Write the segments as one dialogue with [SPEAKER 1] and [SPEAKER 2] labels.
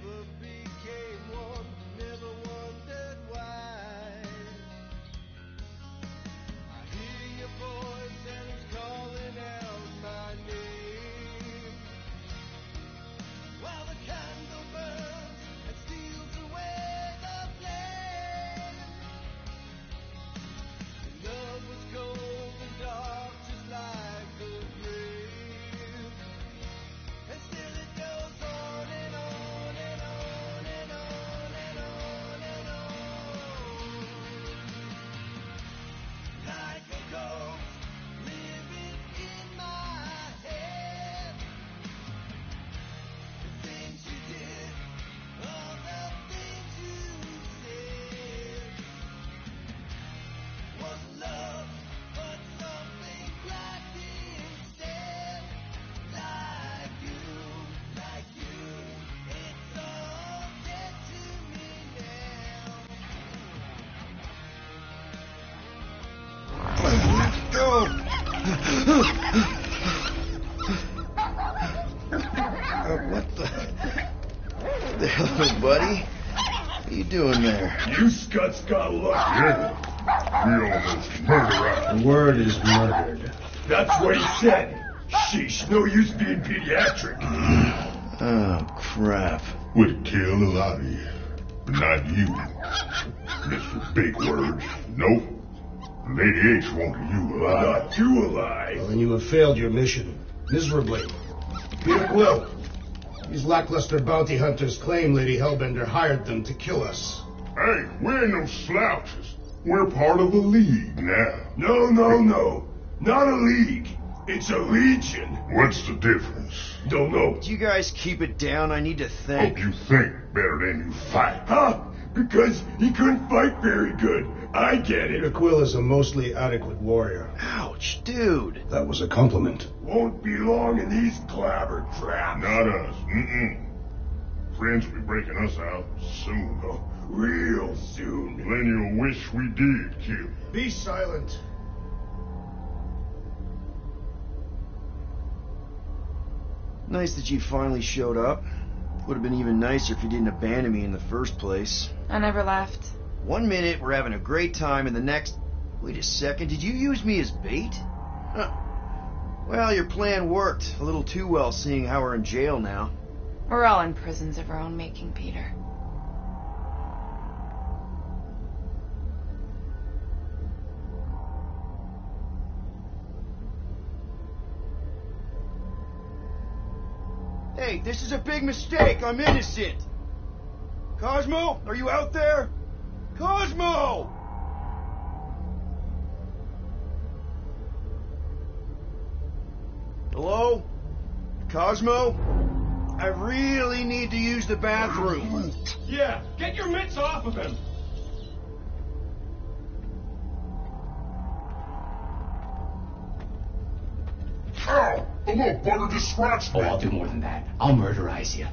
[SPEAKER 1] never became one, never wondered why. I hear your voice and it's calling out my name. While the candle burns and steals away the flame. Love was cold and dark, just like the grave. And still it goes on and on and on and on and on and on. Like a ghost living in my head. The things you did, all the things you said. Wasn't love, but something cracked instead. Like you, it's all dead to me now.
[SPEAKER 2] Go! What the hell, buddy? What are you doing there?
[SPEAKER 3] You scuts got lucky.
[SPEAKER 4] Yeah, we almost murder out.
[SPEAKER 5] The word is murdered.
[SPEAKER 3] That's what he said. Sheesh, no use being pediatric.
[SPEAKER 2] Oh, crap.
[SPEAKER 4] Would kill a lot of you, but not you. Mr. Big Words. Nope. Lady H wanted you alive.
[SPEAKER 3] Not you alive.
[SPEAKER 5] Well, then you have failed your mission. Miserably. Peter Quill. These lackluster bounty hunters claim Lady Hellbender hired them to kill us.
[SPEAKER 4] Hey, we're no slouches. We're part of a league now.
[SPEAKER 3] No. Not a league. It's a legion.
[SPEAKER 4] What's the difference?
[SPEAKER 3] Don't know.
[SPEAKER 2] Do you guys keep it down? I need to think.
[SPEAKER 4] Hope you think better than you fight.
[SPEAKER 3] Huh? Because he couldn't fight very good. I get
[SPEAKER 5] Peter
[SPEAKER 3] it.
[SPEAKER 5] Quill is a mostly adequate warrior.
[SPEAKER 2] Ouch, dude.
[SPEAKER 5] That was a compliment.
[SPEAKER 3] Won't be long in these clabber traps.
[SPEAKER 4] Not us. Friends will be breaking us out soon.
[SPEAKER 3] Oh, real soon.
[SPEAKER 4] Then you'll wish we did kill.
[SPEAKER 5] Be silent.
[SPEAKER 2] Nice that you finally showed up. Would have been even nicer if you didn't abandon me in the first place.
[SPEAKER 6] I never left.
[SPEAKER 2] 1 minute we're having a great time and the next... Wait a second, did you use me as bait? Huh. Well, your plan worked. A little too well, seeing how we're in jail now.
[SPEAKER 6] We're all in prisons of our own making, Peter.
[SPEAKER 2] Hey, this is a big mistake. I'm innocent. Cosmo, are you out there? Cosmo! Hello? Cosmo? I really need to use the bathroom.
[SPEAKER 3] Yeah, get your mitts off of him.
[SPEAKER 4] Ow! The little bugger just scratched me.
[SPEAKER 7] Oh, I'll do more than that. I'll murderize you.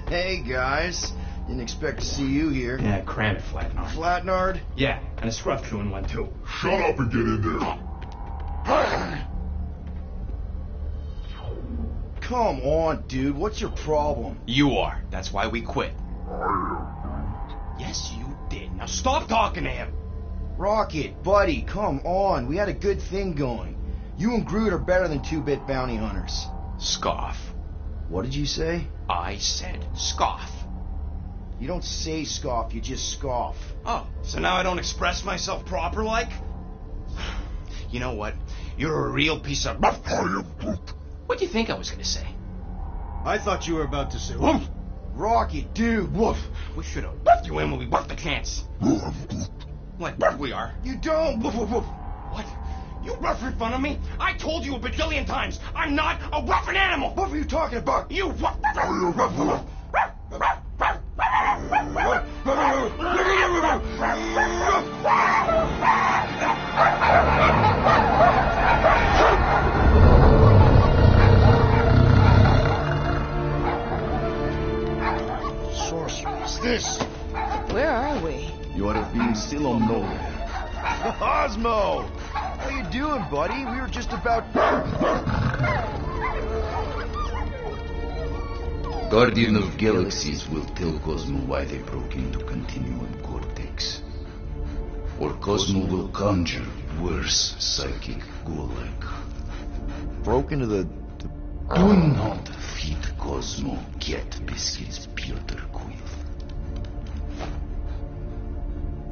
[SPEAKER 2] Hey, guys. Didn't expect to see you here.
[SPEAKER 7] Yeah, cram it, Flatnard.
[SPEAKER 2] Flatnard?
[SPEAKER 7] Yeah, and a scruff chewing one, too.
[SPEAKER 4] Shut up and get in there.
[SPEAKER 2] Come on, dude. What's your problem?
[SPEAKER 7] You are. That's why we quit. Yes, you did. Now stop talking to him.
[SPEAKER 2] Rocket, buddy, come on. We had a good thing going. You and Groot are better than two-bit bounty hunters.
[SPEAKER 7] Scoff.
[SPEAKER 2] What did you say?
[SPEAKER 7] I said scoff.
[SPEAKER 2] You don't say scoff, you just scoff.
[SPEAKER 7] Oh, so now I don't express myself proper like? You know what? You're a real piece of... What do you think I was going to say?
[SPEAKER 5] I thought you were about to say...
[SPEAKER 7] Woof!
[SPEAKER 2] Rocket, dude.
[SPEAKER 7] Woof! We should have buffed you in when we buffed the chance. Like buff we are.
[SPEAKER 2] You don't.
[SPEAKER 7] Woof, woof, woof. What? You rough in front of me? I told you a bajillion times, I'm not a rough animal!
[SPEAKER 2] What were you talking about?
[SPEAKER 7] You rough...
[SPEAKER 2] Sorcery is this?
[SPEAKER 6] Where are we?
[SPEAKER 2] You ought to be still on nowhere. Cosmo! How you doing, buddy? We were just about...
[SPEAKER 8] Guardian of Galaxies will tell Cosmo why they broke into Continuum Cortex. Or Cosmo will conjure worse psychic ghoul-like.
[SPEAKER 2] Broke into the...
[SPEAKER 8] Do not feed Cosmo cat biscuits, Piotr Quill.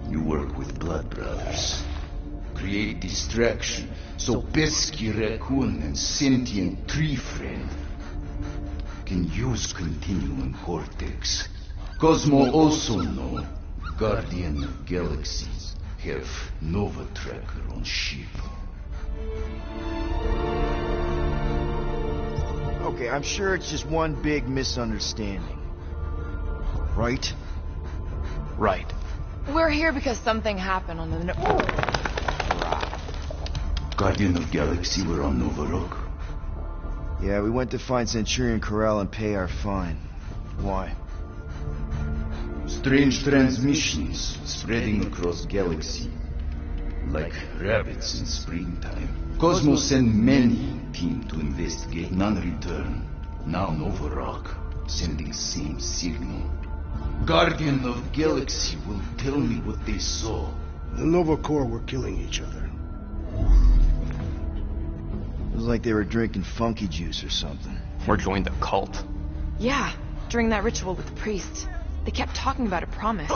[SPEAKER 8] You work with Blood Brothers. Create distraction so Pesky Raccoon and Sentient Tree Friend can use Continuum Cortex. Cosmo also know Guardian of Galaxies have Nova Tracker on ship.
[SPEAKER 2] Okay, I'm sure it's just one big misunderstanding. Right?
[SPEAKER 7] Right.
[SPEAKER 6] We're here because something happened on the...
[SPEAKER 8] Guardian of Galaxy were on Nova Rock.
[SPEAKER 2] Yeah, we went to find Centurion Corral and pay our fine. Why?
[SPEAKER 8] Strange transmissions spreading across galaxy. Like rabbits in springtime. Cosmo sent many team to investigate, none return. Now Nova Rock sending same signal. Guardian of Galaxy will tell me what they saw.
[SPEAKER 5] The Nova Corps were killing each other.
[SPEAKER 2] It was like they were drinking funky juice or something.
[SPEAKER 7] Or joined the cult.
[SPEAKER 6] Yeah, during that ritual with the priest. They kept talking about a promise.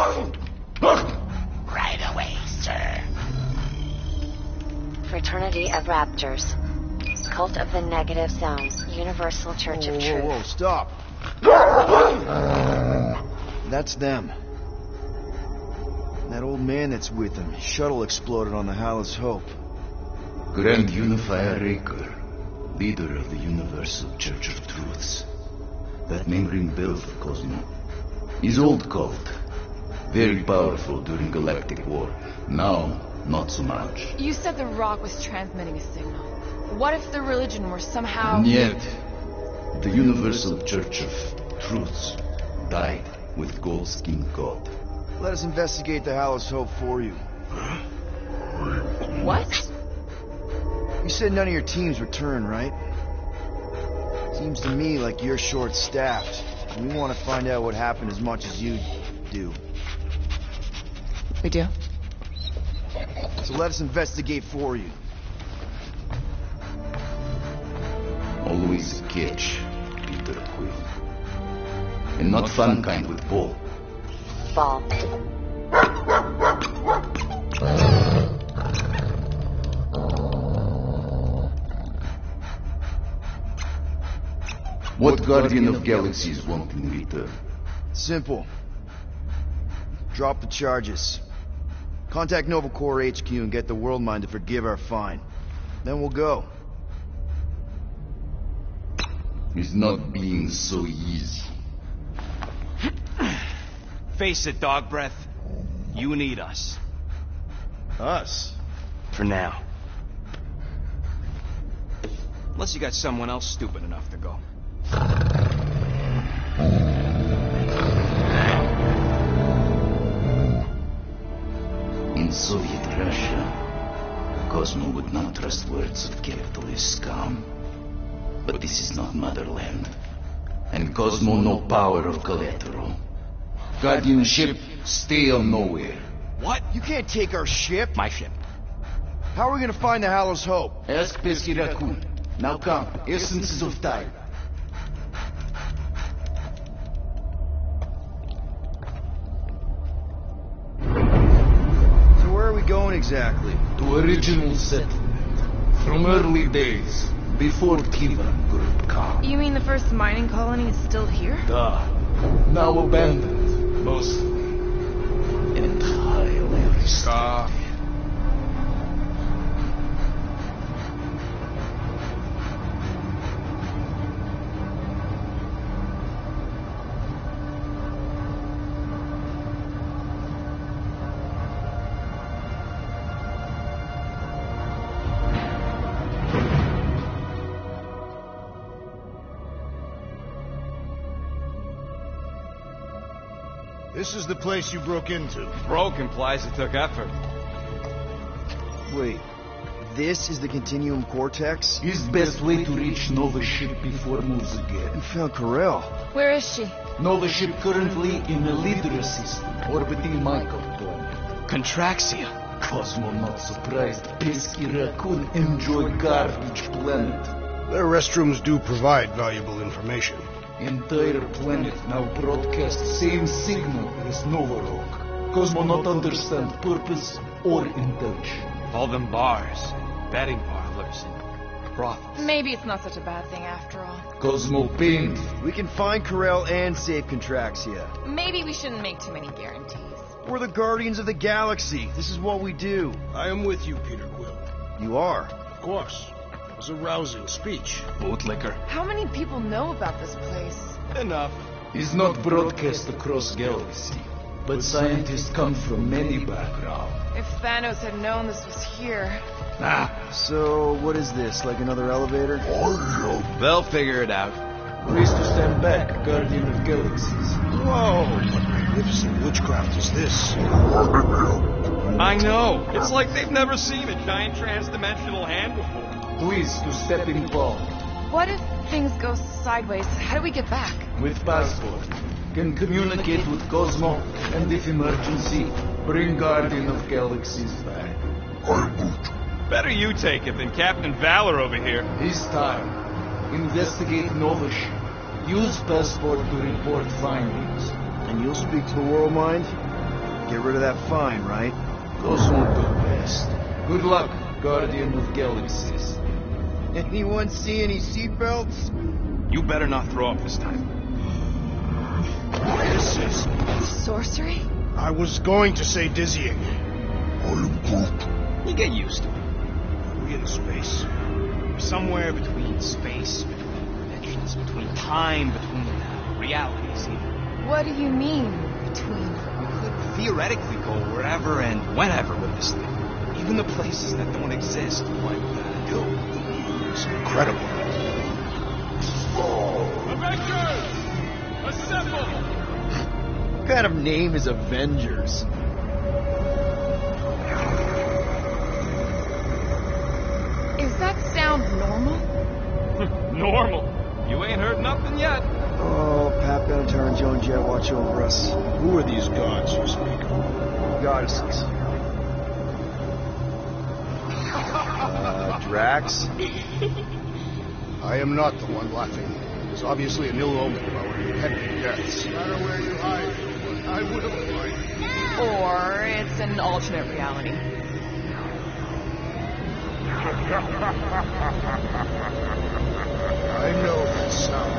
[SPEAKER 8] Right away, sir.
[SPEAKER 9] Fraternity of Raptors. Cult of the Negative Zone. Universal Church of Truth.
[SPEAKER 2] Whoa, stop. That's them. That old man that's with them. His shuttle exploded on the Hallis Hope.
[SPEAKER 8] Grand Unifier Raker, leader of the Universal Church of Truths. That name ring bell for Cosmo. His old cult. Very powerful during Galactic War. Now, not so much.
[SPEAKER 6] You said the rock was transmitting a signal. What if the religion were somehow...
[SPEAKER 8] Yet, the Universal Church of Truths died with Goldskin God.
[SPEAKER 2] Let us investigate the Hallis Hope for you.
[SPEAKER 6] What?
[SPEAKER 2] You said none of your teams return, right? Seems to me like you're short-staffed. We want to find out what happened as much as you do.
[SPEAKER 6] We do?
[SPEAKER 2] So let us investigate for you.
[SPEAKER 8] Always a catch, Peter Quill. And not fun kind with Ball.
[SPEAKER 9] Ball.
[SPEAKER 8] What Guardian of Galaxies want in return?
[SPEAKER 2] Simple. Drop the charges. Contact Nova Corps HQ and get the World Mind to forgive our fine. Then we'll go.
[SPEAKER 8] It's not being so easy.
[SPEAKER 7] Face it, dog breath. You need us.
[SPEAKER 2] Us?
[SPEAKER 7] For now. Unless you got someone else stupid enough to go.
[SPEAKER 8] In Soviet Russia, Cosmo would not trust words of capitalist scum. But this is not motherland. And Cosmo no power of collateral. Guardianship, stay on nowhere.
[SPEAKER 7] What?
[SPEAKER 2] You can't take our ship.
[SPEAKER 7] My ship.
[SPEAKER 2] How are we gonna find the Hallis Hope?
[SPEAKER 8] Ask Pesky Raccoon. Now come, essences of time.
[SPEAKER 2] So where are we going exactly?
[SPEAKER 8] To original settlement. From early days. Before Kivan Group come.
[SPEAKER 6] You mean the first mining colony is still here?
[SPEAKER 8] Duh. Now abandoned. Mostly. Entirely restored.
[SPEAKER 5] This is the place you broke into.
[SPEAKER 7] Broke implies it took effort.
[SPEAKER 2] Wait, this is the Continuum Cortex?
[SPEAKER 8] Is best way to reach Nova ship before moves
[SPEAKER 2] You
[SPEAKER 8] again.
[SPEAKER 2] found Corel.
[SPEAKER 6] Where is she?
[SPEAKER 8] Nova ship currently in a Lydra system, orbiting Michael planet.
[SPEAKER 7] Contraxia.
[SPEAKER 8] Cosmo not surprised. Pesky raccoon enjoy garbage planet.
[SPEAKER 5] Their restrooms do provide valuable information.
[SPEAKER 8] Entire planet now broadcast same signal as Nova Rock. Cosmo not understand purpose or intention.
[SPEAKER 7] All them bars, betting parlors, and brothels.
[SPEAKER 6] Maybe it's not such a bad thing after all.
[SPEAKER 8] Cosmo pain.
[SPEAKER 2] We can find Corel and save Contraxia.
[SPEAKER 6] Maybe we shouldn't make too many guarantees.
[SPEAKER 2] We're the Guardians of the Galaxy. This is what we do.
[SPEAKER 5] I am with you, Peter Quill.
[SPEAKER 2] You are.
[SPEAKER 5] Of course. It was a rousing speech.
[SPEAKER 7] Bootlicker.
[SPEAKER 6] How many people know about this place?
[SPEAKER 7] Enough.
[SPEAKER 8] Is not broadcast across galaxy, but scientists come from many backgrounds.
[SPEAKER 6] If Thanos had known this was here.
[SPEAKER 2] So, what is this? Like another elevator?
[SPEAKER 7] They'll figure it out.
[SPEAKER 8] Please to stand back, Guardian of Galaxies.
[SPEAKER 5] Whoa! What magnificent witchcraft is this?
[SPEAKER 7] I know. It's like they've never seen a giant trans-dimensional hand before.
[SPEAKER 8] Please to step in Paul.
[SPEAKER 6] What if things go sideways? How do we get back?
[SPEAKER 8] With passport. Can communicate with Cosmo, and if emergency, bring Guardian of Galaxies back.
[SPEAKER 7] Better you take it than Captain Valor over here.
[SPEAKER 8] This time, investigate Nova ship. Use passport to report findings.
[SPEAKER 2] And you'll speak to the World Mind? Get rid of that fine, right?
[SPEAKER 8] Cosmo do best. Good luck, Guardian of Galaxies.
[SPEAKER 2] Anyone see any seatbelts?
[SPEAKER 7] You better not throw up this time.
[SPEAKER 5] This is...
[SPEAKER 6] Sorcery?
[SPEAKER 5] I was going to say dizzying.
[SPEAKER 7] You get used to it.
[SPEAKER 5] Are we in space?
[SPEAKER 7] Somewhere between space, between dimensions, between time, between realities.
[SPEAKER 6] What do you mean, between?
[SPEAKER 7] We could theoretically go wherever and whenever with this thing. Even the places that don't exist, like you.
[SPEAKER 5] It's incredible.
[SPEAKER 7] Avengers! Assemble!
[SPEAKER 2] What kind of name is Avengers?
[SPEAKER 6] Is that sound normal?
[SPEAKER 7] Normal. You ain't heard nothing yet.
[SPEAKER 2] Oh, Pat Benatar and Joan Jett watch over us.
[SPEAKER 5] Who are these gods you speak of?
[SPEAKER 2] Goddesses. Drax?
[SPEAKER 5] I am not the one laughing. It's obviously an ill omen of our impending deaths. No matter where you hide, I will find you.
[SPEAKER 6] Or it's an alternate reality.
[SPEAKER 5] I know that sound.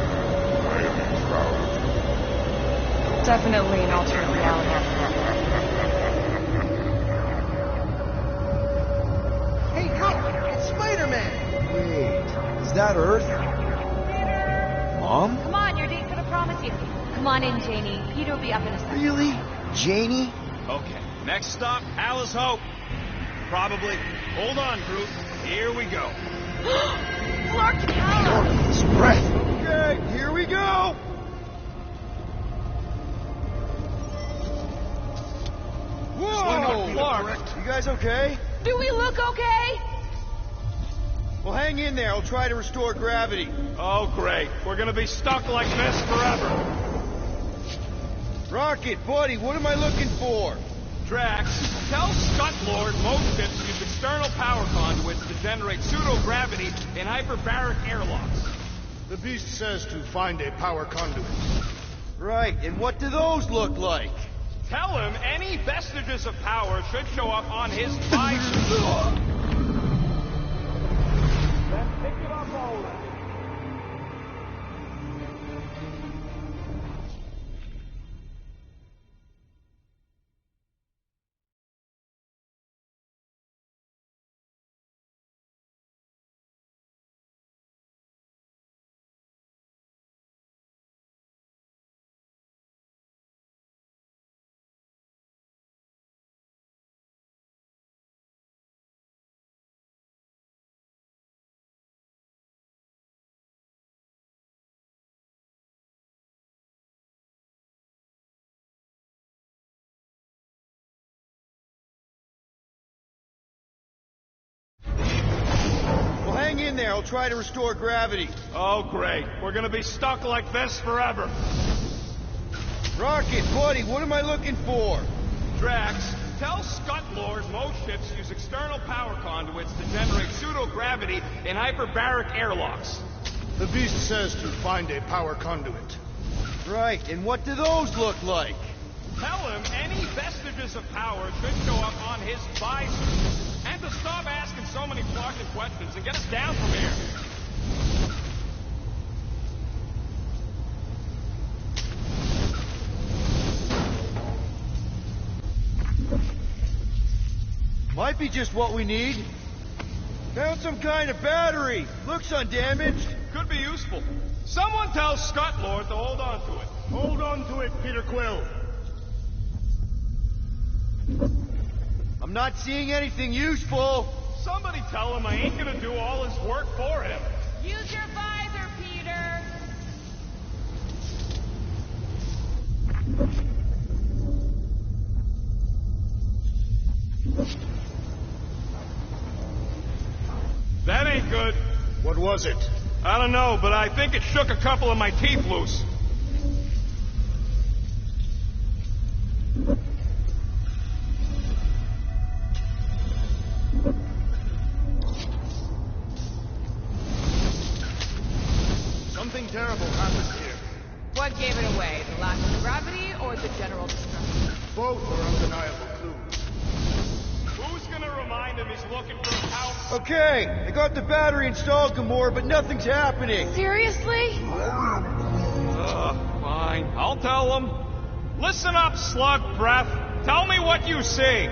[SPEAKER 5] I am proud.
[SPEAKER 6] Definitely an alternate reality.
[SPEAKER 2] Hey, look! It's Spider-Man! Wait, is that Earth? Mom?
[SPEAKER 10] Come on, your date's gonna promise you. Come on in, Janie. Peter will be up in a second.
[SPEAKER 2] Really? Janie?
[SPEAKER 7] Okay, next stop, Alice Hope. Probably. Hold on, group. Here we go.
[SPEAKER 10] Clark Tower!
[SPEAKER 5] This breath.
[SPEAKER 2] Okay, here we go! Whoa!
[SPEAKER 7] Clark.
[SPEAKER 2] You guys okay?
[SPEAKER 6] Do we look okay?
[SPEAKER 2] Well, hang in there. I'll try to restore gravity.
[SPEAKER 7] Oh, great. We're gonna be stuck like this forever.
[SPEAKER 2] Rocket, buddy, what am I looking for?
[SPEAKER 7] Drax, tell Scut-Lord most ships use external power conduits to generate pseudo-gravity in hyperbaric airlocks.
[SPEAKER 5] The beast says to find a power conduit.
[SPEAKER 2] Right, and what do those look like?
[SPEAKER 7] Tell him any vestiges of power should show up on his visor. Then pick it up all
[SPEAKER 2] there. I'll try to restore gravity.
[SPEAKER 7] Oh, great. We're gonna be stuck like this forever.
[SPEAKER 2] Rocket, buddy, what am I looking for?
[SPEAKER 7] Drax, tell Scut Lord most ships use external power conduits to generate pseudo-gravity in hyperbaric airlocks.
[SPEAKER 5] The Beast says to find a power conduit.
[SPEAKER 2] Right, and what do those look like?
[SPEAKER 7] Tell him any vestiges of power should show up on his visor. And to stop asking so many fucking questions and get us down from here.
[SPEAKER 2] Might be just what we need. Found some kind of battery. Looks undamaged.
[SPEAKER 7] Could be useful. Someone tell Scut Lord to hold on to it.
[SPEAKER 5] Hold on to it, Peter Quill.
[SPEAKER 2] I'm not seeing anything useful.
[SPEAKER 7] Somebody tell him I ain't gonna do all his work for him.
[SPEAKER 10] Use your visor, Peter.
[SPEAKER 7] That ain't good.
[SPEAKER 5] What was it?
[SPEAKER 7] I don't know, but I think it shook a couple of my teeth loose.
[SPEAKER 5] Something terrible happened here.
[SPEAKER 6] What gave it away? The lack of gravity or the general destruction?
[SPEAKER 5] Both are undeniable clues.
[SPEAKER 7] Who's gonna remind him he's looking for a house?
[SPEAKER 2] Okay, I got the battery installed, Gamora, but nothing's happening.
[SPEAKER 6] Seriously?
[SPEAKER 7] Fine. I'll tell him. Listen up, slug breath. Tell me what you see.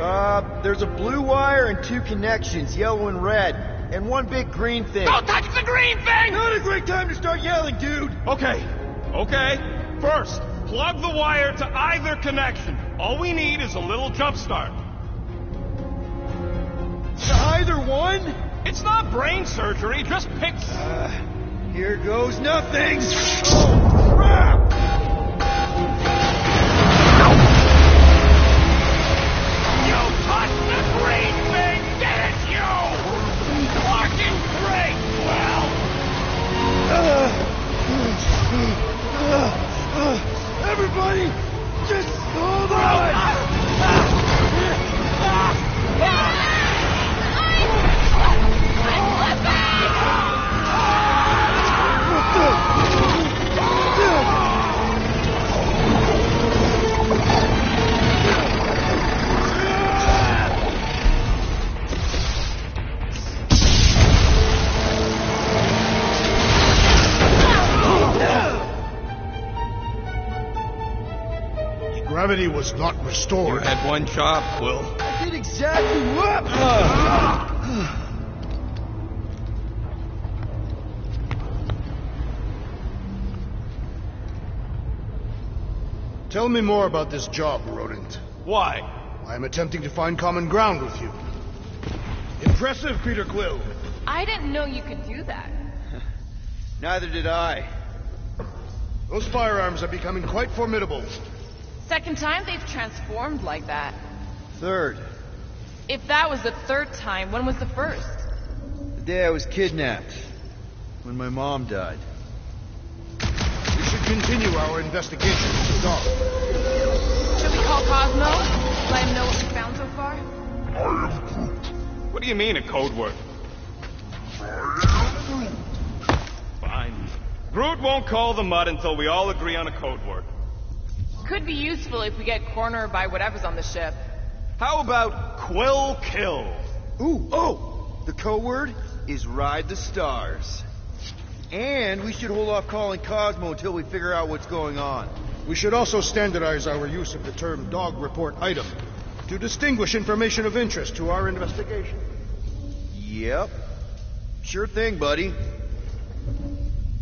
[SPEAKER 2] There's a blue wire and two connections, yellow and red, and one big green thing.
[SPEAKER 7] Don't touch the green thing!
[SPEAKER 2] Not a great time to start yelling, dude!
[SPEAKER 7] Okay. First, plug the wire to either connection. All we need is a little jump start.
[SPEAKER 2] To either one?
[SPEAKER 7] It's not brain surgery, just pick...
[SPEAKER 2] Here goes nothing! Oh, crap!
[SPEAKER 7] You touched the green thing, didn't you? Fucking great,
[SPEAKER 2] Everybody, just hold on!
[SPEAKER 5] Gravity was not
[SPEAKER 7] You
[SPEAKER 5] restored.
[SPEAKER 7] had one job, Quill.
[SPEAKER 2] I did exactly what?
[SPEAKER 5] Tell me more about this job, Rodent.
[SPEAKER 7] Why?
[SPEAKER 5] I am attempting to find common ground with you. Impressive, Peter Quill.
[SPEAKER 6] I didn't know you could do that.
[SPEAKER 2] Neither did I.
[SPEAKER 5] Those firearms are becoming quite formidable.
[SPEAKER 6] Second time they've transformed like that.
[SPEAKER 2] Third,
[SPEAKER 6] If that was the third time, when was the first?
[SPEAKER 2] the day I was kidnapped. When my mom died.
[SPEAKER 5] We should continue our investigation of the dog.
[SPEAKER 6] Should we call Cosmo? Let him know what we found so far?
[SPEAKER 7] What do you mean, a code word? Fine. Groot won't call the mud until we all agree on a code word.
[SPEAKER 6] Could be useful if we get cornered by whatever's on the ship.
[SPEAKER 7] How about Quill Kill?
[SPEAKER 2] The code word is Ride the Stars. And we should hold off calling Cosmo until we figure out what's going on.
[SPEAKER 5] We should also standardize our use of the term dog report item to distinguish information of interest to our investigation.
[SPEAKER 2] Yep. Sure thing, buddy.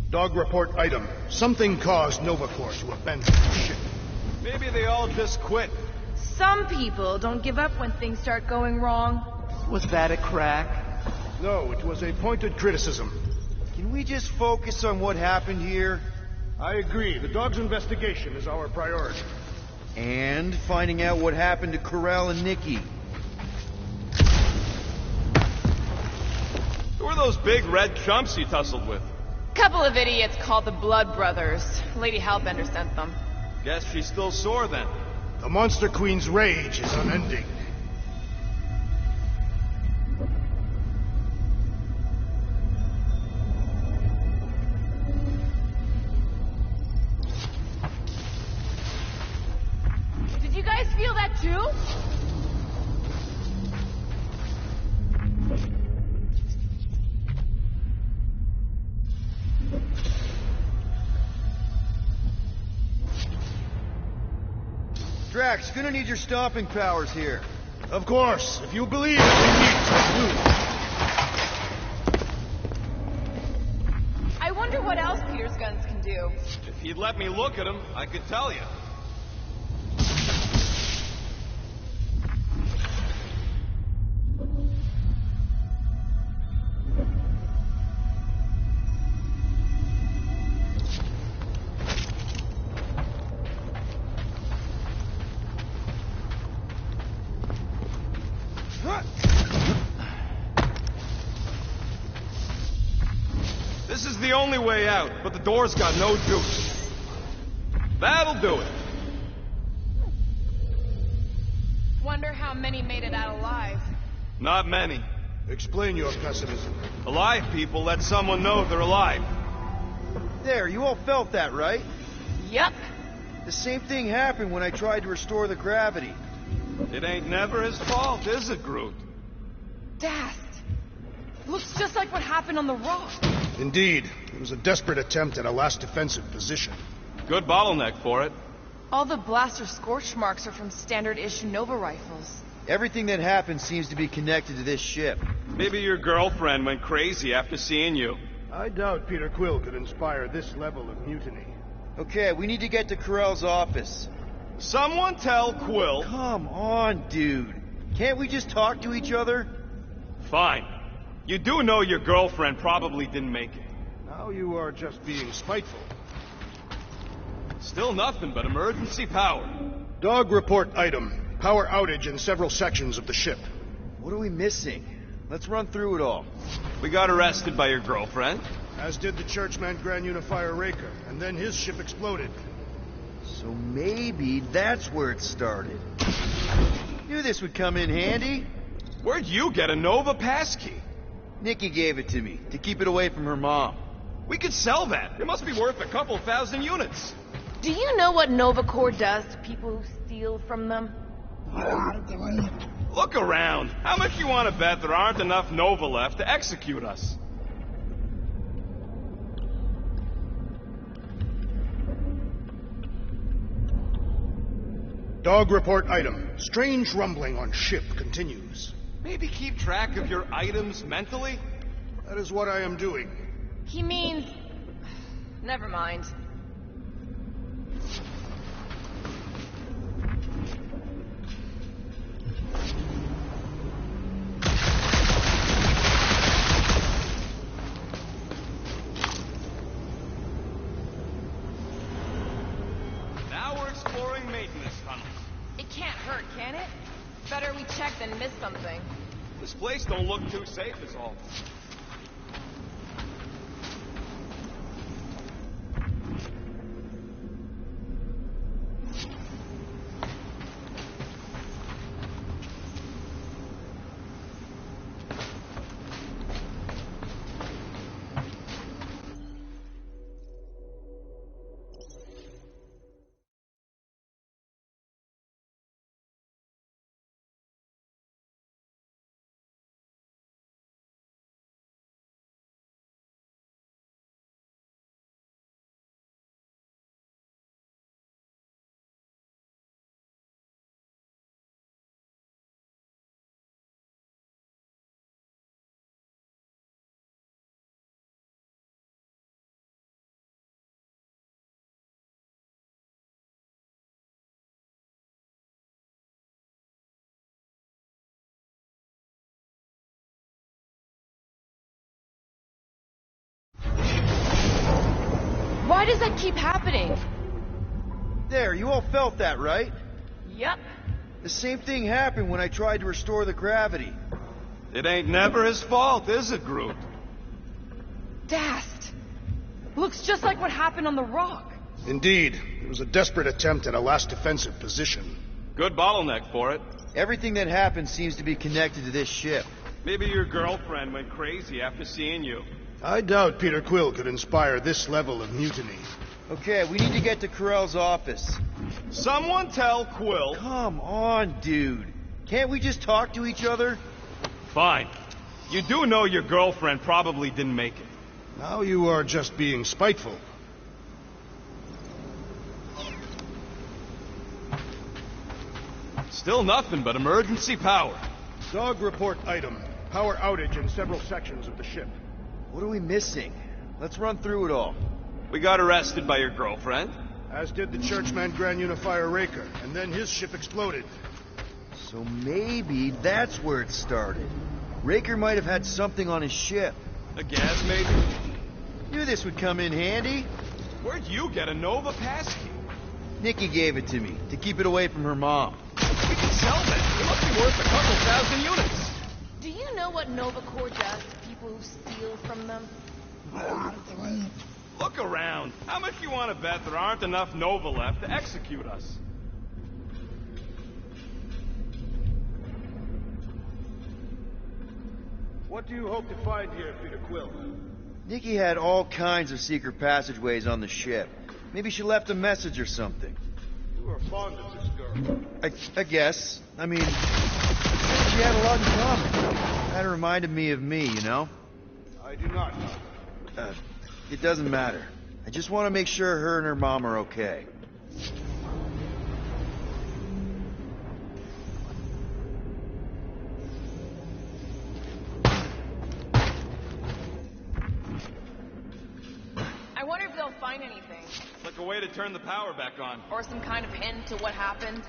[SPEAKER 5] Dog report item. Something caused Novacore to abandon the ship.
[SPEAKER 7] Maybe they all just quit.
[SPEAKER 10] Some people don't give up when things start going wrong.
[SPEAKER 7] Was that a crack?
[SPEAKER 5] No, it was a pointed criticism.
[SPEAKER 2] Can we just focus on what happened here?
[SPEAKER 5] I agree. The dog's investigation is our priority.
[SPEAKER 2] And finding out what happened to Corral and Nikki.
[SPEAKER 11] Who are those big red chumps you tussled with?
[SPEAKER 6] Couple of idiots called the Blood Brothers. Lady Hellbender sent them.
[SPEAKER 11] Guess she's still sore then.
[SPEAKER 5] The Monster Queen's rage is unending.
[SPEAKER 6] Did you guys feel that too?
[SPEAKER 2] Drax, gonna need your stomping powers here.
[SPEAKER 5] Of course, if you believe that we need to
[SPEAKER 6] I wonder what else Peter's guns can do.
[SPEAKER 11] If you'd let me look at them, I could tell you. This is the only way out, but the door's got no juice. That'll do it.
[SPEAKER 6] Wonder how many made it out alive.
[SPEAKER 11] Not many.
[SPEAKER 5] Explain your pessimism.
[SPEAKER 11] Alive people let someone know they're alive.
[SPEAKER 2] There, you all felt that, right?
[SPEAKER 6] Yep.
[SPEAKER 2] The same thing happened when I tried to restore the gravity.
[SPEAKER 11] It ain't never his fault, is it, Groot?
[SPEAKER 6] Dast. Looks just like what happened on the rock.
[SPEAKER 5] Indeed, it was a desperate attempt at a last defensive position.
[SPEAKER 11] Good bottleneck for it.
[SPEAKER 6] All the blaster scorch marks are from standard-issue Nova rifles.
[SPEAKER 2] Everything that happened seems to be connected to this ship.
[SPEAKER 11] Maybe your girlfriend went crazy after seeing you.
[SPEAKER 5] I doubt Peter Quill could inspire this level of mutiny.
[SPEAKER 2] Okay, we need to get to Carell's office.
[SPEAKER 11] Someone tell Quill...
[SPEAKER 2] Come on, dude. Can't we just talk to each other?
[SPEAKER 11] Fine. You do know your girlfriend probably didn't make it.
[SPEAKER 5] Now you are just being spiteful.
[SPEAKER 11] Still nothing but emergency power.
[SPEAKER 5] Dog report item. Power outage in several sections of the ship.
[SPEAKER 2] What are we missing? Let's run through it all.
[SPEAKER 11] We got arrested by your girlfriend.
[SPEAKER 5] As did the churchman Grand Unifier Raker, and then his ship exploded.
[SPEAKER 2] So maybe that's where it started. Knew this would come in handy.
[SPEAKER 11] Where'd you get a Nova passkey?
[SPEAKER 2] Nikki gave it to me, to keep it away from her mom.
[SPEAKER 11] We could sell that. It must be worth a couple thousand units.
[SPEAKER 6] Do you know what Nova Corps does to people who steal from them?
[SPEAKER 11] Look around. How much you want to bet there aren't enough Nova left to execute us?
[SPEAKER 5] Dog report item. Strange rumbling on ship continues.
[SPEAKER 11] Maybe keep track of your items mentally?
[SPEAKER 5] That is what I am doing.
[SPEAKER 6] He means... Never mind.
[SPEAKER 11] Now we're exploring maintenance tunnels.
[SPEAKER 6] It can't hurt, can it? Better we check than miss something.
[SPEAKER 11] This place don't look too safe is all.
[SPEAKER 6] Why does that keep happening?
[SPEAKER 2] There, you all felt that, right?
[SPEAKER 6] Yep.
[SPEAKER 2] The same thing happened when I tried to restore the gravity.
[SPEAKER 11] It ain't never his fault, is it, Groot?
[SPEAKER 6] Dast! Looks just like what happened on the rock.
[SPEAKER 5] Indeed. It was a desperate attempt at a last defensive position.
[SPEAKER 11] Good bottleneck for it.
[SPEAKER 2] Everything that happened seems to be connected to this ship.
[SPEAKER 11] Maybe your girlfriend went crazy after seeing you.
[SPEAKER 5] I doubt Peter Quill could inspire this level of mutiny.
[SPEAKER 2] Okay, we need to get to Carell's office.
[SPEAKER 11] Someone tell Quill.
[SPEAKER 2] Come on, dude. Can't we just talk to each other?
[SPEAKER 11] Fine. You do know your girlfriend probably didn't make it.
[SPEAKER 5] Now you are just being spiteful.
[SPEAKER 11] Still nothing but emergency power.
[SPEAKER 5] Dog report item. Power outage in several sections of the ship.
[SPEAKER 2] What are we missing? Let's run through it all.
[SPEAKER 11] We got arrested by your girlfriend.
[SPEAKER 5] As did the Churchman Grand Unifier Raker, and then his ship exploded.
[SPEAKER 2] So maybe that's where it started. Raker might have had something on his ship.
[SPEAKER 11] A gas maybe?
[SPEAKER 2] Knew this would come in handy.
[SPEAKER 11] Where'd you get a Nova passkey?
[SPEAKER 2] Nikki gave it to me, to keep it away from her mom.
[SPEAKER 11] We can sell that. It must be worth a couple thousand units.
[SPEAKER 6] Do you know what Nova Corps does to people who steal from them?
[SPEAKER 11] Look around. How much you want to bet there aren't enough Nova left to execute us?
[SPEAKER 5] What do you hope to find here, Peter Quill?
[SPEAKER 2] Nikki had all kinds of secret passageways on the ship. Maybe she left a message or something.
[SPEAKER 5] You are fond of this girl.
[SPEAKER 2] I guess. I mean, she had a lot in common. That reminded me of me, you know?
[SPEAKER 5] I do not.
[SPEAKER 2] It doesn't matter. I just want to make sure her and her mom are okay.
[SPEAKER 6] I wonder if they'll find anything.
[SPEAKER 11] Like a way to turn the power back on.
[SPEAKER 6] Or some kind of hint to what happened.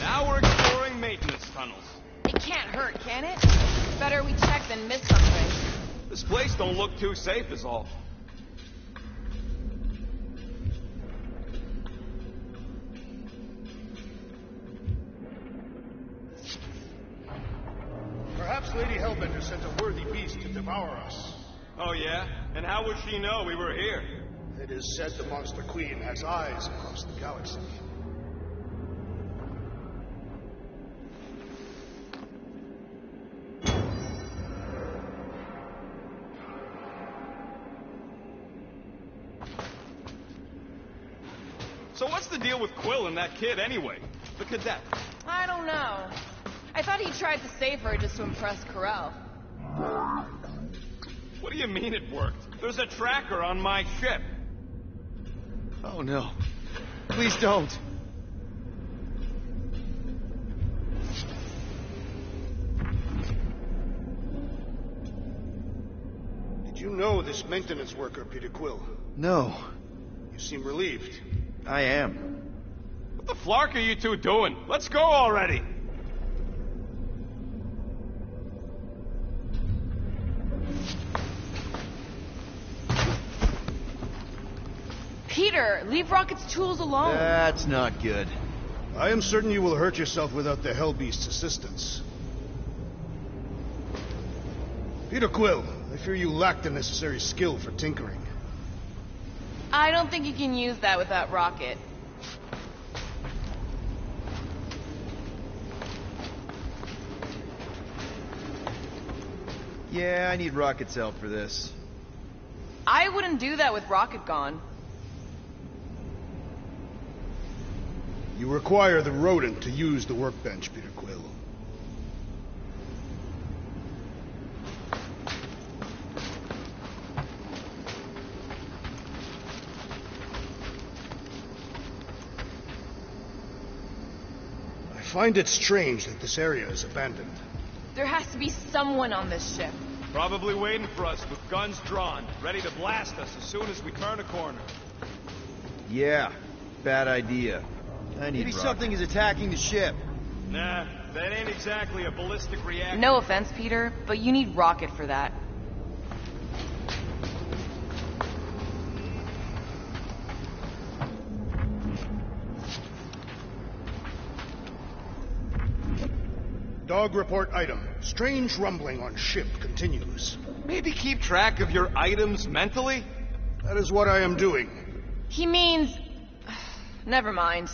[SPEAKER 11] Now we're exploring maintenance tunnels.
[SPEAKER 6] It can't hurt, can it? Better we check than miss something.
[SPEAKER 11] This place don't look too safe is all.
[SPEAKER 5] Perhaps Lady Hellbender sent a worthy beast to devour us.
[SPEAKER 11] Oh yeah? And how would she know we were here?
[SPEAKER 5] It is said the Monster Queen has eyes across the galaxy.
[SPEAKER 11] So what's the deal with Quill and that kid anyway? The cadet.
[SPEAKER 6] I don't know. I thought he tried to save her just to impress Carell.
[SPEAKER 11] What do you mean it worked? There's a tracker on my ship.
[SPEAKER 2] Oh no. Please don't.
[SPEAKER 5] Did you know this maintenance worker, Peter Quill?
[SPEAKER 2] No.
[SPEAKER 5] You seem relieved.
[SPEAKER 2] I am.
[SPEAKER 11] What the flark are you two doing? Let's go already.
[SPEAKER 6] Peter, leave Rocket's tools alone.
[SPEAKER 2] That's not good.
[SPEAKER 5] I am certain you will hurt yourself without the Hellbeast's assistance. Peter Quill, I fear you lack the necessary skill for tinkering.
[SPEAKER 6] I don't think you can use that without Rocket.
[SPEAKER 2] Yeah, I need Rocket's help for this.
[SPEAKER 6] I wouldn't do that with Rocket gone.
[SPEAKER 5] You require the rodent to use the workbench, Peter Quill. I find it strange that this area is abandoned.
[SPEAKER 6] There has to be someone on this ship.
[SPEAKER 11] Probably waiting for us with guns drawn, ready to blast us as soon as we turn a corner.
[SPEAKER 2] Yeah, bad idea. Maybe something is attacking the ship.
[SPEAKER 11] Nah, that ain't exactly a ballistic reactor.
[SPEAKER 6] No offense, Peter, but you need rocket for that.
[SPEAKER 5] Dog report item. Strange rumbling on ship continues.
[SPEAKER 11] Maybe keep track of your items mentally?
[SPEAKER 5] That is what I am doing.
[SPEAKER 6] He means... Never mind.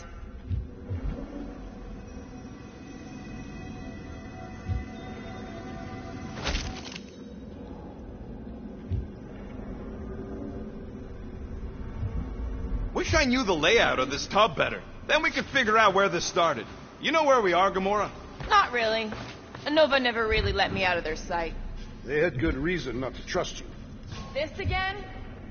[SPEAKER 11] Wish I knew the layout of this tub better. Then we could figure out where this started. You know where we are, Gamora?
[SPEAKER 6] Not really. Nova never really let me out of their sight.
[SPEAKER 5] They had good reason not to trust you.
[SPEAKER 6] This again?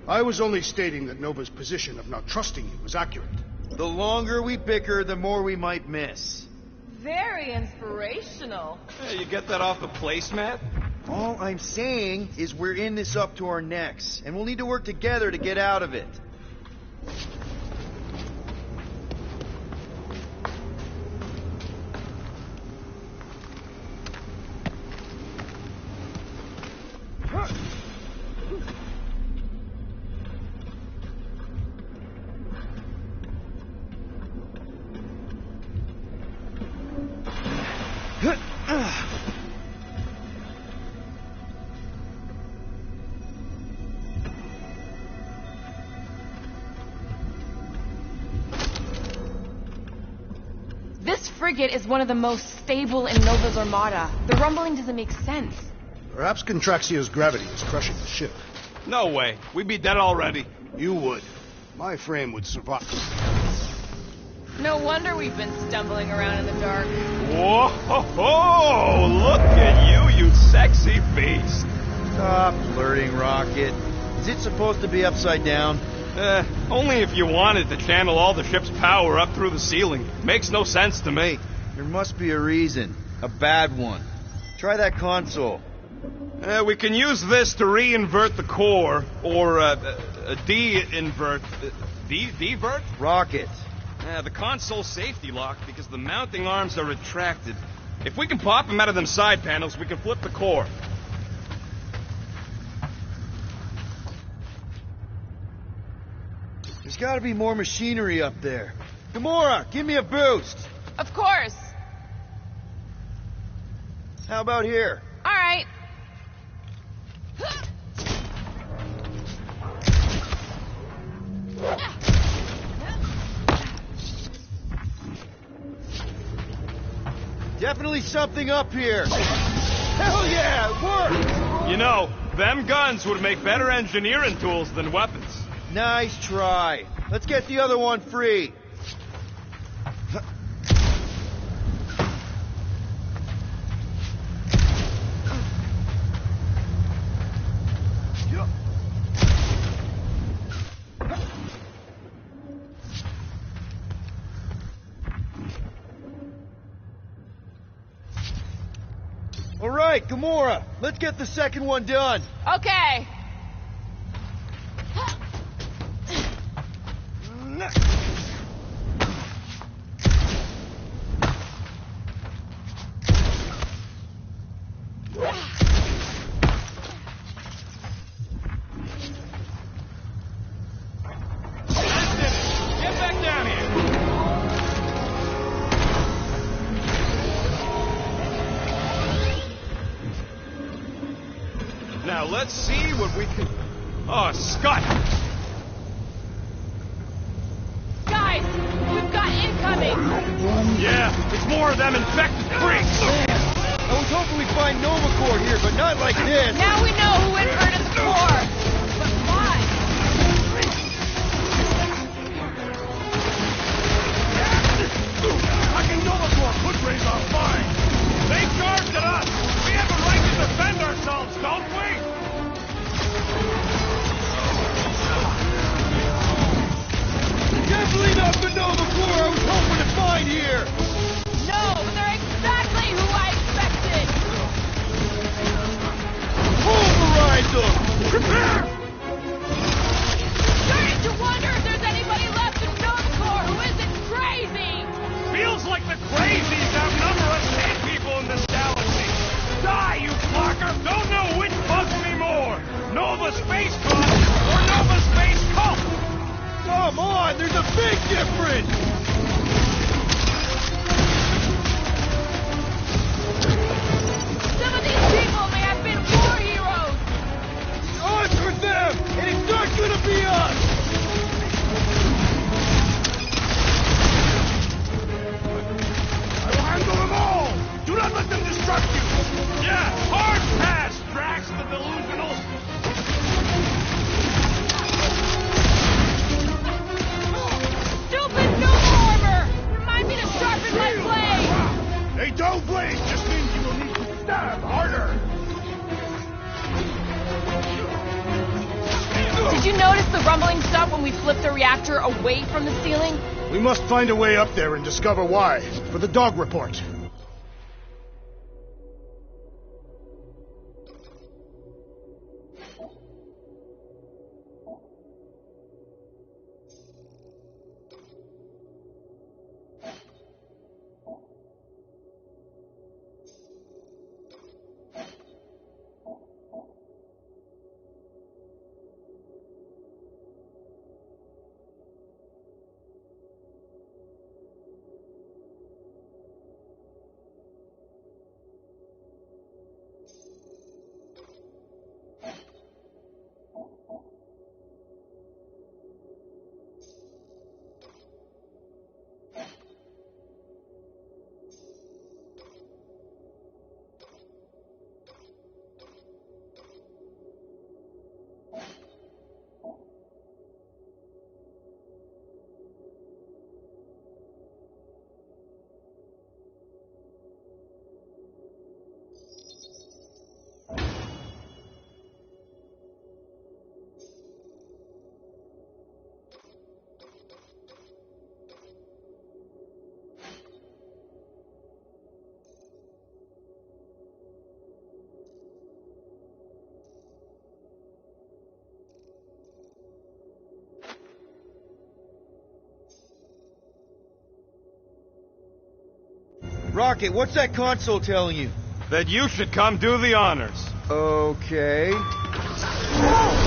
[SPEAKER 5] I was only stating that Nova's position of not trusting you was accurate.
[SPEAKER 2] The longer we bicker, the more we might miss.
[SPEAKER 6] Very inspirational.
[SPEAKER 11] Hey, you get that off the placemat?
[SPEAKER 2] All I'm saying is we're in this up to our necks, and we'll need to work together to get out of it.
[SPEAKER 6] This frigate is one of the most stable in Nova's armada. The rumbling doesn't make sense.
[SPEAKER 5] Perhaps Contraxia's gravity is crushing the ship.
[SPEAKER 11] No way. We'd be dead already.
[SPEAKER 5] You would. My frame would survive.
[SPEAKER 6] No wonder we've been stumbling around in the dark.
[SPEAKER 11] Whoa! Look at you sexy beast.
[SPEAKER 2] Stop flirting, Rocket. Is it supposed to be upside down?
[SPEAKER 11] Only if you wanted to channel all the ship's power up through the ceiling. Makes no sense to me.
[SPEAKER 2] There must be a reason. A bad one. Try that console.
[SPEAKER 11] We can use this to re-invert the core, or de-invert... Divert?
[SPEAKER 2] Rocket.
[SPEAKER 11] The console's safety locked because the mounting arms are retracted. If we can pop them out of them side panels, we can flip the core.
[SPEAKER 2] There's gotta be more machinery up there. Gamora, give me a boost.
[SPEAKER 6] Of course.
[SPEAKER 2] How about here?
[SPEAKER 6] All right.
[SPEAKER 2] Definitely something up here. Hell yeah, it worked!
[SPEAKER 11] You know, them guns would make better engineering tools than weapons.
[SPEAKER 2] Nice try. Let's get the other one free. All right, Gamora, let's get the second one done.
[SPEAKER 6] Okay.
[SPEAKER 11] Get back down here! Now let's see what we can... Oh, Scott!
[SPEAKER 6] Guys, we've got incoming.
[SPEAKER 11] Yeah, it's more of them infected freaks!
[SPEAKER 2] I was hoping we'd find Nova Corps here, but not like this.
[SPEAKER 6] Now we know who inverted the core. But why?
[SPEAKER 11] Fucking Nova Corps could raise our fine! They charged at us! We have a right to defend ourselves, don't we?
[SPEAKER 2] Definitely not the Nova Corps I was hoping to find here.
[SPEAKER 6] No, they're exactly who I expected.
[SPEAKER 2] Hold
[SPEAKER 1] Prepare!
[SPEAKER 6] Starting to wonder if there's anybody left in Nova who isn't crazy!
[SPEAKER 11] Feels like the crazies outnumber us dead people in this galaxy. Die, you blocker! Don't know which bugs me more! Nova Space Cop or Nova Space Cult!
[SPEAKER 1] Come on, there's a big difference!
[SPEAKER 6] Some of these people may have been war heroes!
[SPEAKER 1] Us or them, and it's not gonna be us!
[SPEAKER 11] I will handle them all! Do not let them distract you! Yeah, hard pass, Drax the Delusional!
[SPEAKER 6] Stupid Nova armor! Remind me to sharpen my blade!
[SPEAKER 5] A dull blade just means you will need to stab harder.
[SPEAKER 6] Did you notice the rumbling stuff when we flipped the reactor away from the ceiling?
[SPEAKER 5] We must find a way up there and discover why, for the dog report.
[SPEAKER 1] Rocket, what's that console telling you?
[SPEAKER 11] That you should come do the honors.
[SPEAKER 1] Okay.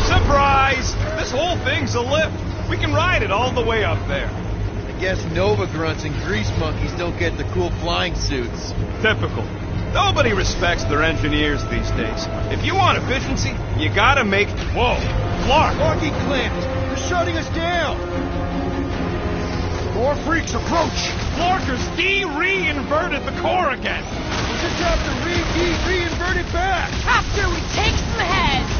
[SPEAKER 11] Surprise! This whole thing's a lift. We can ride it all the way up there.
[SPEAKER 1] I guess Nova grunts and grease monkeys don't get the cool flying suits.
[SPEAKER 11] Typical. Nobody respects their engineers these days. If you want efficiency, you gotta make... Whoa! Clark!
[SPEAKER 1] Rocky clamped! They're shutting us down!
[SPEAKER 5] More freaks approach!
[SPEAKER 11] Clarkers de-reinverted the core again!
[SPEAKER 1] We'll just have to re-invert it back!
[SPEAKER 6] After we take some heads!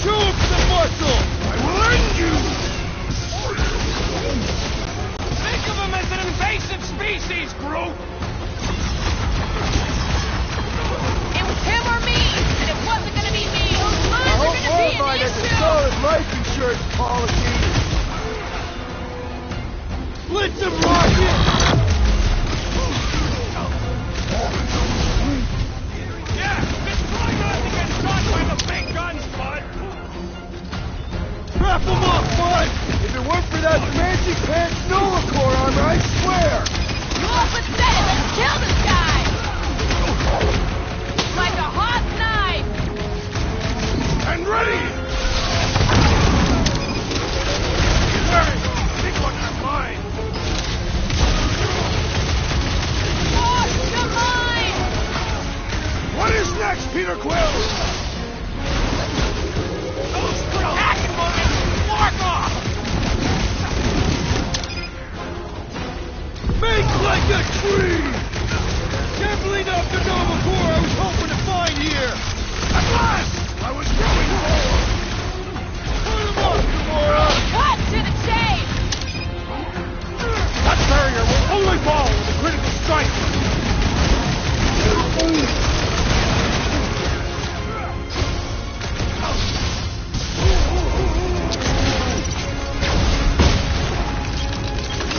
[SPEAKER 1] Show him some muscle!
[SPEAKER 11] I will end you! Think of them as an invasive species, Groot!
[SPEAKER 6] It was him or me, and it wasn't gonna be me! Those mines are gonna be an
[SPEAKER 1] has a
[SPEAKER 6] issue!
[SPEAKER 1] solid life insurance policy! Blitz him, Rocket!
[SPEAKER 11] Yeah, just try not to get shot by the big guns, bud!
[SPEAKER 1] Wrap him up, bud! If it weren't for that fancy pants Nova Corps armor, I swear!
[SPEAKER 6] You up and said it, let's kill this guy! Like a hot knife!
[SPEAKER 5] And ready! Big one is mine! What is next, Peter Quill?
[SPEAKER 11] Those attacking buggers! Mark off!
[SPEAKER 1] Make like a tree! Definitely not the Nova Corps I was hoping to find here!
[SPEAKER 5] At last! I was growing bored!
[SPEAKER 1] Put him up, Gamora!
[SPEAKER 6] Cut to the chase!
[SPEAKER 5] That barrier will only fall with a critical strike!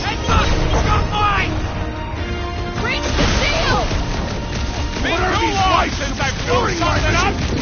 [SPEAKER 11] Hey, Buck! You got mine!
[SPEAKER 6] Reach the shield!
[SPEAKER 11] Been too long since I've blown something up!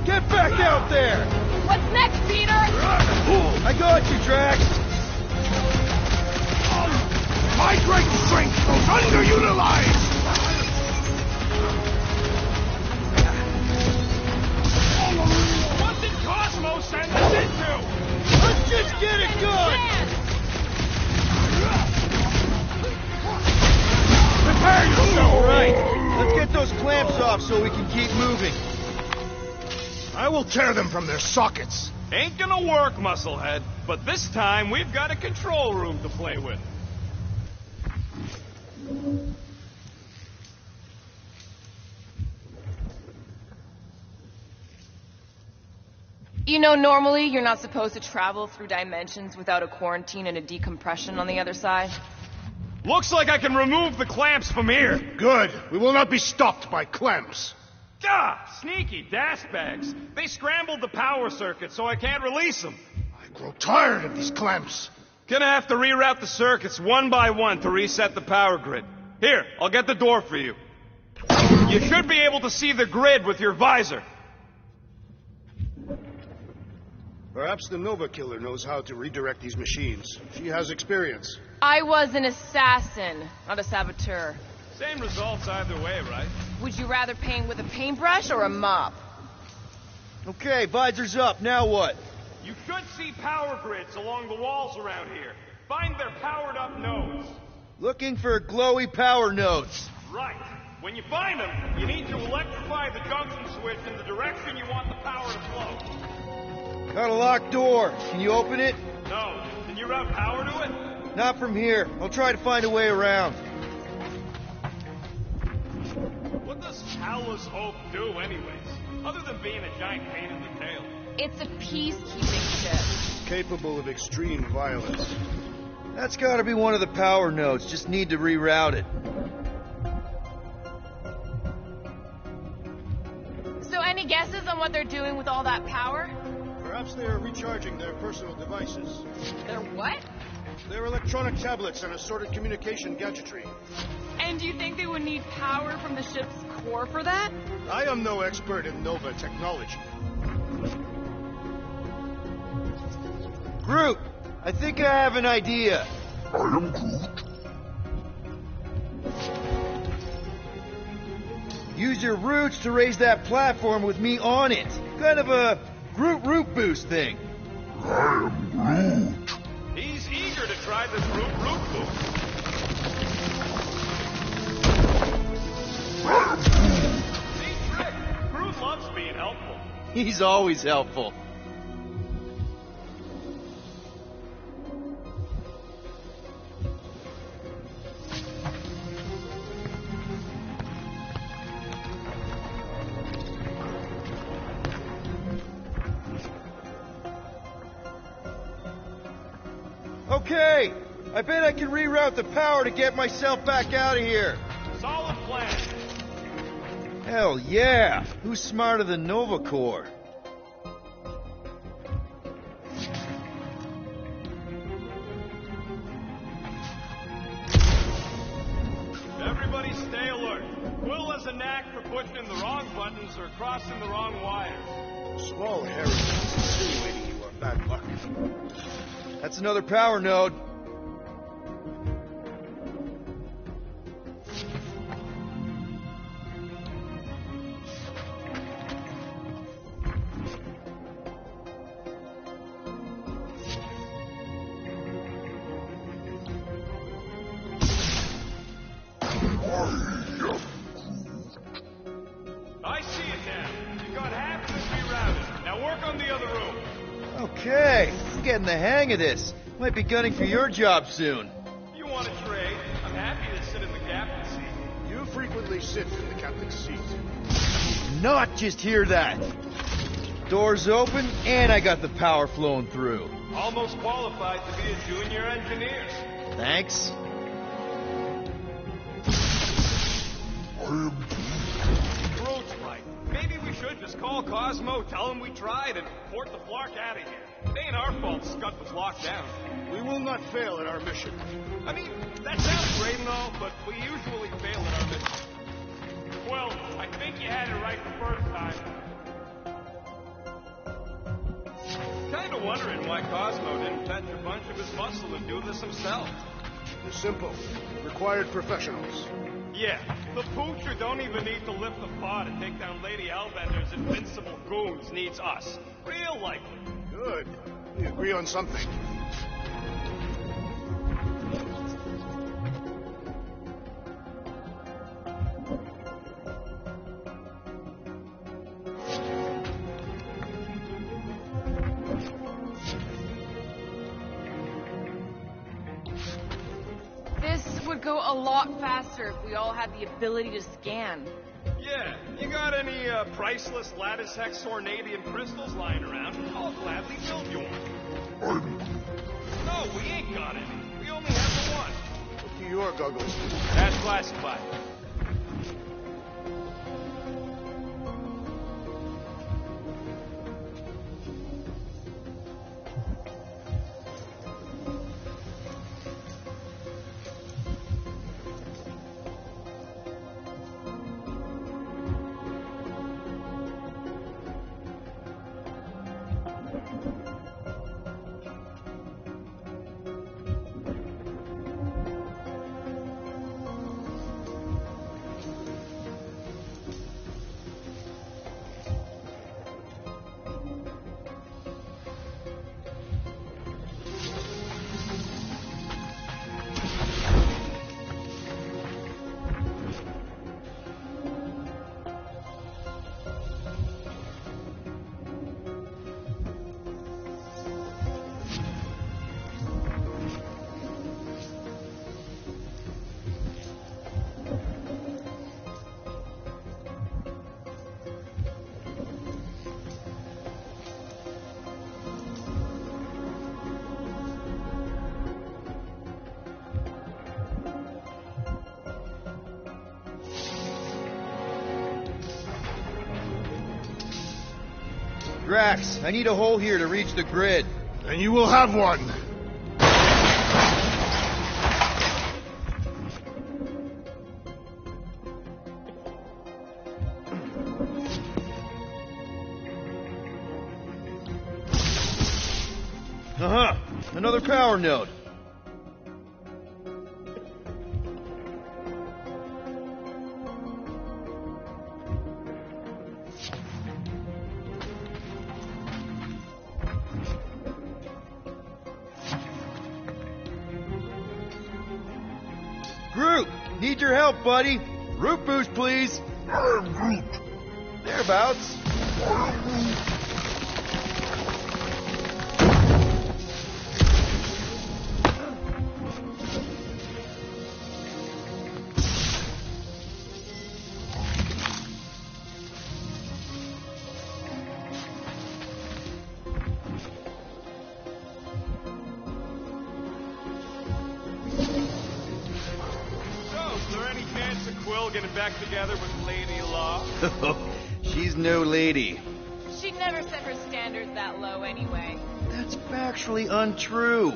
[SPEAKER 2] Get back out there!
[SPEAKER 6] What's next, Peter?
[SPEAKER 2] I got you, Drax!
[SPEAKER 11] My great strength goes underutilized! What did Cosmo send us into?
[SPEAKER 2] Let's just get it going!
[SPEAKER 11] Prepare yourself!
[SPEAKER 2] All right, let's get those clamps off so we can keep moving.
[SPEAKER 5] I will tear them from their sockets.
[SPEAKER 11] Ain't gonna work, Musclehead. But this time, we've got a control room to play with.
[SPEAKER 6] You know, normally you're not supposed to travel through dimensions without a quarantine and a decompression on the other side.
[SPEAKER 11] Looks like I can remove the clamps from here.
[SPEAKER 5] Good. We will not be stopped by clamps.
[SPEAKER 11] Ah, sneaky bags. They scrambled the power circuit, so I can't release them.
[SPEAKER 5] I grow tired of these clamps.
[SPEAKER 11] Gonna have to reroute the circuits one by one to reset the power grid. Here, I'll get the door for you. You should be able to see the grid with your visor.
[SPEAKER 5] Perhaps the Nova Killer knows how to redirect these machines. She has experience.
[SPEAKER 6] I was an assassin, not a saboteur.
[SPEAKER 11] Same results either way, right?
[SPEAKER 6] Would you rather paint with a paintbrush or a mop?
[SPEAKER 2] Okay, visor's up. Now what?
[SPEAKER 11] You should see power grids along the walls around here. Find their powered-up nodes.
[SPEAKER 2] Looking for glowy power nodes.
[SPEAKER 11] Right. When you find them, you need to electrify the junction switch in the direction you want the power to flow.
[SPEAKER 2] Got a locked door. Can you open it?
[SPEAKER 11] No. Can you route power to it?
[SPEAKER 2] Not from here. I'll try to find a way around.
[SPEAKER 11] What does Howler's Hope do, anyways? Other than being a giant pain in the tail.
[SPEAKER 6] It's a peacekeeping ship.
[SPEAKER 5] Capable of extreme violence.
[SPEAKER 2] That's gotta be one of the power nodes. Just need to reroute it.
[SPEAKER 6] So any guesses on what they're doing with all that power?
[SPEAKER 5] Perhaps they are recharging their personal devices.
[SPEAKER 6] They're what?
[SPEAKER 5] Their electronic tablets and assorted communication gadgetry.
[SPEAKER 6] And do you think they would need power from the ship's core for that?
[SPEAKER 5] I am no expert in Nova technology.
[SPEAKER 2] Groot, I think I have an idea.
[SPEAKER 4] I am Groot.
[SPEAKER 2] Use your roots to raise that platform with me on it. Kind of a Groot root boost thing.
[SPEAKER 4] I am Groot.
[SPEAKER 11] He's eager to try this root boost. Neat trick. Groot loves being helpful.
[SPEAKER 2] He's always helpful. Okay, I bet I can reroute the power to get myself back out of here.
[SPEAKER 11] Solid plan.
[SPEAKER 2] Hell yeah! Who's smarter than Nova Corps?
[SPEAKER 11] Everybody stay alert. Will has a knack for pushing the wrong buttons or crossing the wrong wires.
[SPEAKER 5] Small Harry is insinuating you are bad luck.
[SPEAKER 2] That's another power node.
[SPEAKER 11] I see it now. You got half of this rerouted. Now work on the other room.
[SPEAKER 2] Okay, I'm getting the hang of this. Might be gunning for your job soon.
[SPEAKER 11] You want to trade? I'm happy to sit in the captain's seat.
[SPEAKER 5] You frequently sit in the captain's seat.
[SPEAKER 2] Not just hear that. Doors open, and I got the power flowing through.
[SPEAKER 11] Almost qualified to be a junior engineer.
[SPEAKER 2] Thanks.
[SPEAKER 11] Groot's right. Maybe we should just call Cosmo, tell him we tried, and port the Flark out of here. It ain't our fault Scud was locked down.
[SPEAKER 5] We will not fail at our mission.
[SPEAKER 11] I mean, that sounds great and all, but we usually fail at our mission. Well, I think you had it right the first time. of wondering why Cosmo didn't fetch a bunch of his muscle and do this himself.
[SPEAKER 5] It's simple. Required professionals.
[SPEAKER 11] Yeah, the pooch who don't even need to lift the pot and take down Lady Hellbender's invincible goons needs us. Real likely.
[SPEAKER 5] Good. We agree on something.
[SPEAKER 6] This would go a lot faster if we all had the ability to scan.
[SPEAKER 11] Yeah, you got any priceless lattice hex ornadium crystals lying around? I'll gladly build you one. No, we ain't got any. We only have the one.
[SPEAKER 5] Look to your goggles.
[SPEAKER 11] That's classified.
[SPEAKER 2] Drax, I need a hole here to reach the grid.
[SPEAKER 5] And you will have one.
[SPEAKER 2] Another power node. Groot, need your help, buddy. Root boost, please.
[SPEAKER 4] I am Groot.
[SPEAKER 2] Thereabouts.
[SPEAKER 4] I am Groot.
[SPEAKER 11] Getting back together with Lady Law?
[SPEAKER 2] She's no lady.
[SPEAKER 6] She never set her standards that low anyway.
[SPEAKER 2] That's factually untrue.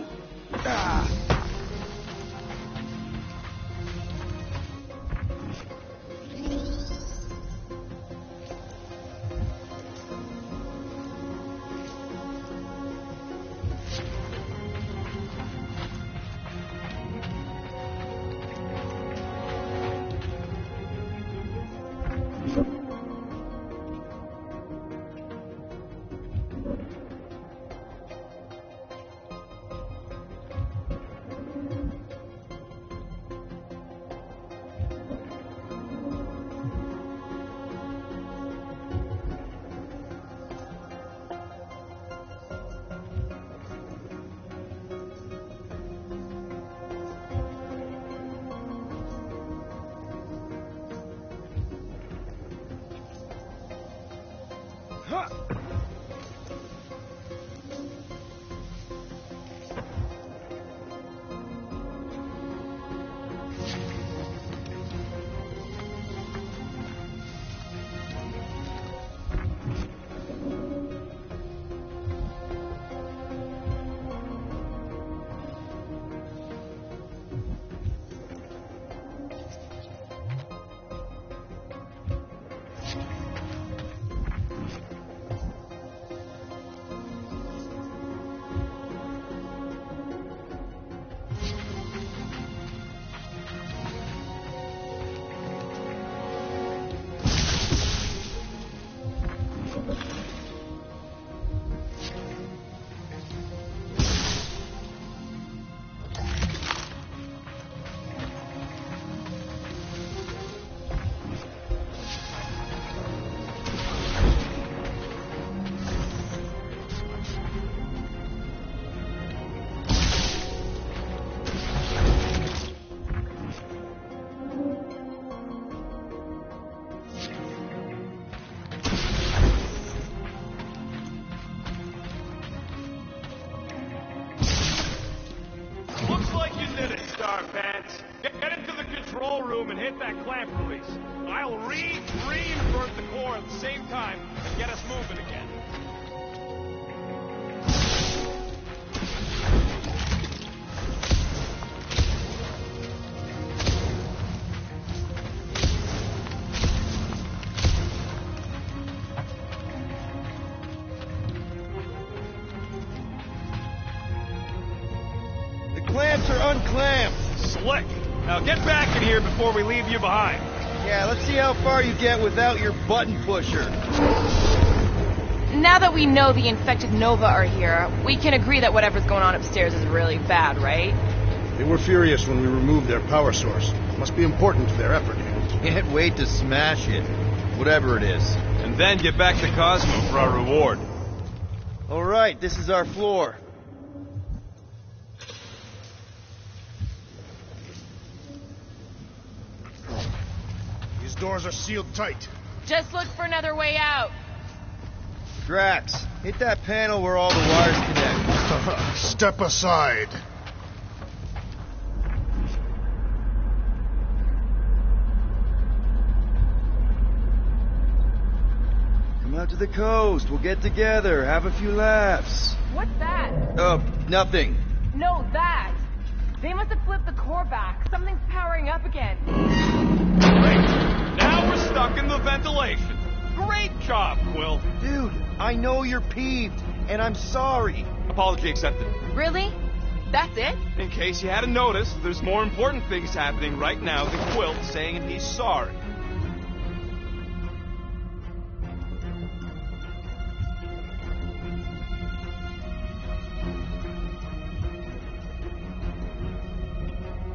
[SPEAKER 11] get that clamp release. I'll reinvert the core at the same time and get us moving again.
[SPEAKER 2] The clamps are unclamped.
[SPEAKER 11] Slick. Now get back in here before we leave you behind.
[SPEAKER 2] Yeah, let's see how far you get without your button pusher.
[SPEAKER 6] Now that we know the infected Nova are here, we can agree that whatever's going on upstairs is really bad, right?
[SPEAKER 5] They were furious when we removed their power source. Must be important to their effort here.
[SPEAKER 2] Can't wait to smash it. Whatever it is.
[SPEAKER 11] And then get back to Cosmo for our reward.
[SPEAKER 2] All right, this is our floor.
[SPEAKER 5] These doors are sealed tight.
[SPEAKER 6] Just look for another way out.
[SPEAKER 2] Drax, hit that panel where all the wires connect.
[SPEAKER 5] Step aside.
[SPEAKER 2] Come out to the coast. We'll get together, have a few laughs.
[SPEAKER 6] What's that?
[SPEAKER 2] Nothing.
[SPEAKER 6] No, that. They must have flipped the core back. Something's powering up again.
[SPEAKER 11] Great. Now we're stuck in the ventilation. Great job, Quill.
[SPEAKER 2] Dude, I know you're peeved, and I'm sorry.
[SPEAKER 11] Apology accepted.
[SPEAKER 6] Really? That's it?
[SPEAKER 11] In case you hadn't noticed, there's more important things happening right now than Quill saying he's sorry.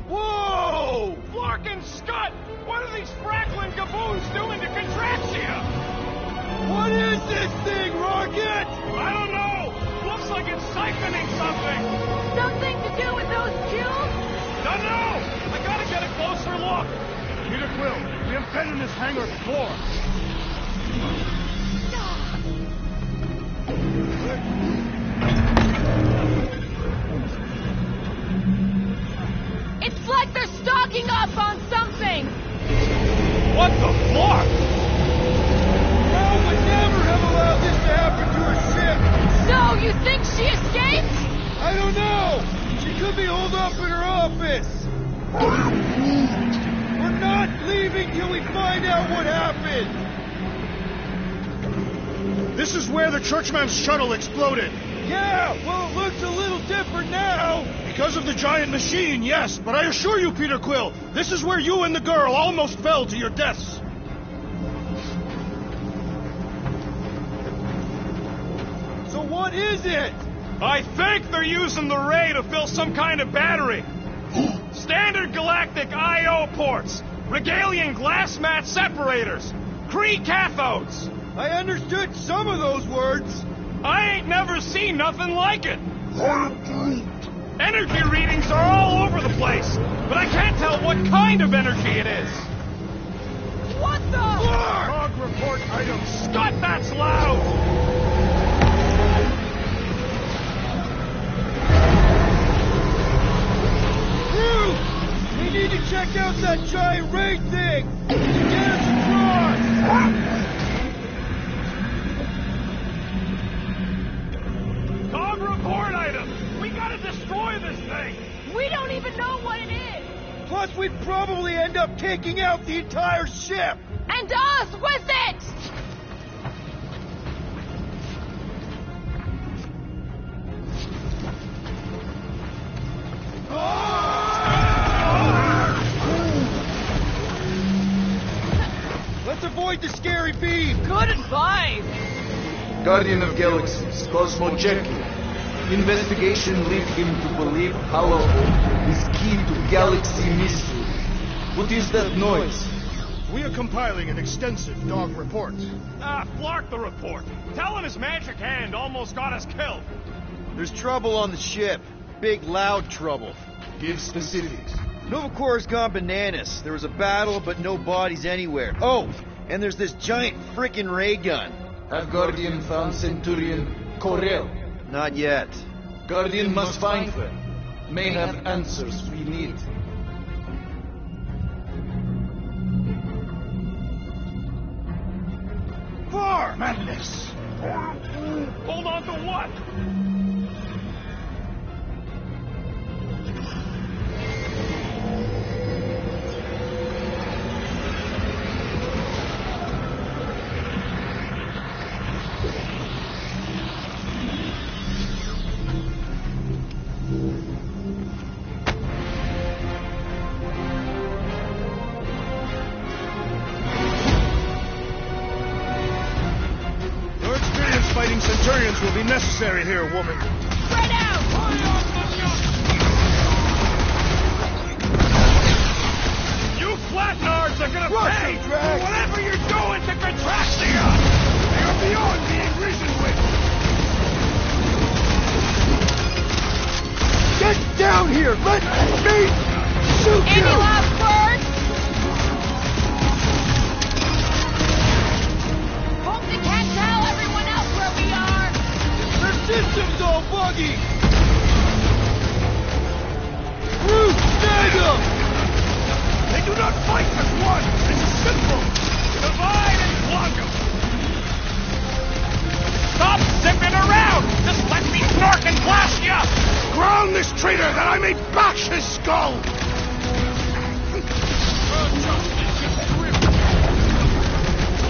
[SPEAKER 2] Whoa!
[SPEAKER 11] Flark and Scud! What are these frackling gaboons doing to Contraxia?
[SPEAKER 2] What is this thing, Rocket?
[SPEAKER 11] I don't know! Looks like it's siphoning something!
[SPEAKER 6] Something to do with those jewels?
[SPEAKER 11] Don't know! I gotta get a closer look!
[SPEAKER 5] Peter Quill, we have been in this hangar before.
[SPEAKER 6] It's like they're stocking up on something!
[SPEAKER 11] What the fuck?
[SPEAKER 2] I would never have allowed this to happen to her ship.
[SPEAKER 6] So, you think she escaped?
[SPEAKER 2] I don't know. She could be holed up in her office. We're not leaving till we find out what happened.
[SPEAKER 5] This is where the Churchman's shuttle exploded.
[SPEAKER 2] Yeah, well, it looks a little different now.
[SPEAKER 5] Because of the giant machine, yes. But I assure you, Peter Quill, this is where you and the girl almost fell to your deaths.
[SPEAKER 2] So what is it?
[SPEAKER 11] I think they're using the ray to fill some kind of battery. Standard galactic I.O. ports. Regalian glass mat separators. Kree cathodes.
[SPEAKER 2] I understood some of those words.
[SPEAKER 11] I ain't never seen nothing like it. Energy readings are all over the place, but I can't tell what kind of energy it is.
[SPEAKER 6] What the?
[SPEAKER 11] Log report item. Scott, that's loud.
[SPEAKER 2] Crew, we need to check out that giant ray thing. Get us across.
[SPEAKER 11] Dog report item! We gotta destroy this thing!
[SPEAKER 6] We don't even know what it is!
[SPEAKER 2] Plus, we'd probably end up taking out the entire ship!
[SPEAKER 6] And us with it!
[SPEAKER 2] Let's avoid the scary beam!
[SPEAKER 6] Good advice!
[SPEAKER 8] Guardian of Galaxies, Cosmo Jekyll. Investigation led him to believe Hollow is key to galaxy mystery. What is that noise?
[SPEAKER 5] We are compiling an extensive dog report.
[SPEAKER 11] Flark the report. Telling his magic hand almost got us killed.
[SPEAKER 2] There's trouble on the ship. Big, loud trouble.
[SPEAKER 8] Give specifics.
[SPEAKER 2] Nova Corps gone bananas. There was a battle, but no bodies anywhere. Oh, and there's this giant frickin' ray gun.
[SPEAKER 8] Have Guardian found Centurion Corel?
[SPEAKER 2] Not yet.
[SPEAKER 8] Guardian must find her. May have answers we need.
[SPEAKER 11] are! Madness! Hold on to what?
[SPEAKER 5] Fighting Centurions will be necessary here, woman.
[SPEAKER 10] Spread out!
[SPEAKER 11] You flatnards are gonna
[SPEAKER 5] Rush
[SPEAKER 11] pay
[SPEAKER 5] him, Drax!
[SPEAKER 11] for whatever you're doing to Contrastia! They are beyond being reasoned with!
[SPEAKER 3] Get down here! Let me shoot you!
[SPEAKER 10] Any last words? Hope they can't tell everyone else where we are.
[SPEAKER 1] Their system's all buggy! Root, snag them!
[SPEAKER 11] They do not fight as one! It's simple! Divide and block them! Stop zipping around! Just let me snark and blast ya!
[SPEAKER 5] Ground this traitor that I may bash his skull!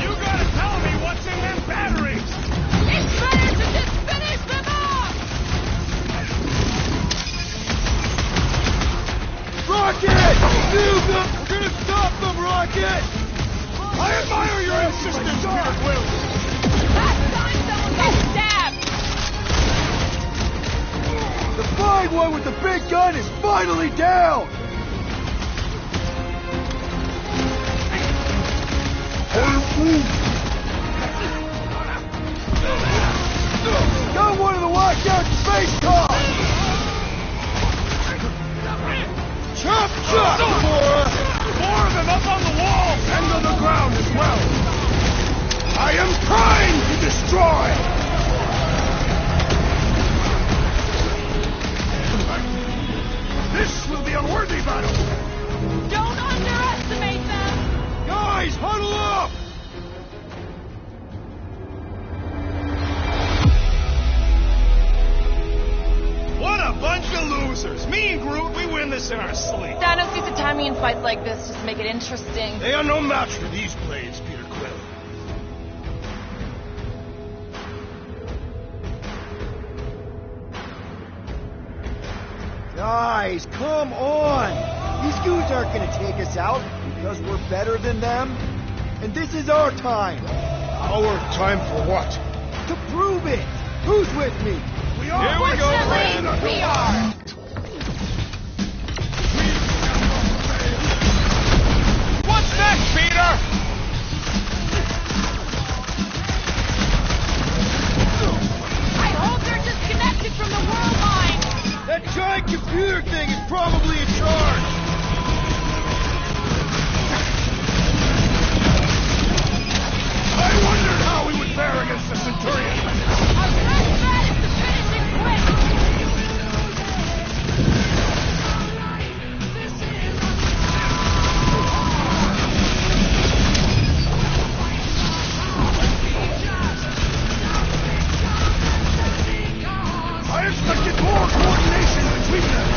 [SPEAKER 11] You gotta tell me what's in them batteries!
[SPEAKER 10] It's better to just finish them off!
[SPEAKER 1] Rocket! We're gonna stop them, Rocket!
[SPEAKER 11] I admire your insistence, Peter Quill!
[SPEAKER 10] Last time someone got stabbed!
[SPEAKER 1] The fine one with the big gun is finally down! Got one of the lockdown space cars! Chop, chop, Gamora!
[SPEAKER 11] More of them up on the walls and on the ground as well!
[SPEAKER 5] I am primed to destroy!
[SPEAKER 11] This will be a worthy battle!
[SPEAKER 10] Don't underestimate them!
[SPEAKER 1] Guys, huddle up!
[SPEAKER 11] What a bunch of losers! Me and Groot, we win this in our sleep!
[SPEAKER 6] Thanos used to time me in fights like this just to make it interesting.
[SPEAKER 5] They are no match for these blades, Peter Quill.
[SPEAKER 2] Guys, come on! These goons aren't gonna take us out because we're better than them. And this is our time.
[SPEAKER 5] Our time for what?
[SPEAKER 2] To prove it! Who's with me?
[SPEAKER 11] We are! Here we go, friend!
[SPEAKER 10] We are!
[SPEAKER 11] What's next, Peter?
[SPEAKER 10] I hope they're disconnected from the world line!
[SPEAKER 1] That giant computer thing is probably in charge!
[SPEAKER 11] I wondered how we would fare against the Centurion.
[SPEAKER 10] Our best bet is to finish it quick!
[SPEAKER 11] I expected more coordination between them.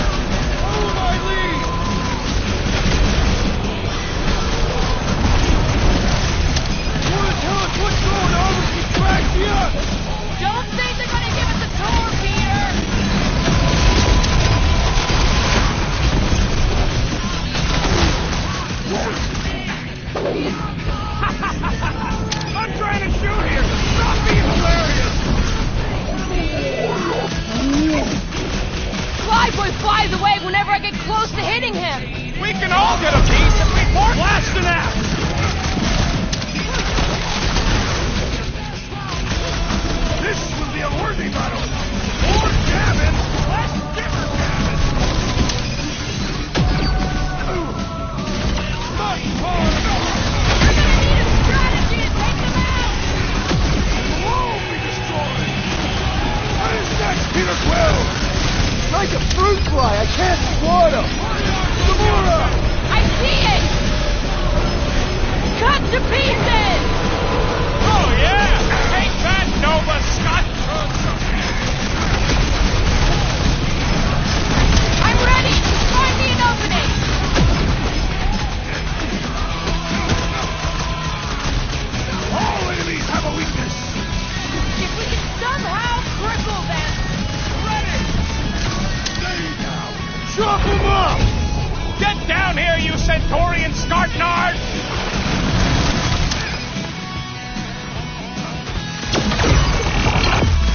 [SPEAKER 1] Follow my lead! You wanna tell us what's going on with Contrastia?
[SPEAKER 10] Don't think they're gonna give us a tour, Peter!
[SPEAKER 11] I'm trying to shoot here. Stop being hilarious.
[SPEAKER 10] Flyboy flies away whenever I get close to hitting him!
[SPEAKER 11] We can all get a piece if we force blasting out. This will be a worthy battle. More jabbing, less jibber jabbing.
[SPEAKER 1] Not hard!
[SPEAKER 10] Strategy to take them out!
[SPEAKER 11] The wall will be destroyed. What is next, Peter Quill?
[SPEAKER 2] Like a fruit fly, I can't swat him! Gamora!
[SPEAKER 10] I see it! Cut to pieces!
[SPEAKER 11] Oh, yeah! Nova Scotia!
[SPEAKER 10] I'm ready! Find me an opening!
[SPEAKER 11] All enemies have a weakness!
[SPEAKER 10] If we can somehow cripple them!
[SPEAKER 11] Ready! Stay down! Chop them up! Get down here, you Centaurian Scartnard!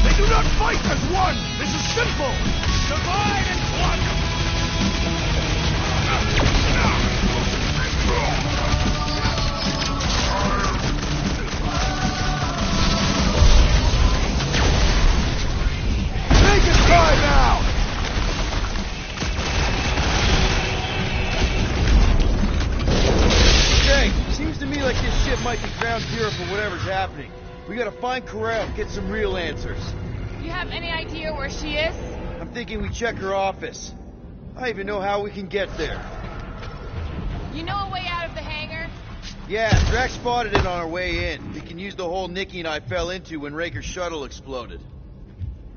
[SPEAKER 11] They do not fight as one! This is simple! Divide and plunder! Make it time now!
[SPEAKER 2] Okay, seems to me like this ship might be ground zero for whatever's happening. We gotta find Corral, get some real answers.
[SPEAKER 6] You have any idea where she is?
[SPEAKER 2] I'm thinking we check her office. I even know how we can get there.
[SPEAKER 6] You know a way out of the hangar?
[SPEAKER 2] Yeah, Drax spotted it on our way in. We can use the hole Nikki and I fell into when Raker's shuttle exploded.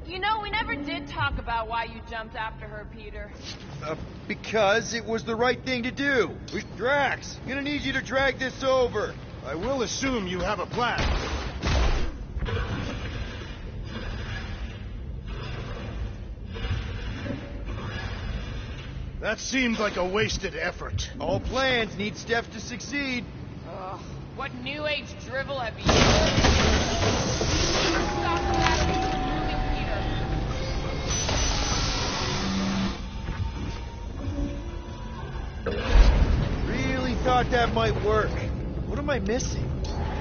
[SPEAKER 6] You know, we never did talk about why you jumped after her, Peter.
[SPEAKER 2] Because it was the right thing to do. Drax, gonna need you to drag this over.
[SPEAKER 5] I will assume you have a plan. That seemed like a wasted effort.
[SPEAKER 2] All plans need Steph to succeed.
[SPEAKER 6] Ugh, what new age drivel have you used? Stop that.
[SPEAKER 2] Really thought that might work. What am I missing?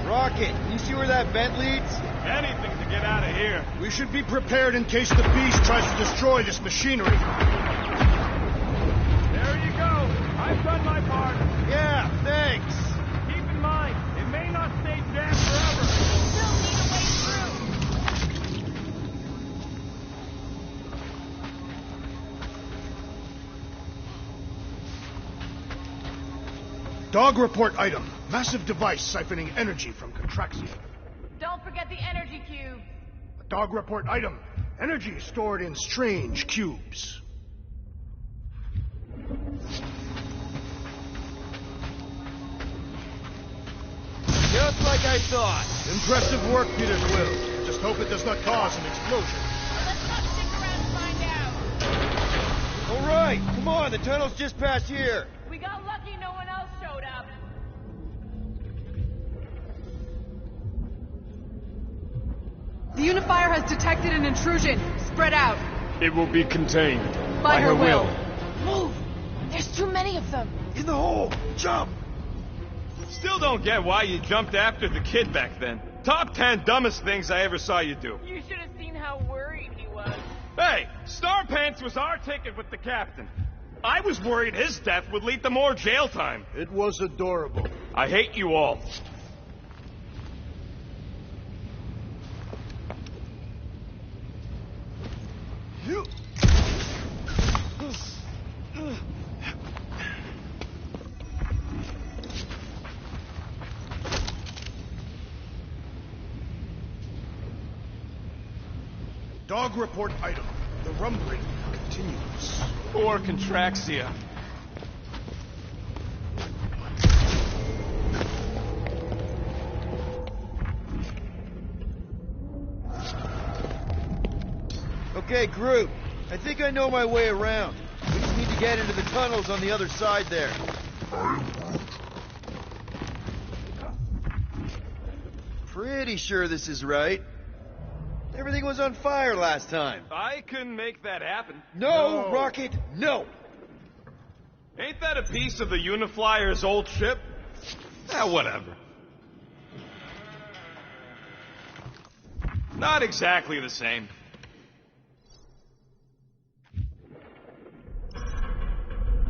[SPEAKER 2] Rocket, you see where that vent leads?
[SPEAKER 11] Anything to get out of here.
[SPEAKER 5] We should be prepared in case the beast tries to destroy this machinery.
[SPEAKER 11] There you go. I've done my part.
[SPEAKER 2] Yeah, thanks.
[SPEAKER 11] Keep in mind, it may not stay jammed forever.
[SPEAKER 6] Still need a way through.
[SPEAKER 5] Dog report item. Massive device siphoning energy from Contraxia.
[SPEAKER 6] Don't forget the energy cube.
[SPEAKER 5] Dog report item. Energy stored in strange cubes.
[SPEAKER 2] Just like I thought.
[SPEAKER 5] Impressive work, Peter's Will. Just hope it does not cause an explosion.
[SPEAKER 6] Let's not stick around to find out.
[SPEAKER 2] All right, come on, the tunnel's just past here.
[SPEAKER 6] We got lucky no one else showed up.
[SPEAKER 10] The unifier has detected an intrusion. Spread out.
[SPEAKER 11] It will be contained.
[SPEAKER 10] By her will.
[SPEAKER 6] Move! There's too many of them.
[SPEAKER 2] In the hole, jump!
[SPEAKER 11] Still don't get why you jumped after the kid back then. Top 10 dumbest things I ever saw you do.
[SPEAKER 6] You should have seen how worried he was.
[SPEAKER 11] Hey, Star Pants was our ticket with the captain. I was worried his death would lead to more jail time.
[SPEAKER 5] It was adorable.
[SPEAKER 11] I hate you all.
[SPEAKER 5] Dog report item. The rumbling continues.
[SPEAKER 11] Poor Contraxia.
[SPEAKER 2] Okay, Groot. I think I know my way around. We just need to get into the tunnels on the other side there. Pretty sure this is right. Everything was on fire last time.
[SPEAKER 11] I couldn't make that happen.
[SPEAKER 2] No, Rocket, no!
[SPEAKER 11] Ain't that a piece of the Uniflyer's old ship? Whatever. Not exactly the same.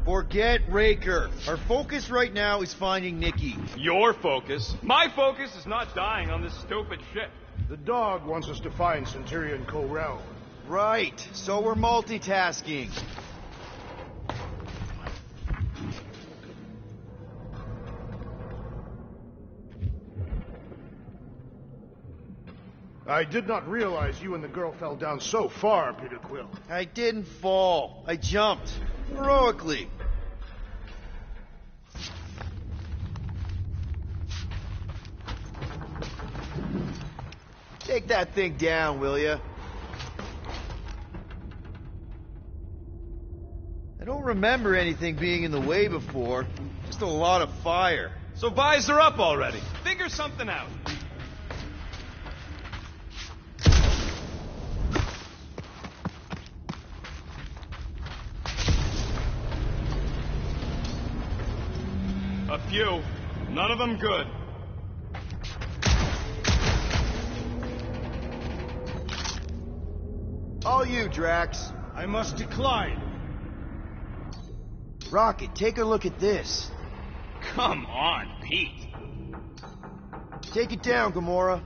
[SPEAKER 2] Forget Raker. Our focus right now is finding Nikki.
[SPEAKER 11] Your focus. My focus is not dying on this stupid ship.
[SPEAKER 5] The dog wants us to find Centurion Corel.
[SPEAKER 2] Right, so we're multitasking.
[SPEAKER 5] I did not realize you and the girl fell down so far, Peter Quill.
[SPEAKER 2] I didn't fall. I jumped. Heroically. Take that thing down, will ya? I don't remember anything being in the way before. Just a lot of fire.
[SPEAKER 11] So visor up already. Figure something out. A few. None of them good.
[SPEAKER 2] All you, Drax.
[SPEAKER 11] I must decline.
[SPEAKER 2] Rocket, take a look at this.
[SPEAKER 11] Come on, Pete.
[SPEAKER 2] Take it down, Gamora.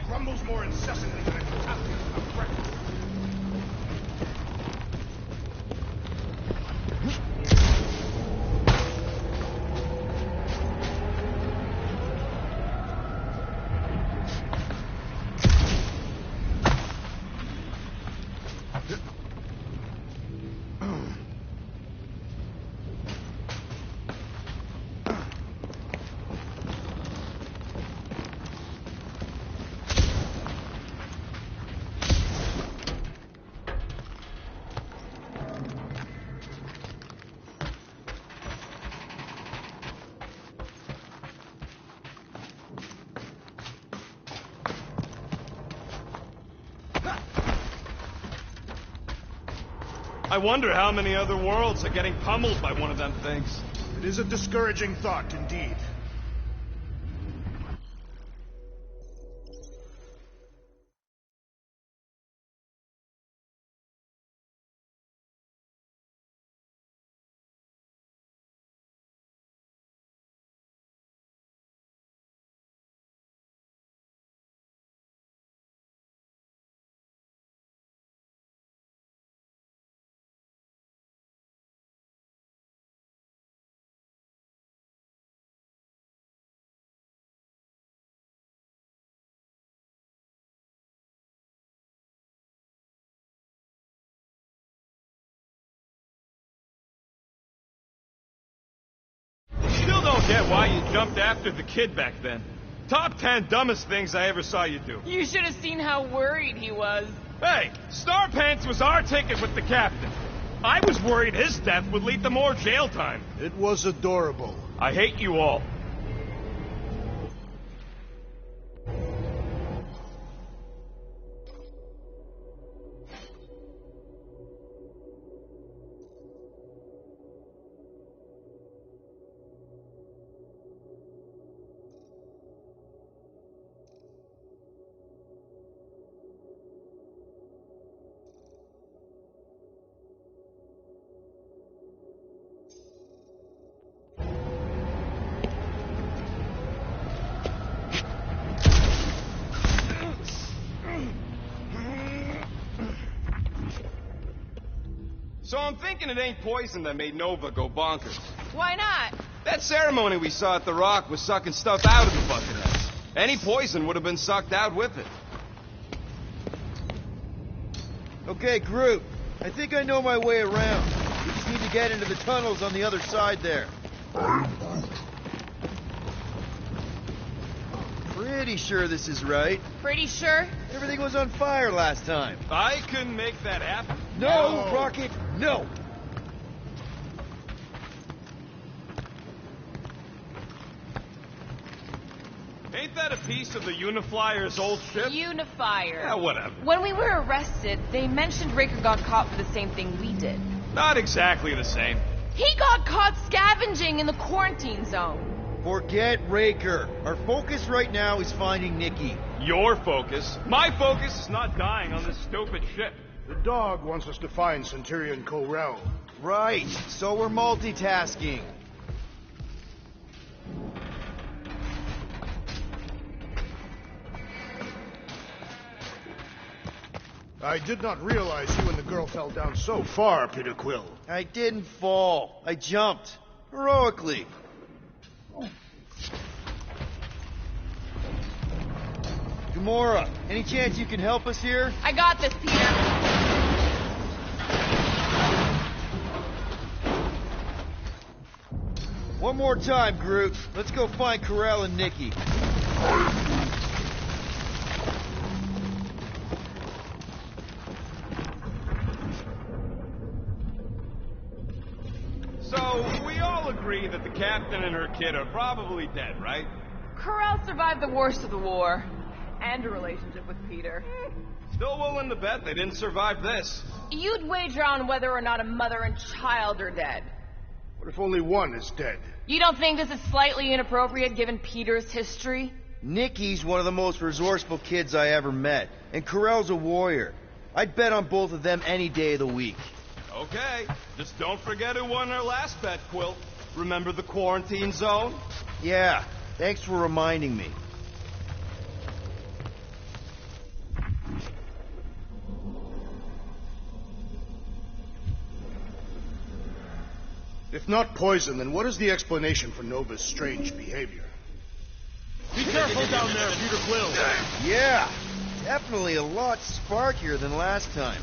[SPEAKER 5] Rumbles more incessantly than a catalyst of breakfast.
[SPEAKER 11] I wonder how many other worlds are getting pummeled by one of them things.
[SPEAKER 5] It is a discouraging thought, indeed.
[SPEAKER 11] Still don't get why you jumped after the kid back then. Top 10 dumbest things I ever saw you do.
[SPEAKER 6] You should have seen how worried he was.
[SPEAKER 11] Hey, Star Pants was our ticket with the captain. I was worried his death would lead to more jail time.
[SPEAKER 5] It was adorable.
[SPEAKER 11] I hate you all. So I'm thinking it ain't poison that made Nova go bonkers.
[SPEAKER 6] Why not?
[SPEAKER 11] That ceremony we saw at the Rock was sucking stuff out of the Bucketheads. Any poison would have been sucked out with it.
[SPEAKER 2] Okay, Groot. I think I know my way around. We just need to get into the tunnels on the other side there. Pretty sure this is right.
[SPEAKER 6] Pretty sure?
[SPEAKER 2] Everything was on fire last time.
[SPEAKER 11] I couldn't make that happen.
[SPEAKER 2] No, Rocket, no!
[SPEAKER 11] Ain't that a piece of the Uniflyer's old ship?
[SPEAKER 6] Unifier.
[SPEAKER 11] Yeah, whatever.
[SPEAKER 6] When we were arrested, they mentioned Raker got caught for the same thing we did.
[SPEAKER 11] Not exactly the same.
[SPEAKER 6] He got caught scavenging in the quarantine zone.
[SPEAKER 2] Forget Raker. Our focus right now is finding Nikki.
[SPEAKER 11] Your focus. My focus is not dying on this stupid ship.
[SPEAKER 5] The dog wants us to find Centurion Corell.
[SPEAKER 2] Right, so we're multitasking.
[SPEAKER 5] I did not realize you and the girl fell down so far, Peter Quill.
[SPEAKER 2] I didn't fall. I jumped. Heroically. Gamora, any chance you can help us here?
[SPEAKER 6] I got this, Peter.
[SPEAKER 2] One more time, Groot. Let's go find Corell and Nikki.
[SPEAKER 11] So, we all agree that the captain and her kid are probably dead, right?
[SPEAKER 6] Corell survived the worst of the war. And a relationship with Peter.
[SPEAKER 11] Still willing to bet they didn't survive this.
[SPEAKER 6] You'd wager on whether or not a mother and child are dead.
[SPEAKER 5] What if only one is dead?
[SPEAKER 6] You don't think this is slightly inappropriate given Peter's history?
[SPEAKER 2] Nikki's one of the most resourceful kids I ever met, and Corell's a warrior. I'd bet on both of them any day of the week.
[SPEAKER 11] Okay, just don't forget who won our last bet, Quill. Remember the quarantine zone?
[SPEAKER 2] Yeah, thanks for reminding me.
[SPEAKER 5] If not poison, then what is the explanation for Nova's strange behavior?
[SPEAKER 11] Be careful down there, Peter Quill.
[SPEAKER 2] Yeah, definitely a lot sparkier than last time.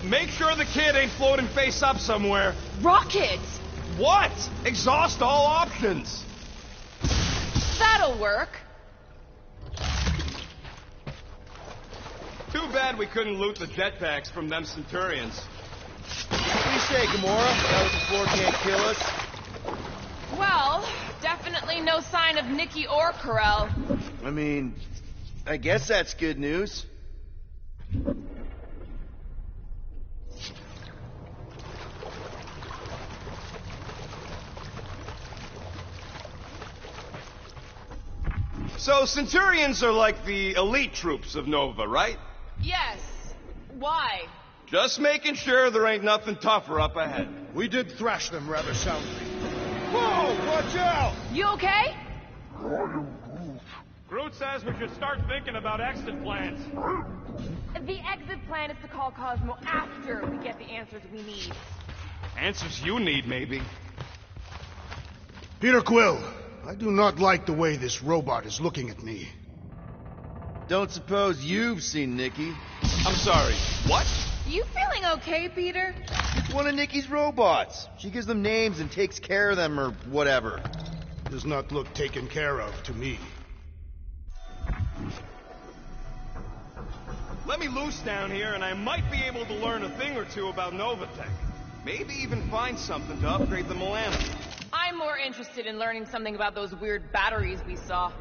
[SPEAKER 11] Make sure the kid ain't floating face up somewhere.
[SPEAKER 6] Rocket!
[SPEAKER 11] What? Exhaust all options.
[SPEAKER 6] That'll work.
[SPEAKER 11] Too bad we couldn't loot the jetpacks from them Centurions.
[SPEAKER 2] What do you say, Gamora? Now that the floor can't kill us?
[SPEAKER 6] Well, definitely no sign of Nikki or Corell.
[SPEAKER 2] I mean, I guess that's good news.
[SPEAKER 11] So, Centurions are like the elite troops of Nova, right?
[SPEAKER 6] Yes. Why?
[SPEAKER 11] Just making sure there ain't nothing tougher up ahead.
[SPEAKER 5] We did thrash them rather soundly.
[SPEAKER 2] Whoa, watch out!
[SPEAKER 6] You okay?
[SPEAKER 11] Groot says we should start thinking about exit plans.
[SPEAKER 6] The exit plan is to call Cosmo after we get the answers we need.
[SPEAKER 11] Answers you need, maybe.
[SPEAKER 5] Peter Quill, I do not like the way this robot is looking at me.
[SPEAKER 2] Don't suppose you've seen Nikki?
[SPEAKER 11] I'm sorry, what?
[SPEAKER 6] You feeling okay, Peter?
[SPEAKER 2] It's one of Nikki's robots. She gives them names and takes care of them or whatever.
[SPEAKER 5] Does not look taken care of to me.
[SPEAKER 11] Let me loose down here and I might be able to learn a thing or two about Novatech. Maybe even find something to upgrade the Milano.
[SPEAKER 6] I'm more interested in learning something about those weird batteries we saw.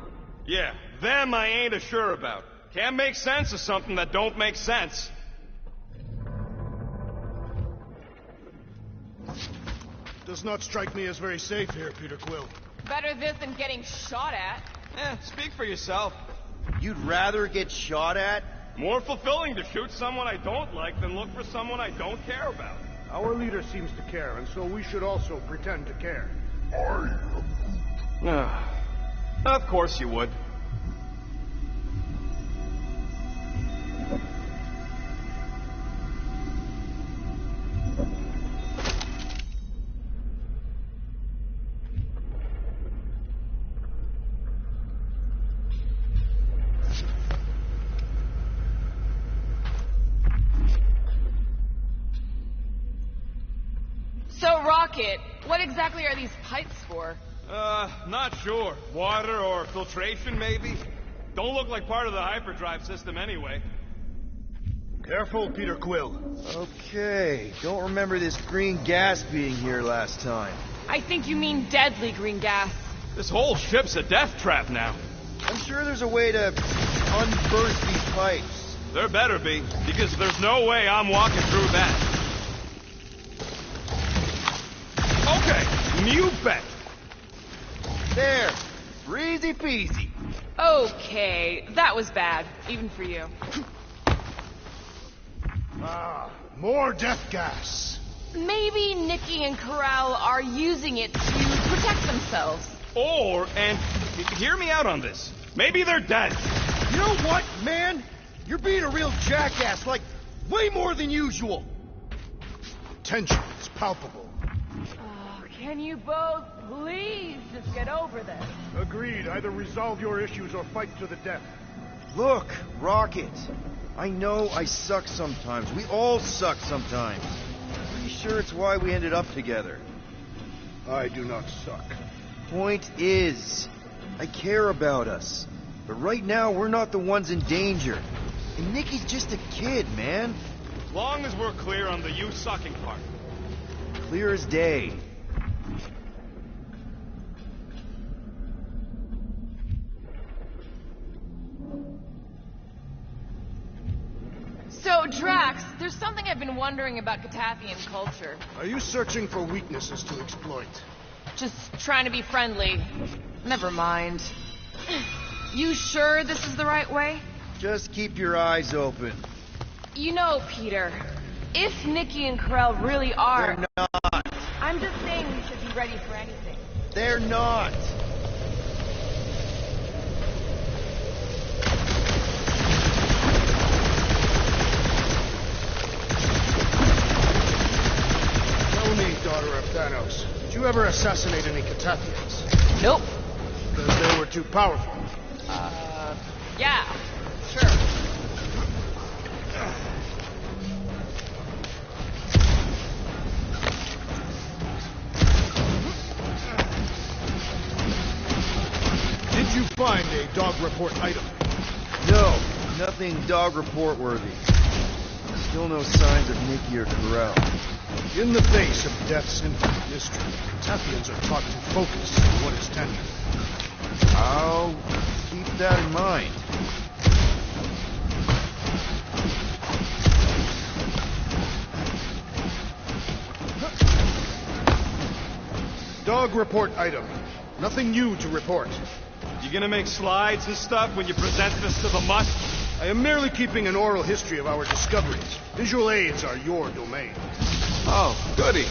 [SPEAKER 11] Yeah, them I ain't as sure about. Can't make sense of something that don't make sense.
[SPEAKER 5] Does not strike me as very safe here, Peter Quill.
[SPEAKER 6] Better this than getting shot at.
[SPEAKER 11] Speak for yourself.
[SPEAKER 2] You'd rather get shot at?
[SPEAKER 11] More fulfilling to shoot someone I don't like than look for someone I don't care about.
[SPEAKER 5] Our leader seems to care, and so we should also pretend to care.
[SPEAKER 11] Of course you would.
[SPEAKER 6] So, Rocket, what exactly are these pipes for?
[SPEAKER 11] Not sure. Water or filtration, maybe? Don't look like part of the hyperdrive system anyway.
[SPEAKER 5] Careful, Peter Quill.
[SPEAKER 2] Okay, don't remember this green gas being here last time.
[SPEAKER 6] I think you mean deadly green gas.
[SPEAKER 11] This whole ship's a death trap now.
[SPEAKER 2] I'm sure there's a way to unburst these pipes.
[SPEAKER 11] There better be, because there's no way I'm walking through that. Okay, you bet.
[SPEAKER 2] There. Easy peasy.
[SPEAKER 6] Okay, that was bad, even for you.
[SPEAKER 5] Ah, more death gas.
[SPEAKER 6] Maybe Nikki and Corral are using it to protect themselves.
[SPEAKER 11] And hear me out on this. Maybe they're dead.
[SPEAKER 2] You know what, man? You're being a real jackass, like, way more than usual.
[SPEAKER 5] Tension is palpable.
[SPEAKER 10] Oh, can you both please just get over this?
[SPEAKER 5] Agreed. Either resolve your issues or fight to the death.
[SPEAKER 2] Look, Rocket. I know I suck sometimes. We all suck sometimes. Pretty sure it's why we ended up together.
[SPEAKER 5] I do not suck.
[SPEAKER 2] Point is, I care about us. But right now, we're not the ones in danger. And Nikki's just a kid, man.
[SPEAKER 11] As long as we're clear on the you sucking part.
[SPEAKER 2] Clear as day.
[SPEAKER 6] So, Drax, there's something I've been wondering about Catathian culture.
[SPEAKER 5] Are you searching for weaknesses to exploit?
[SPEAKER 6] Just trying to be friendly. Never mind. You sure this is the right way?
[SPEAKER 2] Just keep your eyes open.
[SPEAKER 6] You know, Peter, if Nikki and Corell really are...
[SPEAKER 2] They're not.
[SPEAKER 6] I'm just saying we should be ready for anything.
[SPEAKER 2] They're not.
[SPEAKER 5] Tell me, daughter of Thanos, did you ever assassinate any Catathians?
[SPEAKER 6] Nope.
[SPEAKER 5] Because they were too powerful.
[SPEAKER 6] Yeah, sure.
[SPEAKER 5] Did you find a dog report item?
[SPEAKER 2] No, nothing dog report worthy. Still no signs of Nikki or Corell.
[SPEAKER 5] In the face of death's infinite mystery, Catathians are taught to focus on what is tender.
[SPEAKER 2] I'll keep that in mind.
[SPEAKER 5] Dog report item. Nothing new to report.
[SPEAKER 11] You gonna make slides and stuff when you present this to the mutt?
[SPEAKER 5] I am merely keeping an oral history of our discoveries. Visual aids are your domain.
[SPEAKER 11] Oh, goody.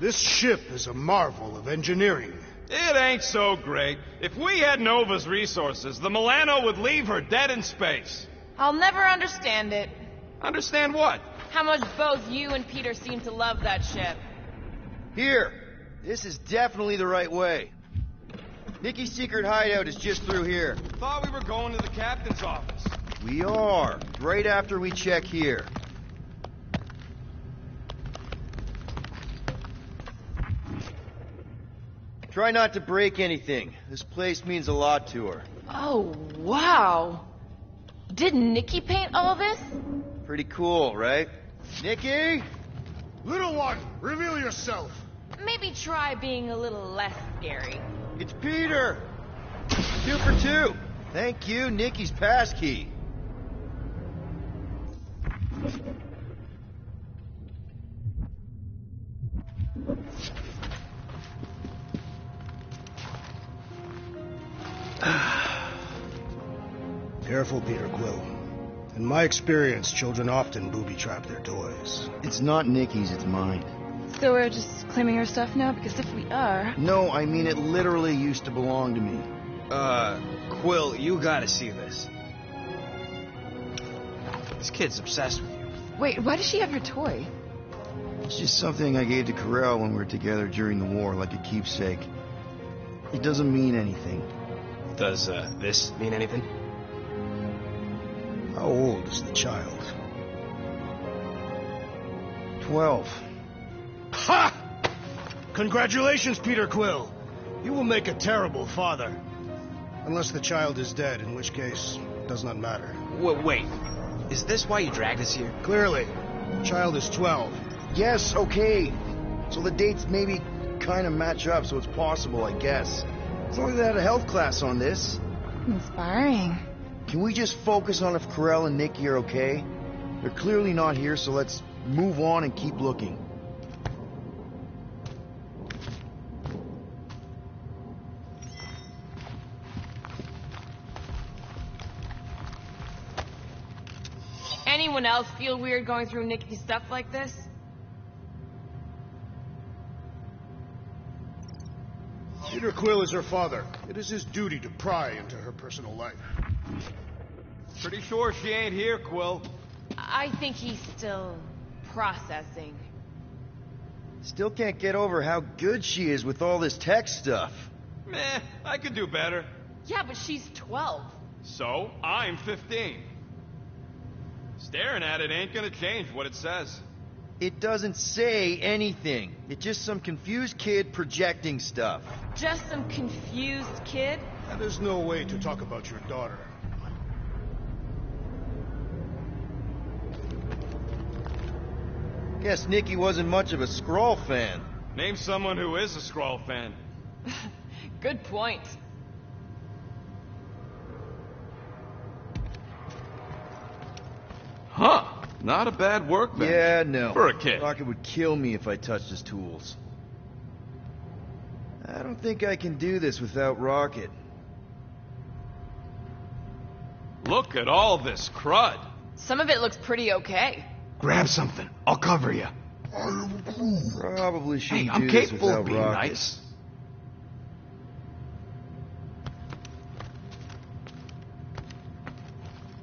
[SPEAKER 5] This ship is a marvel of engineering.
[SPEAKER 11] It ain't so great. If we had Nova's resources, the Milano would leave her dead in space.
[SPEAKER 6] I'll never understand it.
[SPEAKER 11] Understand what?
[SPEAKER 6] How much both you and Peter seem to love that ship.
[SPEAKER 2] Here. This is definitely the right way. Nikki's secret hideout is just through here.
[SPEAKER 11] Thought we were going to the captain's office.
[SPEAKER 2] We are. Right after we check here. Try not to break anything. This place means a lot to her.
[SPEAKER 6] Oh, wow. Did Nikki paint all this?
[SPEAKER 2] Pretty cool, right? Nikki?
[SPEAKER 5] Little one, reveal yourself.
[SPEAKER 6] Maybe try being a little less scary.
[SPEAKER 2] It's Peter! 2 for 2. Thank you, Nikki's passkey.
[SPEAKER 5] Careful, Peter Quill. In my experience, children often booby-trap their toys.
[SPEAKER 2] It's not Nikki's, it's mine.
[SPEAKER 10] So we're just claiming her stuff now? Because if we are...
[SPEAKER 2] No, I mean it literally used to belong to me.
[SPEAKER 7] Quill, you gotta see this. This kid's obsessed with you.
[SPEAKER 10] Wait, why does she have your toy?
[SPEAKER 2] It's just something I gave to Corell when we were together during the war, like a keepsake. It doesn't mean anything.
[SPEAKER 7] Does, this mean anything?
[SPEAKER 5] How old is the child?
[SPEAKER 2] 12.
[SPEAKER 5] Ha! Congratulations, Peter Quill. You will make a terrible father. Unless the child is dead, in which case, it does not matter.
[SPEAKER 7] Wait. Is this why you dragged us here?
[SPEAKER 5] Clearly. The child is 12.
[SPEAKER 2] Yes, okay. So the dates maybe kind of match up, so it's possible, I guess. As long as they had a health class on this.
[SPEAKER 6] Inspiring.
[SPEAKER 2] Can we just focus on if Corell and Nikki are okay? They're clearly not here, so let's move on and keep looking.
[SPEAKER 6] Anyone else feel weird going through Nikki's stuff like this?
[SPEAKER 5] Peter Quill is her father. It is his duty to pry into her personal life.
[SPEAKER 11] Pretty sure she ain't here, Quill.
[SPEAKER 6] I think he's still processing.
[SPEAKER 2] Still can't get over how good she is with all this tech stuff.
[SPEAKER 11] Meh, I could do better.
[SPEAKER 6] Yeah, but she's 12.
[SPEAKER 11] So, I'm 15. Staring at it ain't gonna change what it says.
[SPEAKER 2] It doesn't say anything. It's just some confused kid projecting stuff.
[SPEAKER 6] Just some confused kid?
[SPEAKER 5] That is no way to talk about your daughter.
[SPEAKER 2] Guess Nikki wasn't much of a Skrull fan.
[SPEAKER 11] Name someone who is a Skrull fan.
[SPEAKER 6] Good point.
[SPEAKER 11] Huh. Not a bad workbench.
[SPEAKER 2] Yeah, no.
[SPEAKER 11] For a kid.
[SPEAKER 2] Rocket would kill me if I touched his tools. I don't think I can do this without Rocket.
[SPEAKER 11] Look at all this crud.
[SPEAKER 6] Some of it looks pretty okay.
[SPEAKER 7] Grab something. I'll cover you.
[SPEAKER 2] Probably shouldn't
[SPEAKER 7] Hey, I'm
[SPEAKER 2] do this
[SPEAKER 7] capable
[SPEAKER 2] without
[SPEAKER 7] of being
[SPEAKER 2] Rocket.
[SPEAKER 7] nice.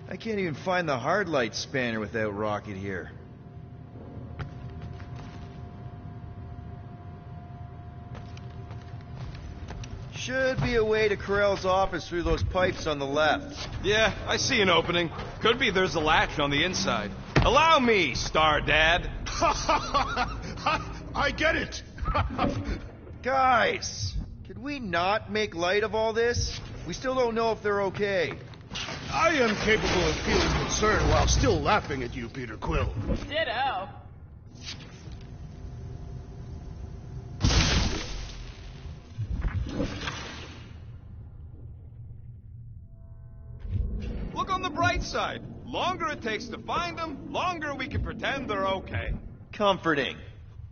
[SPEAKER 2] I can't even find the hard light spanner without Rocket here. Should be a way to Corell's office through those pipes on the left.
[SPEAKER 11] Yeah, I see an opening. Could be there's a latch on the inside. Allow me, Star Dad.
[SPEAKER 5] I get it!
[SPEAKER 2] Guys, could we not make light of all this? We still don't know if they're okay.
[SPEAKER 5] I am capable of feeling concern while still laughing at you, Peter Quill.
[SPEAKER 6] Ditto.
[SPEAKER 11] Look on the bright side. Longer it takes to find them, longer we can pretend they're okay.
[SPEAKER 2] Comforting.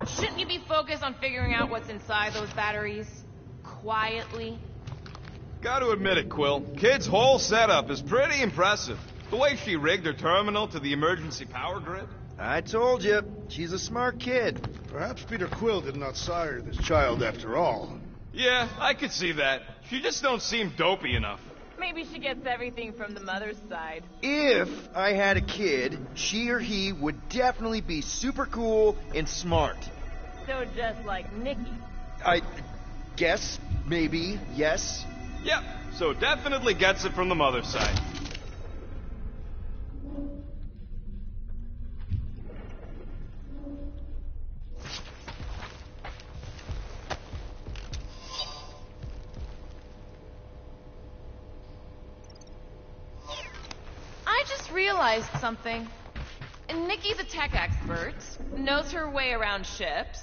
[SPEAKER 6] Shouldn't you be focused on figuring out what's inside those batteries? Quietly?
[SPEAKER 11] Gotta admit it, Quill. Kid's whole setup is pretty impressive. The way she rigged her terminal to the emergency power grid.
[SPEAKER 2] I told you, she's a smart kid.
[SPEAKER 5] Perhaps Peter Quill did not sire this child after all.
[SPEAKER 11] Yeah, I could see that. She just don't seem dopey enough.
[SPEAKER 6] Maybe she gets everything from the mother's side.
[SPEAKER 2] If I had a kid, she or he would definitely be super cool and smart.
[SPEAKER 6] So just like Nikki.
[SPEAKER 2] I guess, maybe, yes.
[SPEAKER 11] Yep, so definitely gets it from the mother's side.
[SPEAKER 6] I just realized something. Nikki's a tech expert, knows her way around ships,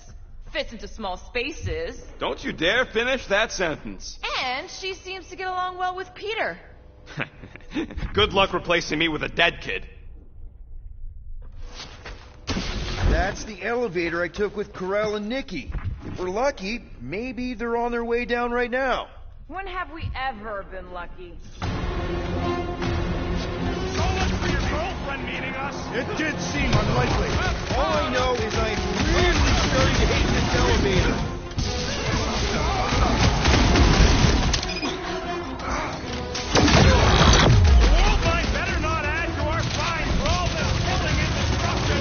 [SPEAKER 6] fits into small spaces,
[SPEAKER 11] Don't you dare finish that sentence.
[SPEAKER 6] and she seems to get along well with Peter.
[SPEAKER 11] Good luck replacing me with a dead kid.
[SPEAKER 2] That's the elevator I took with Corell and Nikki. If we're lucky, maybe they're on their way down right now.
[SPEAKER 6] When have we ever been lucky?
[SPEAKER 11] So much for your girlfriend meeting us.
[SPEAKER 5] It did seem unlikely.
[SPEAKER 2] All I know is I'm really starting to hate this elevator.
[SPEAKER 11] The world might better not add to our fine for all this killing and destruction.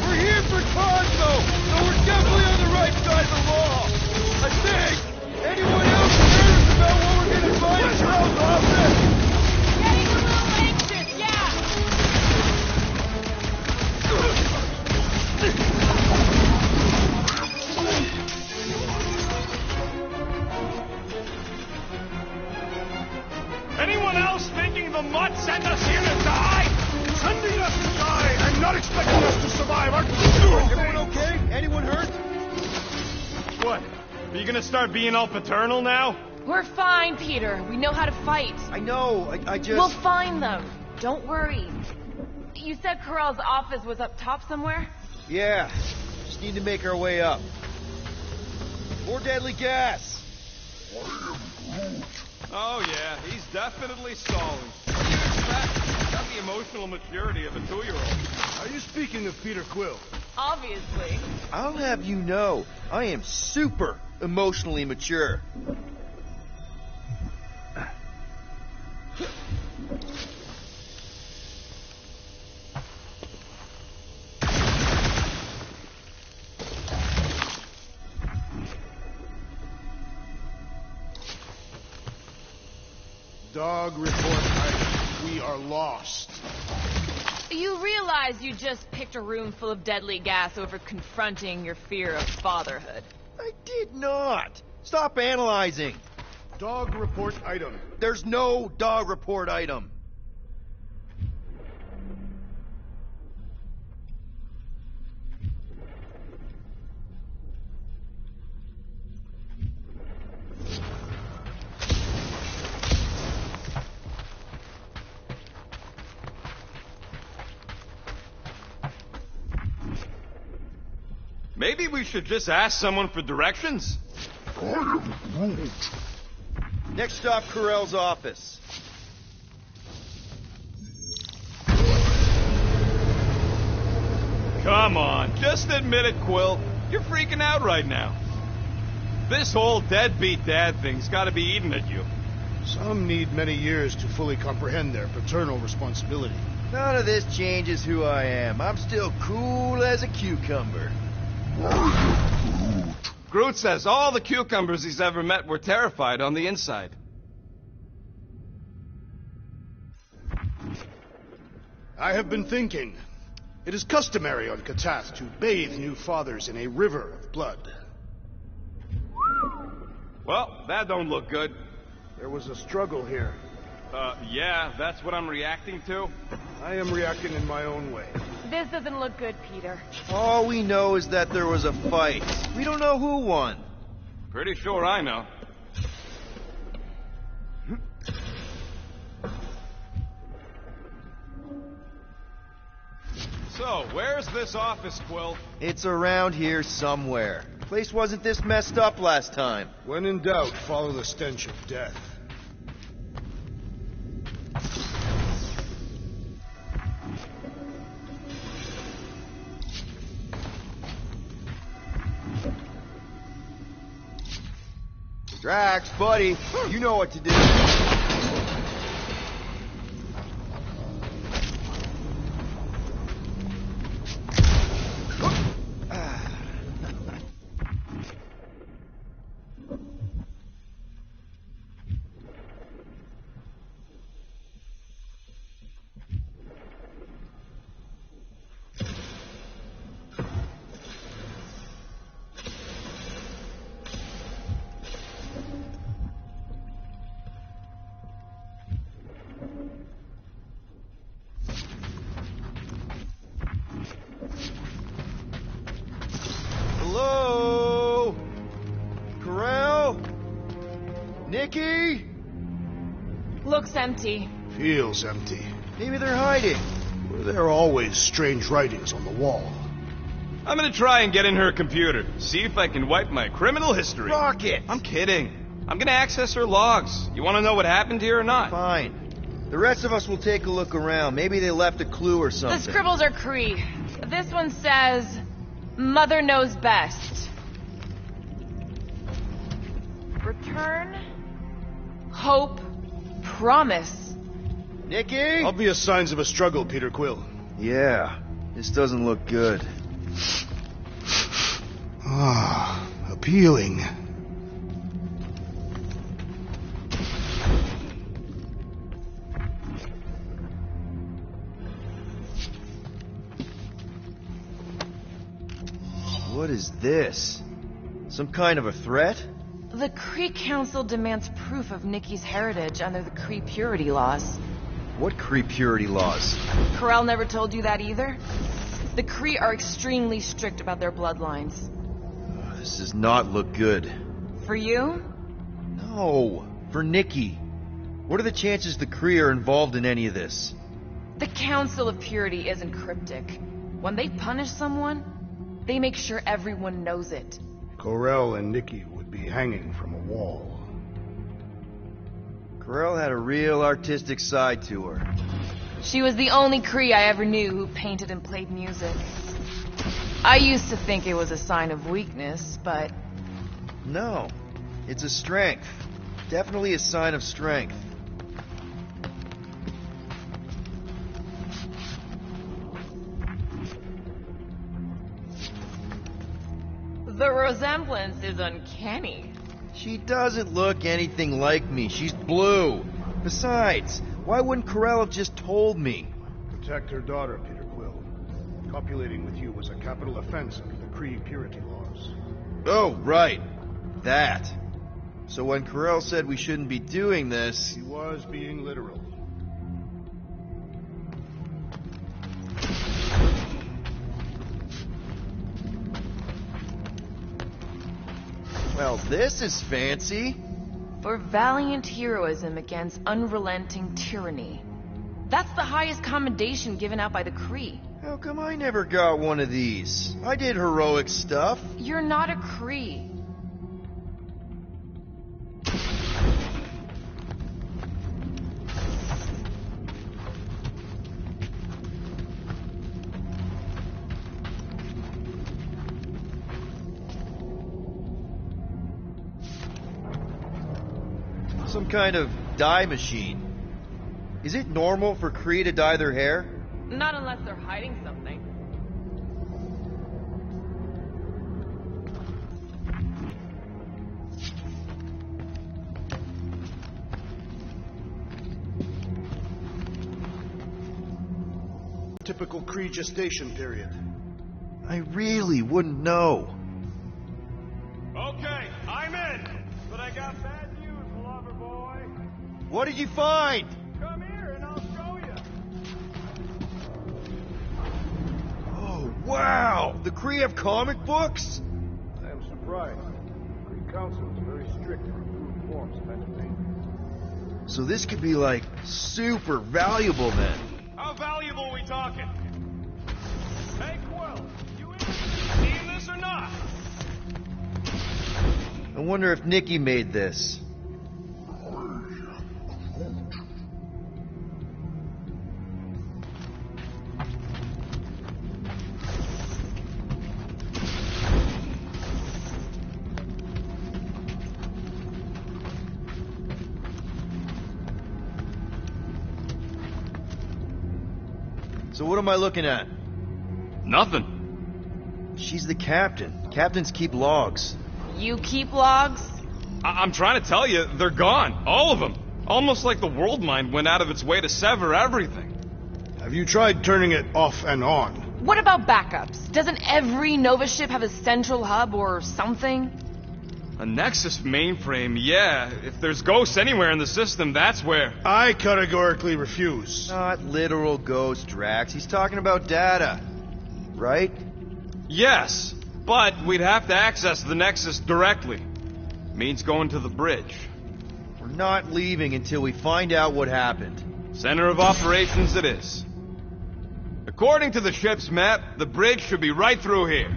[SPEAKER 2] We're here for Cosmo, so we're definitely on the right side of the law. I think. Anyone else nervous about what we're gonna find in Corell's office?
[SPEAKER 6] Getting a little anxious, yeah!
[SPEAKER 11] the mud send us here to die?
[SPEAKER 5] Sending us to die and not expecting us to survive.
[SPEAKER 2] Everyone okay? Anyone hurt?
[SPEAKER 11] What? Are you gonna start being all paternal now?
[SPEAKER 6] We're fine, Peter. We know how to fight.
[SPEAKER 2] I know, I just...
[SPEAKER 6] We'll find them. Don't worry. You said Corral's office was up top somewhere?
[SPEAKER 2] Yeah, just need to make our way up. More deadly gas!
[SPEAKER 11] Oh yeah, he's definitely stalling. He's got the emotional maturity of a 2-year-old.
[SPEAKER 5] Are you speaking of Peter Quill?
[SPEAKER 6] Obviously.
[SPEAKER 2] I'll have you know, I am super emotionally mature.
[SPEAKER 5] Dog report item. We are lost.
[SPEAKER 6] You realize you just picked a room full of deadly gas over confronting your fear of fatherhood.
[SPEAKER 2] I did not! Stop analyzing!
[SPEAKER 5] Dog report item.
[SPEAKER 2] There's no dog report item.
[SPEAKER 11] Maybe we should just ask someone for directions?
[SPEAKER 2] Next stop, Corral's office.
[SPEAKER 11] Come on, just admit it, Quill. You're freaking out right now. This whole deadbeat dad thing's gotta be eating at you.
[SPEAKER 5] Some need many years to fully comprehend their paternal responsibility.
[SPEAKER 2] None of this changes who I am. I'm still cool as a cucumber.
[SPEAKER 11] Groot says all the cucumbers he's ever met were terrified on the inside.
[SPEAKER 5] I have been thinking. It is customary on Katath to bathe new fathers in a river of blood.
[SPEAKER 11] Well, that don't look good.
[SPEAKER 5] There was a struggle here.
[SPEAKER 11] Yeah, that's what I'm reacting to.
[SPEAKER 5] I am reacting in my own way.
[SPEAKER 6] This doesn't look good, Peter.
[SPEAKER 2] All we know is that there was a fight. We don't know who won.
[SPEAKER 11] Pretty sure I know. So, where's this office, Quill?
[SPEAKER 2] It's around here somewhere. Place wasn't this messed up last time.
[SPEAKER 5] When in doubt, follow the stench of death.
[SPEAKER 2] Drax, buddy, you know what to do. Hello? Corral? Nikki?
[SPEAKER 6] Looks empty.
[SPEAKER 5] Feels empty.
[SPEAKER 2] Maybe they're hiding.
[SPEAKER 5] There are always strange writings on the wall.
[SPEAKER 11] I'm gonna try and get in her computer, see if I can wipe my criminal history.
[SPEAKER 2] Rocket!
[SPEAKER 11] I'm kidding. I'm gonna access her logs. You wanna know what happened here or not?
[SPEAKER 2] Fine. The rest of us will take a look around. Maybe they left a clue or something.
[SPEAKER 6] The scribbles are Cree. This one says, Mother knows best. Return, hope, promise.
[SPEAKER 2] Nikki?
[SPEAKER 5] Obvious signs of a struggle, Peter Quill.
[SPEAKER 2] Yeah, this doesn't look good.
[SPEAKER 5] Ah, appealing.
[SPEAKER 2] What is this? Some kind of a threat?
[SPEAKER 6] The Cree Council demands proof of Nikki's heritage under the Cree purity laws.
[SPEAKER 2] What Kree purity laws?
[SPEAKER 6] Corell never told you that either? The Kree are extremely strict about their bloodlines.
[SPEAKER 2] This does not look good.
[SPEAKER 6] For you?
[SPEAKER 2] No, for Nikki. What are the chances the Kree are involved in any of this?
[SPEAKER 6] The Council of Purity isn't cryptic. When they punish someone, they make sure everyone knows it.
[SPEAKER 5] Corell and Nikki would be hanging from a wall.
[SPEAKER 2] Corell had a real artistic side to her.
[SPEAKER 6] She was the only Kree I ever knew who painted and played music. I used to think it was a sign of weakness, but...
[SPEAKER 2] No, it's a strength. Definitely a sign of strength.
[SPEAKER 6] The resemblance is uncanny.
[SPEAKER 2] She doesn't look anything like me. She's blue. Besides, why wouldn't Corell have just told me?
[SPEAKER 5] Protect her daughter, Peter Quill. Copulating with you was a capital offense under the Kree purity laws.
[SPEAKER 2] Oh, right. That. So when Corell said we shouldn't be doing this...
[SPEAKER 5] He was being literal.
[SPEAKER 2] Well, this is fancy.
[SPEAKER 6] For valiant heroism against unrelenting tyranny. That's the highest commendation given out by the Kree.
[SPEAKER 2] How come I never got one of these? I did heroic stuff.
[SPEAKER 6] You're not a Kree.
[SPEAKER 2] Some kind of dye machine. Is it normal for Kree to dye their hair?
[SPEAKER 6] Not unless they're hiding something.
[SPEAKER 5] Typical Kree gestation period.
[SPEAKER 2] I really wouldn't know.
[SPEAKER 11] Okay, I'm in. But I got bad news, lover boy.
[SPEAKER 2] What did you find?
[SPEAKER 11] Come here and I'll show you.
[SPEAKER 2] Oh, wow! The Kree have comic books?
[SPEAKER 5] I am surprised. The Kree Council is very strict on approved forms of entertainment.
[SPEAKER 2] So this could be, like, super valuable then.
[SPEAKER 11] How valuable we talking? Hey, Quill, you seen this or not?
[SPEAKER 2] I wonder if Nikki made this. So what am I looking at?
[SPEAKER 11] Nothing.
[SPEAKER 2] She's the captain. Captains keep logs.
[SPEAKER 6] You keep logs?
[SPEAKER 11] I'm trying to tell you, they're gone. All of them. Almost like the world mind went out of its way to sever everything.
[SPEAKER 5] Have you tried turning it off and on?
[SPEAKER 6] What about backups? Doesn't every Nova ship have a central hub or something?
[SPEAKER 11] A Nexus mainframe, yeah. If there's ghosts anywhere in the system, that's where.
[SPEAKER 5] I categorically refuse.
[SPEAKER 2] Not literal ghost, Drax. He's talking about data. Right?
[SPEAKER 11] Yes, but we'd have to access the Nexus directly. Means going to the bridge.
[SPEAKER 2] We're not leaving until we find out what happened.
[SPEAKER 11] Center of operations it is. According to the ship's map, the bridge should be right through here.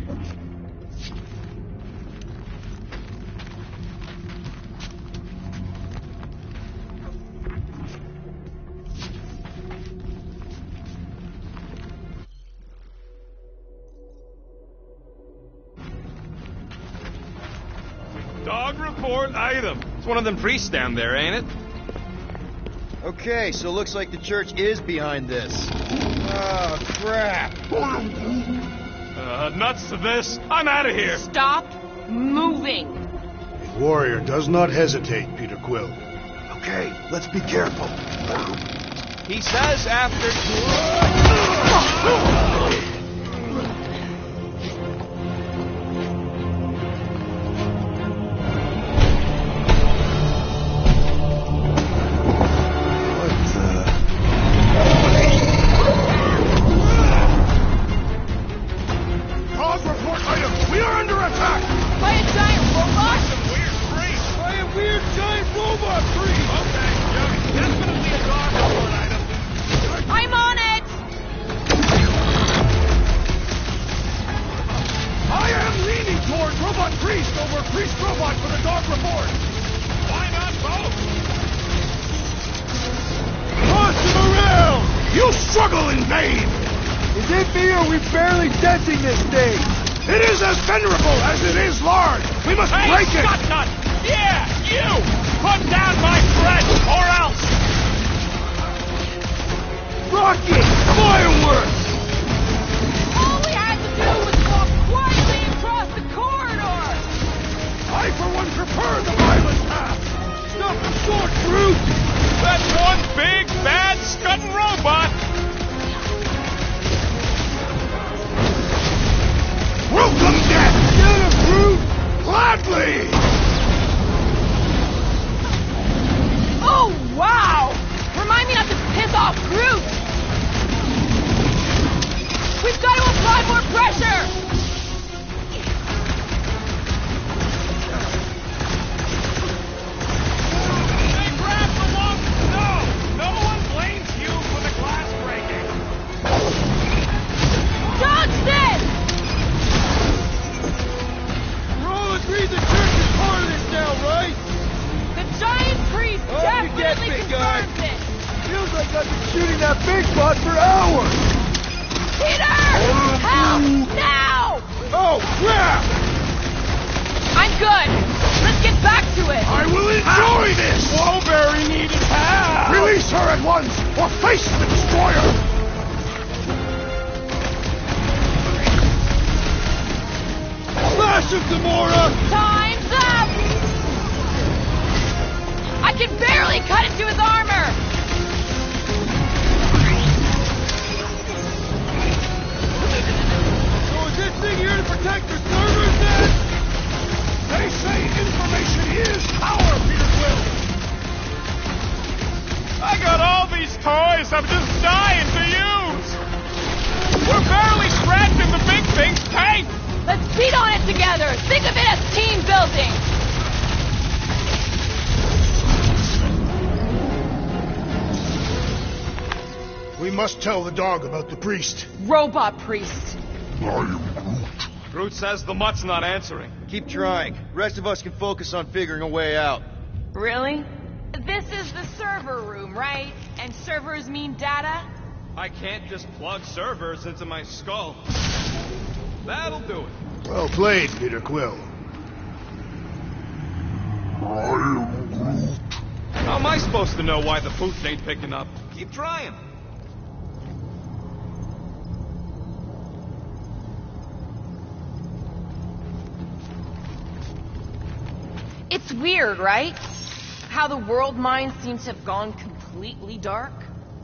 [SPEAKER 11] Dog report item. It's one of them priests down there, ain't it?
[SPEAKER 2] Okay, so looks like the church is behind this. Oh, crap.
[SPEAKER 11] Nuts to this. I'm out of here.
[SPEAKER 6] Stop moving.
[SPEAKER 5] A warrior does not hesitate, Peter Quill.
[SPEAKER 3] Okay, let's be careful.
[SPEAKER 11] He says after... struggle in vain!
[SPEAKER 3] Is it me or are we barely sensing this thing?
[SPEAKER 11] It is as venerable as it is large! We must break it!
[SPEAKER 12] Shotgun! Yeah, you! Put down my friend, or else!
[SPEAKER 3] Rocket! Fireworks!
[SPEAKER 10] All we had to do was walk quietly across the corridor!
[SPEAKER 11] I, for one, prefer the violent path!
[SPEAKER 3] Stop the short, Groot!
[SPEAKER 12] That's one big, bad, scudding robot!
[SPEAKER 11] Welcome, death!
[SPEAKER 3] Get him, Groot!
[SPEAKER 11] Gladly!
[SPEAKER 10] Oh, wow! Remind me not to piss off Groot! We've got to apply more pressure!
[SPEAKER 12] They grabbed the long... No one blames you for the glass breaking.
[SPEAKER 10] Dodge this!
[SPEAKER 3] We're all agreed the church is part of this now, right?
[SPEAKER 10] The giant priest
[SPEAKER 3] Oh, you get
[SPEAKER 10] definitely
[SPEAKER 3] big guy.
[SPEAKER 10] confirms it!
[SPEAKER 3] Feels like I've been shooting that big spot for hours!
[SPEAKER 10] Peter! Help! Now!
[SPEAKER 3] Oh, crap!
[SPEAKER 10] I'm good! Let's get back to it!
[SPEAKER 11] I will enjoy this!
[SPEAKER 12] Woolberry needed help!
[SPEAKER 11] Release her at once, or face the destroyer!
[SPEAKER 3] Slash him, Gamora!
[SPEAKER 10] Time's up! I can barely cut into his armor!
[SPEAKER 3] So is this thing here to protect the servers then?
[SPEAKER 11] They say information is power, Peter Quill!
[SPEAKER 12] I got all these toys I'm just dying to use! We're barely scratching the big thing's paint!
[SPEAKER 10] Let's beat on it together! Think of it as team building!
[SPEAKER 5] We must tell the dog about the priest.
[SPEAKER 10] Robot priest.
[SPEAKER 12] Groot says the mutt's not answering.
[SPEAKER 2] Keep trying. Rest of us can focus on figuring a way out.
[SPEAKER 6] Really? This is the server room, right? And servers mean data?
[SPEAKER 12] I can't just plug servers into my skull. That'll do it.
[SPEAKER 5] Well played, Peter Quill.
[SPEAKER 12] How am I supposed to know why the booth ain't picking up? Keep trying.
[SPEAKER 6] It's weird, right? How the world mind seems to have gone completely dark.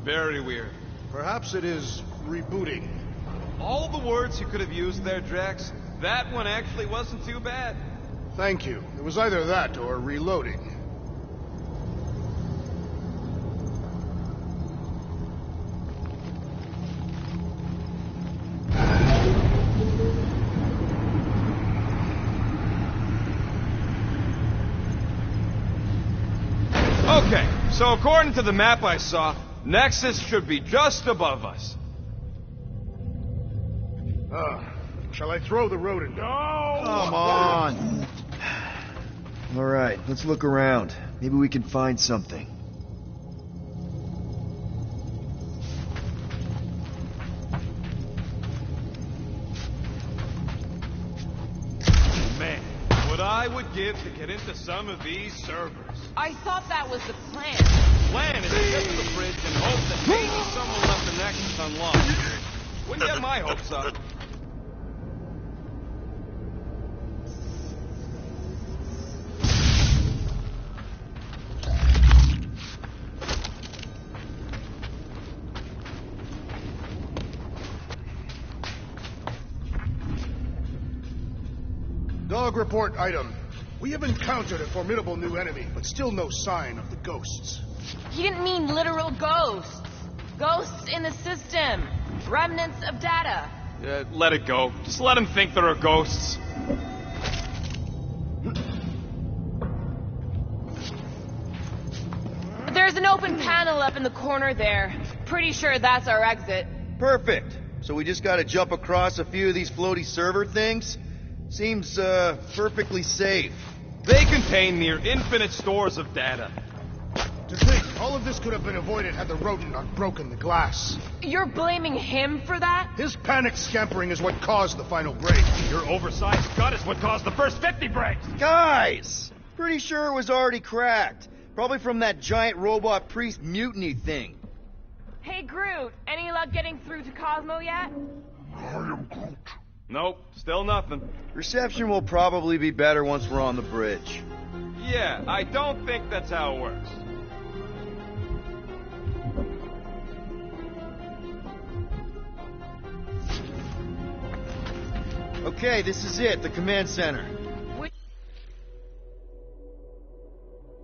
[SPEAKER 12] Very weird.
[SPEAKER 5] Perhaps it is rebooting.
[SPEAKER 12] All the words you could have used there, Drax, that one actually wasn't too bad.
[SPEAKER 5] Thank you. It was either that or reloading.
[SPEAKER 12] Okay, so according to the map I saw, Nexus should be just above us.
[SPEAKER 5] Shall I throw the rodent?
[SPEAKER 12] No!
[SPEAKER 2] Come on. All right, let's look around. Maybe we can find something.
[SPEAKER 12] Man, what I would give to get into some of these servers.
[SPEAKER 6] I thought that was the plan.
[SPEAKER 12] Plan is to get to the bridge and hope that maybe someone left the Nexus unlocked. Wouldn't get my hopes up.
[SPEAKER 5] Dog report item. We have encountered a formidable new enemy, but still no sign of the ghosts.
[SPEAKER 6] He didn't mean literal ghosts. Ghosts in the system. Remnants of data.
[SPEAKER 12] Let it go. Just let him think there are ghosts.
[SPEAKER 6] There's an open panel up in the corner there. Pretty sure that's our exit.
[SPEAKER 2] Perfect. So we just gotta jump across a few of these floaty server things? Seems, perfectly safe.
[SPEAKER 12] They contain near infinite stores of data.
[SPEAKER 5] To think All of this could have been avoided had the rodent not broken the glass.
[SPEAKER 6] You're blaming him for that?
[SPEAKER 5] His panic scampering is what caused the final break.
[SPEAKER 11] Your oversized gut is what caused the first 50 breaks.
[SPEAKER 2] Guys! Pretty sure it was already cracked. Probably from that giant robot priest mutiny thing.
[SPEAKER 6] Hey, Groot, any luck getting through to Cosmo yet?
[SPEAKER 11] Nope, still nothing.
[SPEAKER 2] Reception will probably be better once we're on the bridge.
[SPEAKER 11] Yeah, I don't think that's how it works.
[SPEAKER 2] Okay, this is it, the command center.
[SPEAKER 6] Which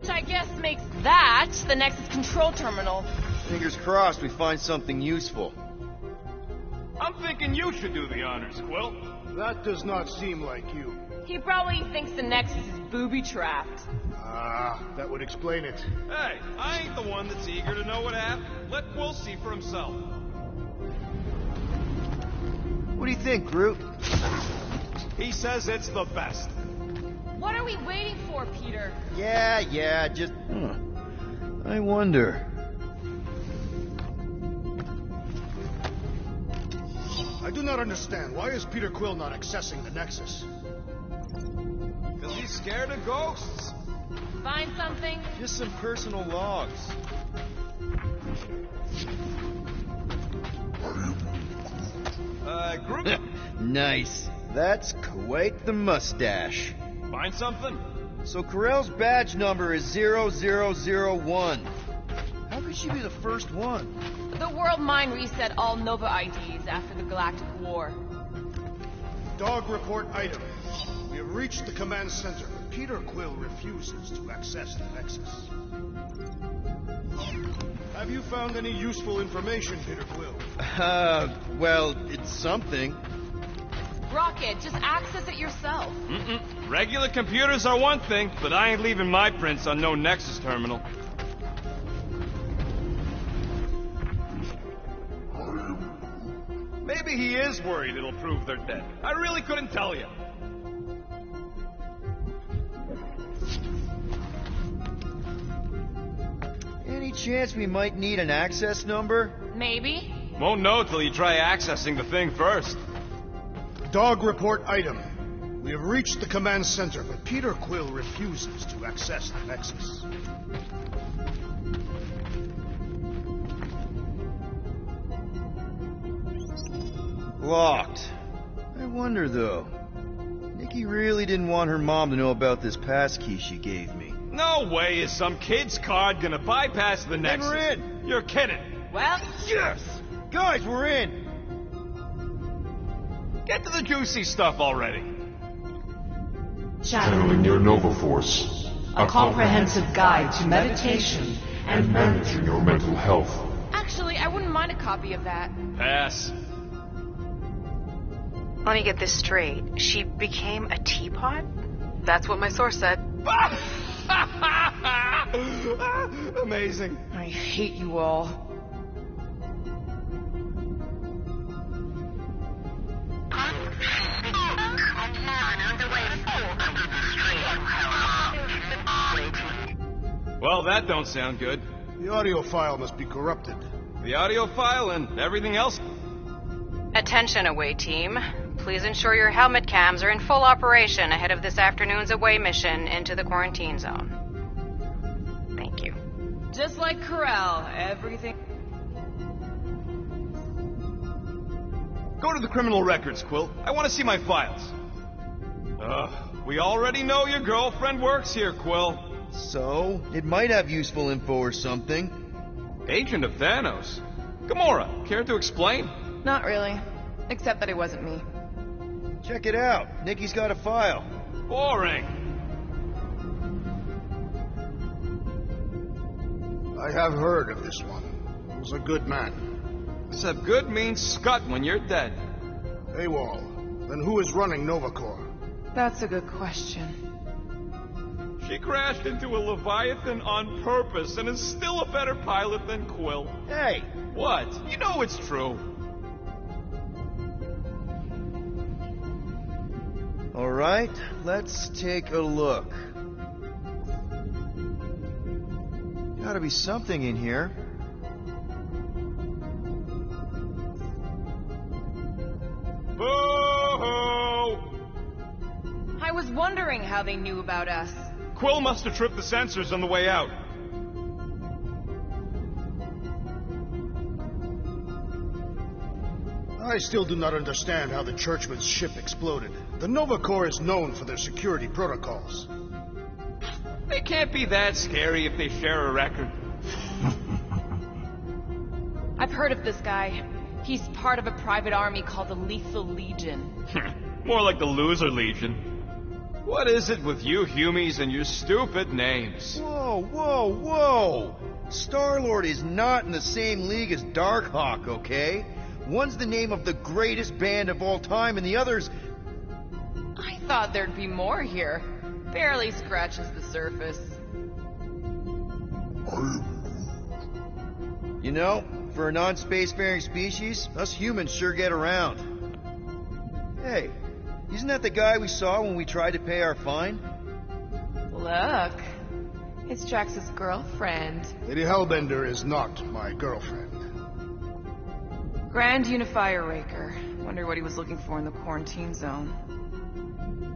[SPEAKER 6] I guess makes that the Nexus control terminal.
[SPEAKER 2] Fingers crossed we find something useful.
[SPEAKER 11] I'm thinking you should do the honors, Quill.
[SPEAKER 5] That does not seem like you.
[SPEAKER 6] He probably thinks the Nexus is booby-trapped.
[SPEAKER 5] That would explain it.
[SPEAKER 11] Hey, I ain't the one that's eager to know what happened. Let Quill see for himself.
[SPEAKER 2] What do you think, Groot?
[SPEAKER 11] He says it's the best.
[SPEAKER 6] What are we waiting for, Peter?
[SPEAKER 2] Yeah, just... I wonder...
[SPEAKER 5] I do not understand. Why is Peter Quill not accessing the Nexus?
[SPEAKER 11] Because he's scared of ghosts.
[SPEAKER 6] Find something?
[SPEAKER 2] Just some personal logs.
[SPEAKER 11] Groot?
[SPEAKER 2] Nice. That's quite the mustache.
[SPEAKER 11] Find something?
[SPEAKER 2] So Corell's badge number is 0001. How could she be the first one?
[SPEAKER 6] The World Mind reset all Nova IDs after the Galactic War.
[SPEAKER 5] Dog report item. We have reached the command center, but Peter Quill refuses to access the Nexus. Have you found any useful information, Peter Quill?
[SPEAKER 2] Well, it's something.
[SPEAKER 6] Rocket, just access it yourself.
[SPEAKER 11] Regular computers are one thing, but I ain't leaving my prints on no Nexus terminal. Maybe he is worried it'll prove they're dead. I really couldn't tell you.
[SPEAKER 2] Any chance we might need an access number?
[SPEAKER 6] Maybe.
[SPEAKER 11] Won't know till you try accessing the thing first.
[SPEAKER 5] Dog report item. We have reached the command center, but Peter Quill refuses to access the Nexus.
[SPEAKER 2] Locked. I wonder, though. Nikki really didn't want her mom to know about this passkey she gave me.
[SPEAKER 11] No way is some kid's card gonna bypass the Nexus.
[SPEAKER 2] Then we're in.
[SPEAKER 11] You're kidding.
[SPEAKER 6] Well,
[SPEAKER 2] Yes! Guys, we're in!
[SPEAKER 11] Get to the juicy stuff already.
[SPEAKER 4] Channeling your Nova Force.
[SPEAKER 13] A comprehensive guide to meditation
[SPEAKER 4] And managing your mental health.
[SPEAKER 6] actually, I wouldn't mind a copy of that.
[SPEAKER 11] Pass.
[SPEAKER 14] Let me get this straight. She became a teapot? That's what my source said.
[SPEAKER 11] Amazing.
[SPEAKER 6] I hate you all.
[SPEAKER 11] Well, that don't sound good.
[SPEAKER 5] The audio file must be corrupted.
[SPEAKER 11] The audio file and everything else.
[SPEAKER 14] Attention, away team. Please ensure your helmet cams are in full operation ahead of this afternoon's away mission into the quarantine zone. Thank you.
[SPEAKER 6] Just like Corell, everything...
[SPEAKER 11] Go to the criminal records, Quill. I want to see my files. We already know your girlfriend works here, Quill.
[SPEAKER 2] So, it might have useful info or something.
[SPEAKER 11] Agent of Thanos. Gamora, care to explain?
[SPEAKER 6] Not really. Except that it wasn't me.
[SPEAKER 2] Check it out. Nikki's got a file.
[SPEAKER 11] Boring.
[SPEAKER 5] I have heard of this one. He was a good man.
[SPEAKER 11] Except good means scut when you're dead.
[SPEAKER 5] AWOL. Then who is running Nova Corps?
[SPEAKER 6] That's a good question.
[SPEAKER 11] She crashed into a Leviathan on purpose and is still a better pilot than Quill.
[SPEAKER 2] Hey!
[SPEAKER 11] What? You know it's true.
[SPEAKER 2] Alright, let's take a look. Gotta be something in here.
[SPEAKER 12] Boo-hoo!
[SPEAKER 6] I was wondering how they knew about us.
[SPEAKER 12] Quill must have tripped the sensors on the way out.
[SPEAKER 5] I still do not understand how the Churchman's ship exploded. The Nova Corps is known for their security protocols.
[SPEAKER 12] They can't be that scary if they share a record.
[SPEAKER 6] I've heard of this guy. He's part of a private army called the Lethal Legion.
[SPEAKER 12] More like the Loser Legion. What is it with you Humies and your stupid names?
[SPEAKER 2] Whoa, whoa, whoa! Star-Lord is not in the same league as Darkhawk, okay? One's the name of the greatest band of all time, and the other's...
[SPEAKER 6] I thought there'd be more here. Barely scratches the surface.
[SPEAKER 2] You know, for a non-spacefaring species, us humans sure get around. Hey, isn't that the guy we saw when we tried to pay our fine?
[SPEAKER 6] Look, it's Drax's girlfriend.
[SPEAKER 5] Lady Hellbender is not my girlfriend.
[SPEAKER 6] Grand Unifier Raker. Wonder what he was looking for in the quarantine zone.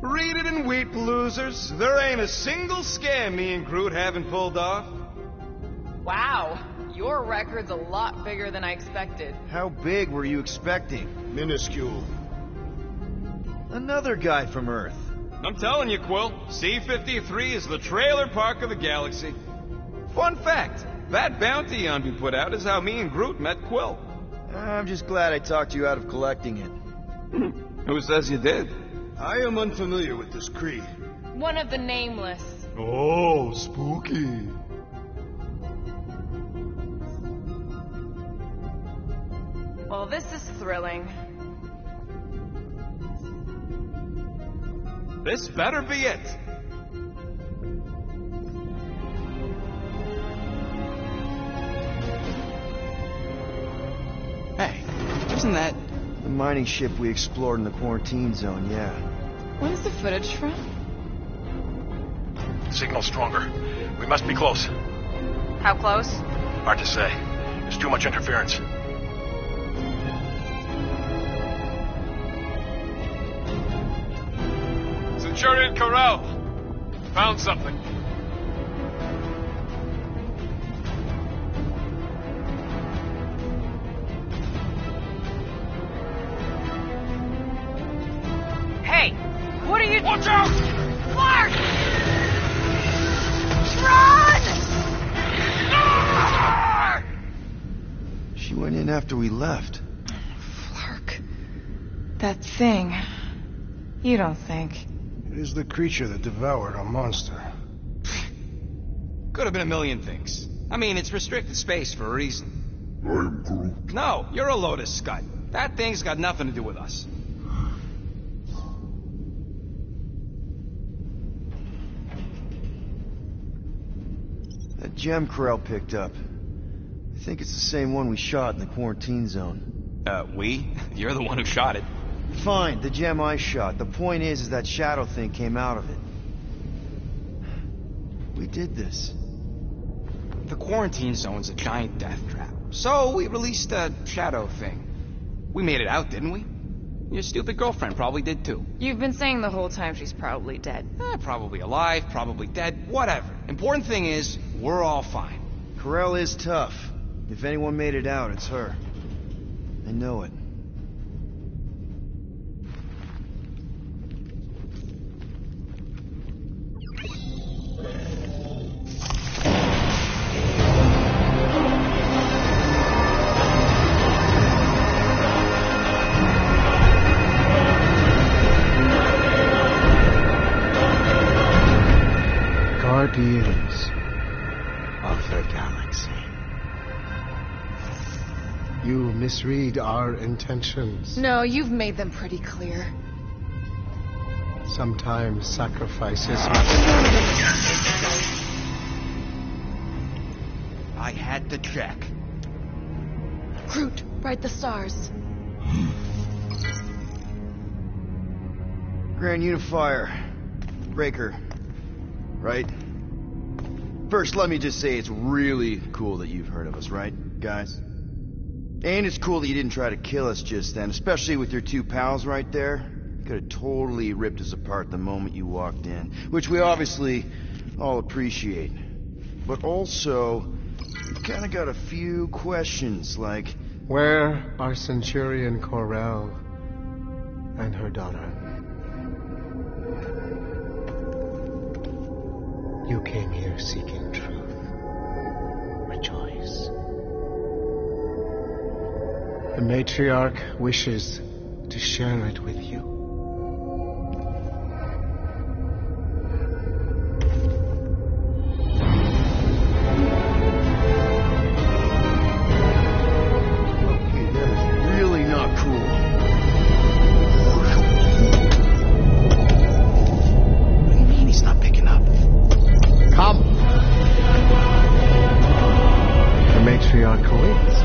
[SPEAKER 12] Read it and weep, losers. There ain't a single scam me and Groot haven't pulled off.
[SPEAKER 6] Wow, your record's a lot bigger than I expected.
[SPEAKER 2] How big were you expecting?
[SPEAKER 5] Minuscule.
[SPEAKER 2] Another guy from Earth.
[SPEAKER 12] I'm telling you, Quill, C-53 is the trailer park of the galaxy. Fun fact, that bounty on me put out is how me and Groot met Quill.
[SPEAKER 2] I'm just glad I talked you out of collecting it.
[SPEAKER 12] Who says you did?
[SPEAKER 5] I am unfamiliar with this creed.
[SPEAKER 6] One of the Nameless.
[SPEAKER 3] Oh, spooky.
[SPEAKER 6] Well, this is thrilling.
[SPEAKER 12] This better be it. Hey, isn't that...
[SPEAKER 2] The mining ship we explored in the quarantine zone, yeah.
[SPEAKER 6] What is the footage from?
[SPEAKER 15] Signal stronger. We must be close.
[SPEAKER 14] How close?
[SPEAKER 15] Hard to say. There's too much interference.
[SPEAKER 11] Centurion Corral. Found something.
[SPEAKER 14] Hey, what are you...
[SPEAKER 11] Watch out!
[SPEAKER 14] Clark! Run!
[SPEAKER 2] She went in after we left.
[SPEAKER 6] Flark. That thing. You don't think...
[SPEAKER 5] It is the creature that devoured our monster.
[SPEAKER 7] Could have been a million things. I mean, it's restricted space for a reason.
[SPEAKER 4] I'm Groot.
[SPEAKER 7] No, you're a load of scud. That thing's got nothing to do with us.
[SPEAKER 2] That gem Corell picked up. I think it's the same one we shot in the quarantine zone.
[SPEAKER 7] We? You're the one who shot it.
[SPEAKER 2] Fine, the gem I shot. The point is that shadow thing came out of it. We did this.
[SPEAKER 7] The quarantine zone's a giant death trap. So we released a shadow thing. We made it out, didn't we? Your stupid girlfriend probably did too.
[SPEAKER 6] You've been saying the whole time she's probably dead.
[SPEAKER 7] Probably alive, probably dead, whatever. Important thing is, we're all fine.
[SPEAKER 2] Corell is tough. If anyone made it out, it's her. I know it.
[SPEAKER 5] Guardians of the Galaxy. You misread our intentions.
[SPEAKER 6] No, you've made them pretty clear.
[SPEAKER 5] Sometimes sacrifices
[SPEAKER 7] I had to check.
[SPEAKER 6] Groot, write the stars.
[SPEAKER 2] Grand Unifier. Raker. Right? First, let me just say it's really cool that you've heard of us, right, guys? And it's cool that you didn't try to kill us just then, especially with your two pals right there. You could have totally ripped us apart the moment you walked in, which we obviously all appreciate. But also, we kind of got a few questions, like...
[SPEAKER 5] Where are Centurion Corell and her daughter? You came here seeking truth. Rejoice. The matriarch wishes to share it with you.
[SPEAKER 2] Okay, that is really not cool.
[SPEAKER 7] What do you mean he's not picking up?
[SPEAKER 5] Come! The matriarch awaits.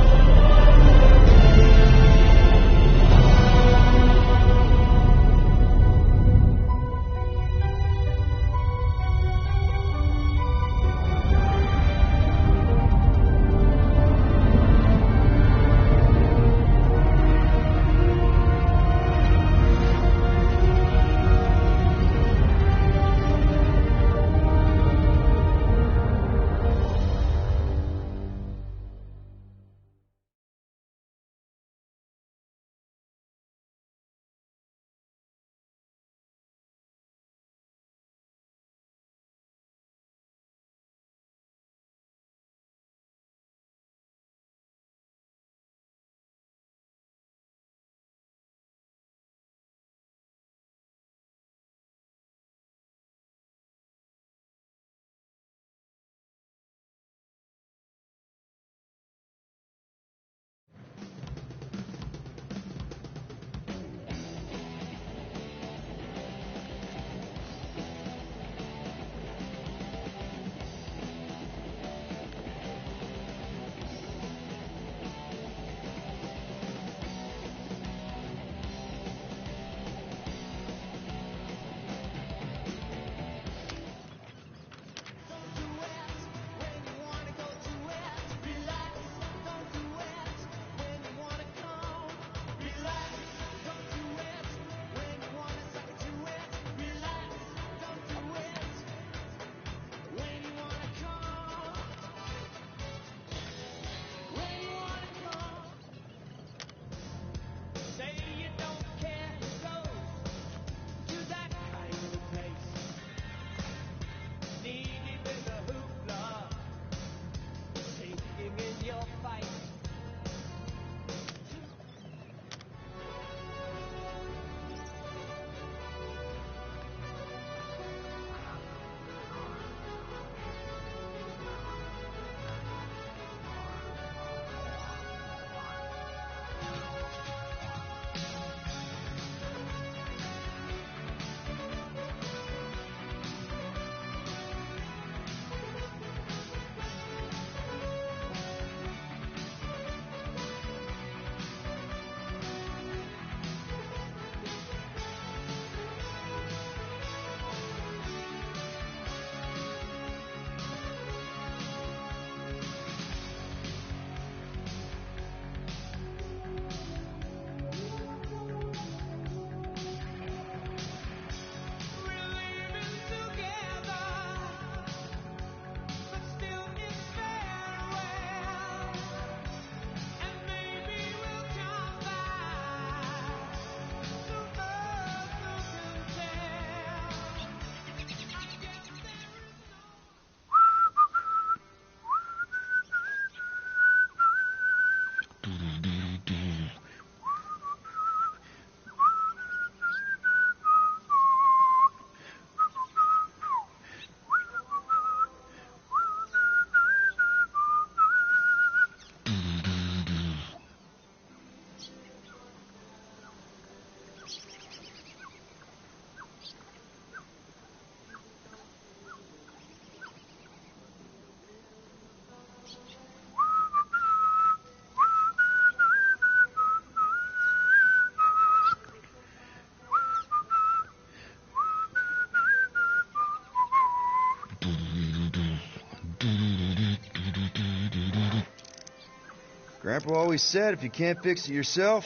[SPEAKER 2] Grandpa always said if you can't fix it yourself,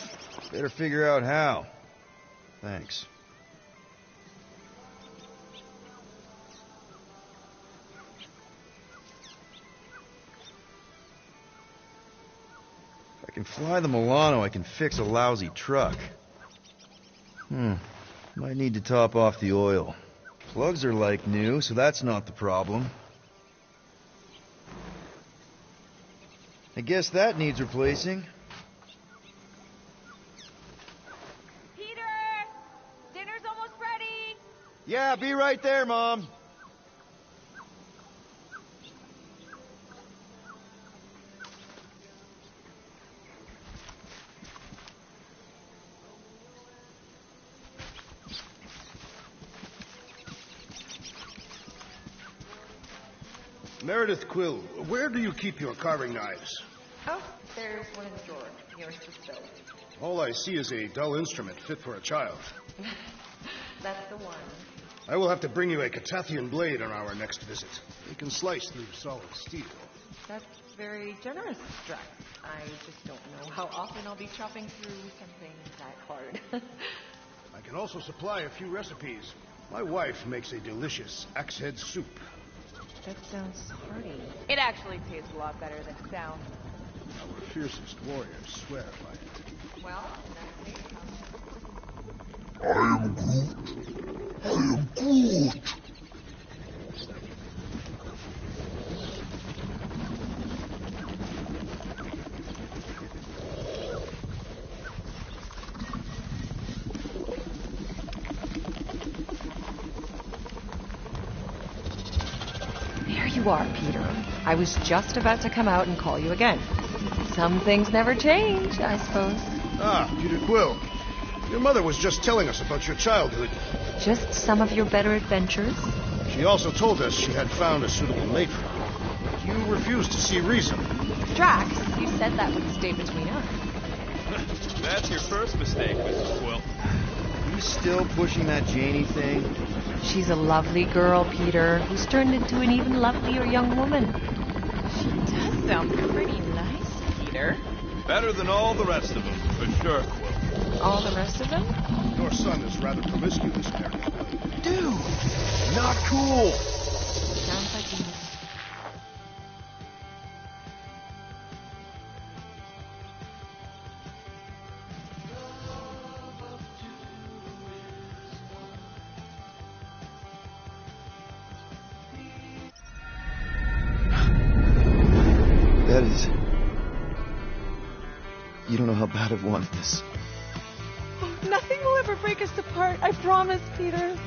[SPEAKER 2] better figure out how. Thanks. If I can fly the Milano, I can fix a lousy truck. Might need to top off the oil. Plugs are like new, so that's not the problem. I guess that needs replacing.
[SPEAKER 10] Peter! Dinner's almost ready!
[SPEAKER 2] Yeah, be right there, Mom.
[SPEAKER 5] Meredith Quill, where do you keep your carving knives?
[SPEAKER 6] Oh, there's one in the drawer, nearest the stove.
[SPEAKER 5] All I see is a dull instrument fit for a child.
[SPEAKER 6] That's the one.
[SPEAKER 5] I will have to bring you a Catathian blade on our next visit. It can slice through solid steel.
[SPEAKER 6] That's very generous, Drax. I just don't know how often I'll be chopping through something that hard.
[SPEAKER 5] I can also supply a few recipes. My wife makes a delicious axe head soup.
[SPEAKER 6] That sounds hearty. It actually tastes a lot better than it sounds.
[SPEAKER 5] Our fiercest warriors swear by it.
[SPEAKER 6] Well, in that case,
[SPEAKER 4] I am Groot. I am Groot.
[SPEAKER 16] There you are, Peter. I was just about to come out and call you again. Some things never change, I suppose.
[SPEAKER 5] Ah, Peter Quill. Your mother was just telling us about your childhood.
[SPEAKER 16] Just some of your better adventures?
[SPEAKER 5] She also told us she had found a suitable mate for you. But you refused to see reason.
[SPEAKER 16] Drax, you said that would stay between us.
[SPEAKER 12] That's your first mistake, Mrs. Quill.
[SPEAKER 2] You still pushing that Janie thing?
[SPEAKER 16] She's a lovely girl, Peter, who's turned into an even lovelier young woman.
[SPEAKER 6] she does sound pretty nice, Peter.
[SPEAKER 12] Better than all the rest of them, for sure, Quill.
[SPEAKER 6] All the rest of them?
[SPEAKER 5] Your son is rather promiscuous, Mary.
[SPEAKER 2] Dude! Not cool!
[SPEAKER 6] Sounds like he...
[SPEAKER 2] That is... You don't know how bad I've wanted this.
[SPEAKER 16] Oh, nothing will ever break us apart. I promise, Peter.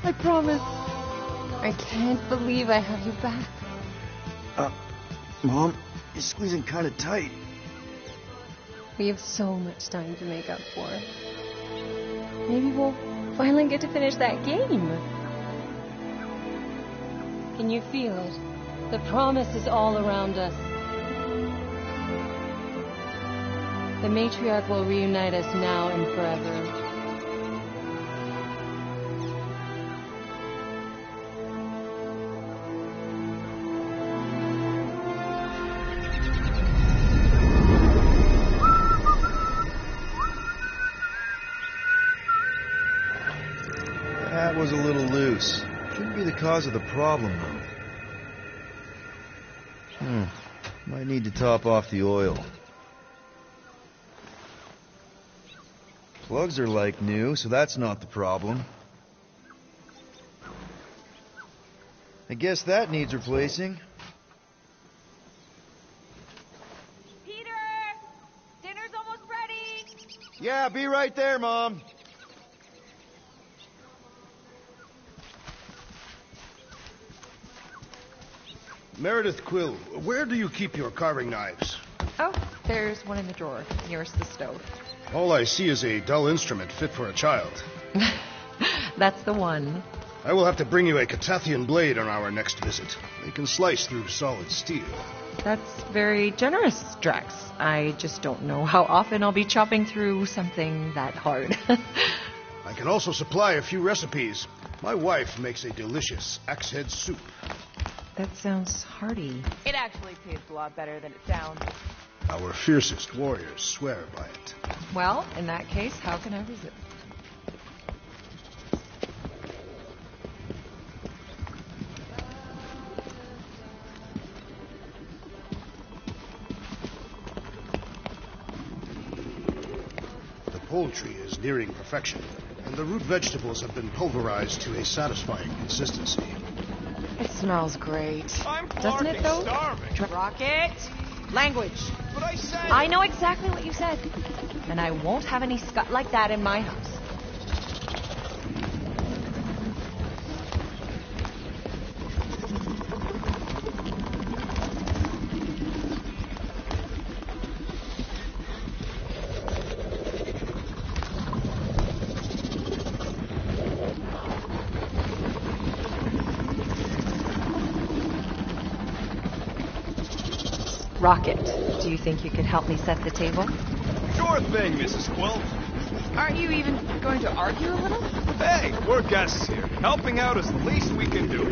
[SPEAKER 16] I promise. I can't believe I have you back.
[SPEAKER 2] Mom, you're squeezing kind of tight.
[SPEAKER 16] We have so much time to make up for. Maybe we'll finally get to finish that game. Can you feel it? The promise is all around us. The matriarch will reunite us now and forever.
[SPEAKER 2] That was a little loose. Shouldn't be the cause of the problem, though. Might need to top off the oil. Plugs are like new, so that's not the problem. I guess that needs replacing.
[SPEAKER 10] Peter! Dinner's almost ready!
[SPEAKER 2] Yeah, be right there, Mom.
[SPEAKER 5] Meredith Quill, where do you keep your carving knives?
[SPEAKER 6] Oh, there's one in the drawer, nearest the stove.
[SPEAKER 5] All I see is a dull instrument fit for a child.
[SPEAKER 16] That's the one.
[SPEAKER 5] I will have to bring you a Catathian blade on our next visit. They can slice through solid steel.
[SPEAKER 16] That's very generous, Drax. I just don't know how often I'll be chopping through something that hard.
[SPEAKER 5] I can also supply a few recipes. My wife makes a delicious axe head soup.
[SPEAKER 16] That sounds hearty.
[SPEAKER 6] It actually tastes a lot better than it sounds.
[SPEAKER 5] Our fiercest warriors swear by it.
[SPEAKER 16] Well, in that case, how can I resist?
[SPEAKER 5] The poultry is nearing perfection, and the root vegetables have been pulverized to a satisfying consistency.
[SPEAKER 16] It smells great.
[SPEAKER 11] I'm
[SPEAKER 16] Doesn't it, though?
[SPEAKER 11] starving.
[SPEAKER 16] Rocket! Language.
[SPEAKER 11] But I said...
[SPEAKER 16] I know exactly what you said. And I won't have any scut like that in my house. Rocket, do you think you could help me set the table?
[SPEAKER 12] Sure thing, Mrs. Quill.
[SPEAKER 6] Aren't you even going to argue a little?
[SPEAKER 12] Hey, we're guests here. Helping out is the least we can do.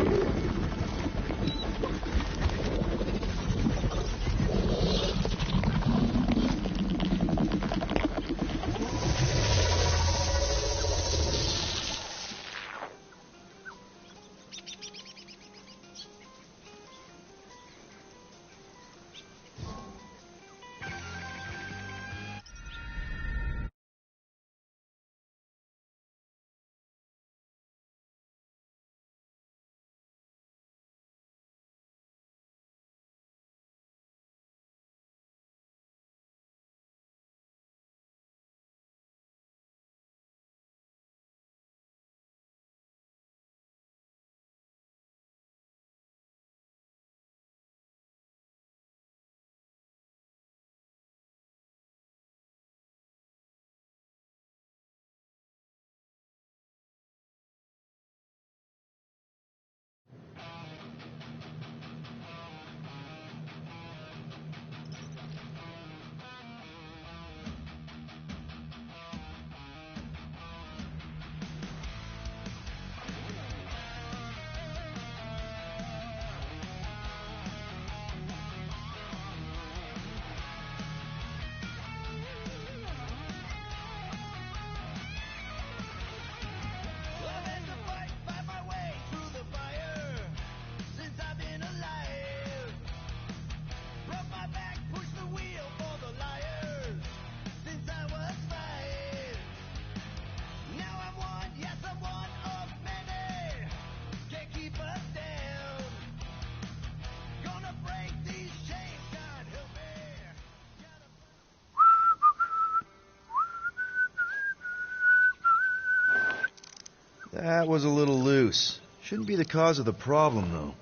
[SPEAKER 2] That was a little loose. Shouldn't be the cause of the problem,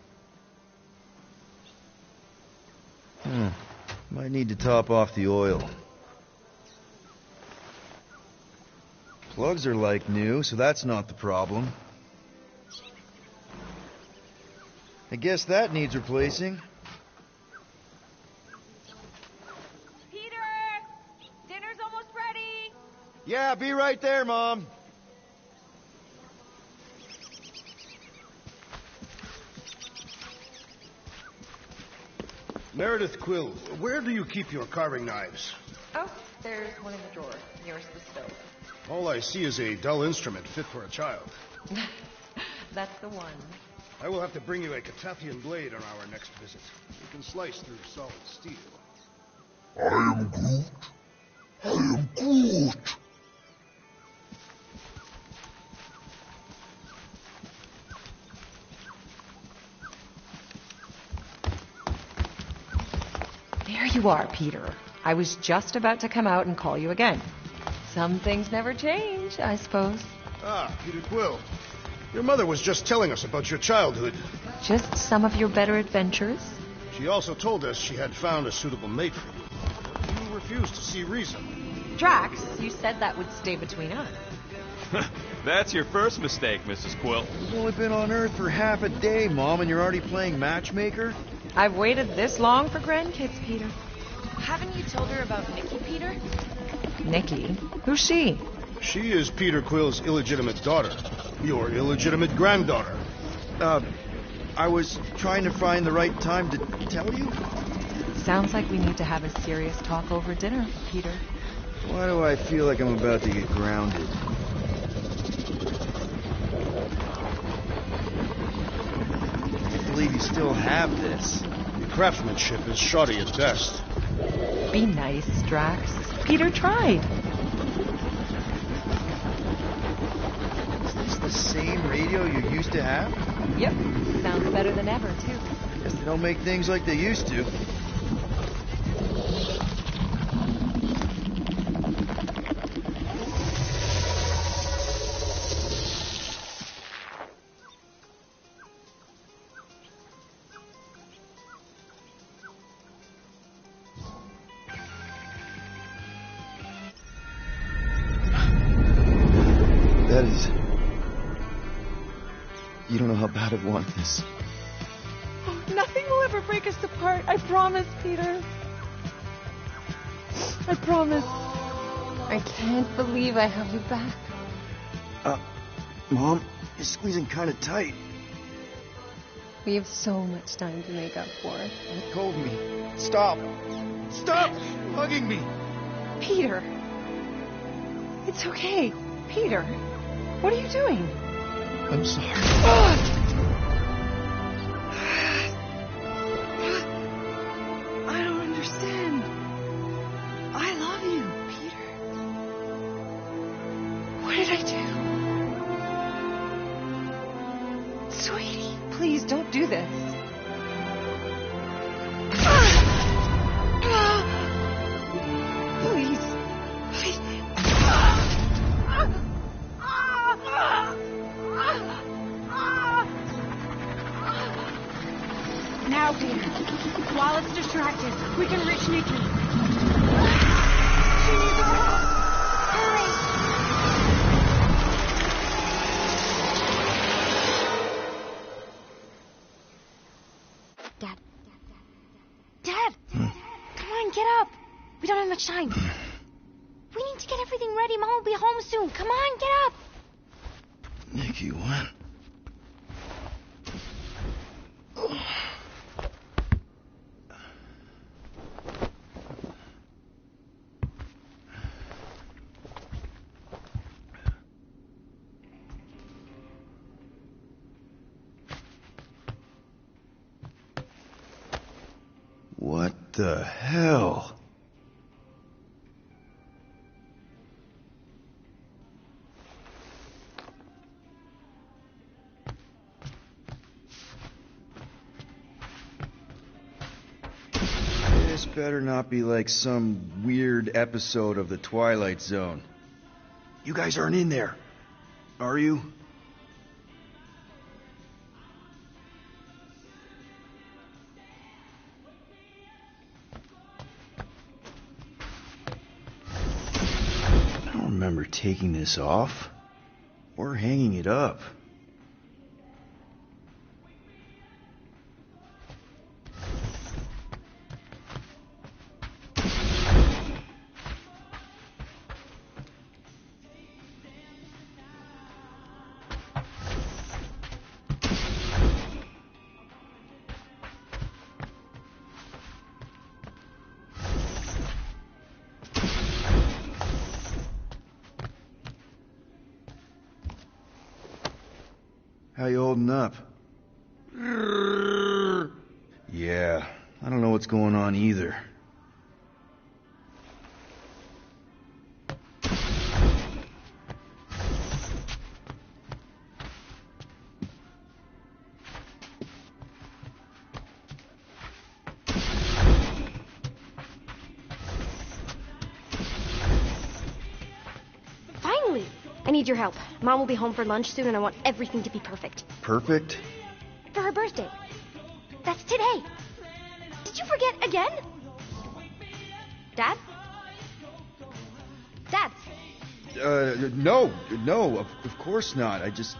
[SPEAKER 2] though. Might need to top off the oil. Plugs are like new, so that's not the problem. I guess that needs replacing.
[SPEAKER 6] Peter! Dinner's almost ready!
[SPEAKER 2] Yeah, be right there, Mom.
[SPEAKER 5] Meredith Quill, where do you keep your carving knives?
[SPEAKER 16] Oh, there's one in the drawer, nearest the stove.
[SPEAKER 5] All I see is a dull instrument fit for a child.
[SPEAKER 16] That's the one.
[SPEAKER 5] I will have to bring you a Catathian blade on our next visit. It can slice through solid steel.
[SPEAKER 4] I am Groot. I am Groot.
[SPEAKER 16] There you are, Peter. I was just about to come out and call you again. Some things never change, I suppose.
[SPEAKER 5] Ah, Peter Quill. Your mother was just telling us about your childhood.
[SPEAKER 16] Just some of your better adventures?
[SPEAKER 5] She also told us she had found a suitable mate for you. But you refused to see reason.
[SPEAKER 16] Drax, you said that would stay between us.
[SPEAKER 12] That's your first mistake, Mrs. Quill.
[SPEAKER 2] You've only been on Earth for half a day, Mom, and you're already playing matchmaker?
[SPEAKER 16] I've waited this long for grandkids, Peter.
[SPEAKER 6] Haven't you told her about Nikki, Peter?
[SPEAKER 16] Nikki? Who's she?
[SPEAKER 5] She is Peter Quill's illegitimate daughter. Your illegitimate granddaughter.
[SPEAKER 2] I was trying to find the right time to tell you.
[SPEAKER 16] Sounds like we need to have a serious talk over dinner, Peter.
[SPEAKER 2] Why do I feel like I'm about to get grounded? I can't believe you still have this.
[SPEAKER 5] The craftsmanship is shoddy at best.
[SPEAKER 16] Be nice, Drax. Peter tried.
[SPEAKER 2] Is this the same radio you used to have?
[SPEAKER 16] Yep. Sounds better than ever, too.
[SPEAKER 2] Guess they don't make things like they used to. That is... You don't know how bad I want this.
[SPEAKER 16] Oh, nothing will ever break us apart. I promise, Peter. I promise. I can't believe I have you back.
[SPEAKER 2] Mom, you're squeezing kind of tight.
[SPEAKER 16] We have so much time to make up for it.
[SPEAKER 2] Let go of me. Stop. Stop hugging me.
[SPEAKER 16] Peter. It's okay. Peter. What are you doing?
[SPEAKER 2] I'm sorry.
[SPEAKER 16] I don't understand. I love you, Peter. What did I do? Sweetie, please don't do this. Please. Please.
[SPEAKER 10] Now, Peter. While it's distracted, we can reach Nikki. She needs our help. Hurry!
[SPEAKER 17] Dad. Dad! Come on, get up. We don't have much time. We need to get everything ready. Mom will be home soon. Come on, get up.
[SPEAKER 2] Nikki, what? What the hell? This better not be like some weird episode of The Twilight Zone. You guys aren't in there, are you? I don't remember taking this off or hanging it up. How you holding up? Yeah, I don't know what's going on either.
[SPEAKER 17] Finally! I need your help. Mom will be home for lunch soon and I want everything to be perfect.
[SPEAKER 2] Perfect?
[SPEAKER 17] For her birthday. That's today. Did you forget again? Dad? Dad?
[SPEAKER 2] No, of course not. I just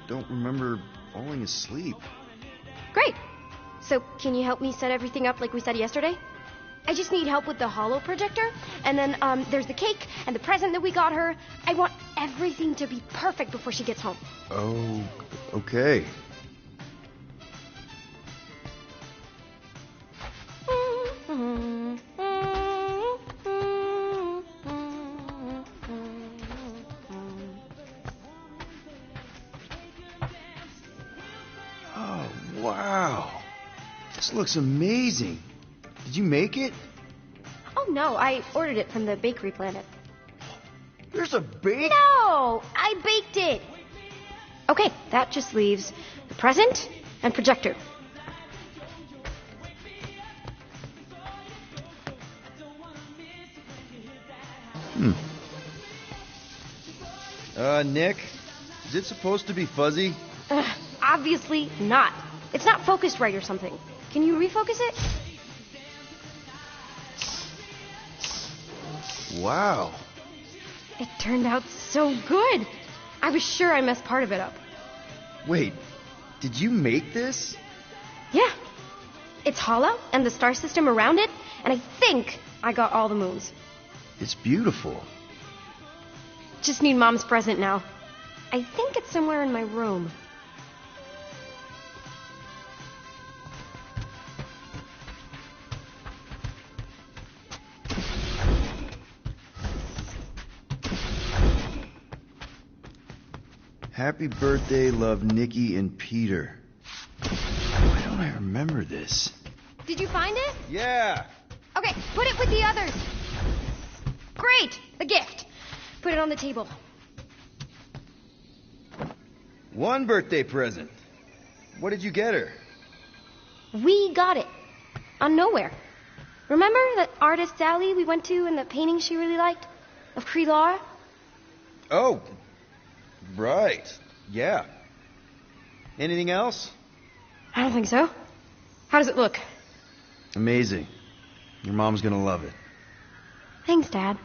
[SPEAKER 2] don't remember falling asleep.
[SPEAKER 17] Great. So, can you help me set everything up like we said yesterday? I just need help with the holo projector, and then there's the cake and the present that we got her. I want everything to be perfect before she gets home.
[SPEAKER 2] Oh, okay. This looks amazing. Did you make it?
[SPEAKER 17] Oh, no, I ordered it from the Bakery Planet.
[SPEAKER 2] There's a bake?
[SPEAKER 17] No, I baked it. Okay, that just leaves the present and projector.
[SPEAKER 2] Nick, is it supposed to be fuzzy?
[SPEAKER 17] Obviously not. It's not focused right or something. Can you refocus it?
[SPEAKER 2] Wow.
[SPEAKER 17] It turned out so good. I was sure I messed part of it up.
[SPEAKER 2] Wait, did you make this?
[SPEAKER 17] Yeah. It's hollow and the star system around it, and I think I got all the moons.
[SPEAKER 2] It's beautiful.
[SPEAKER 17] Just need Mom's present now. I think it's somewhere in my room.
[SPEAKER 2] Happy birthday, love, Nikki and Peter. Why don't I remember this?
[SPEAKER 17] Did you find it?
[SPEAKER 2] Yeah.
[SPEAKER 17] Okay, put it with the others. Great, the gift. Put it on the table.
[SPEAKER 2] One birthday present. What did you get her?
[SPEAKER 17] We got it. On Nowhere. Remember that artist alley we went to and the painting she really liked? Of Kree-Lara?
[SPEAKER 2] Oh, right. Yeah. Anything else?
[SPEAKER 17] I don't think so. How does it look?
[SPEAKER 2] Amazing. Your mom's gonna love it.
[SPEAKER 17] Thanks, Dad.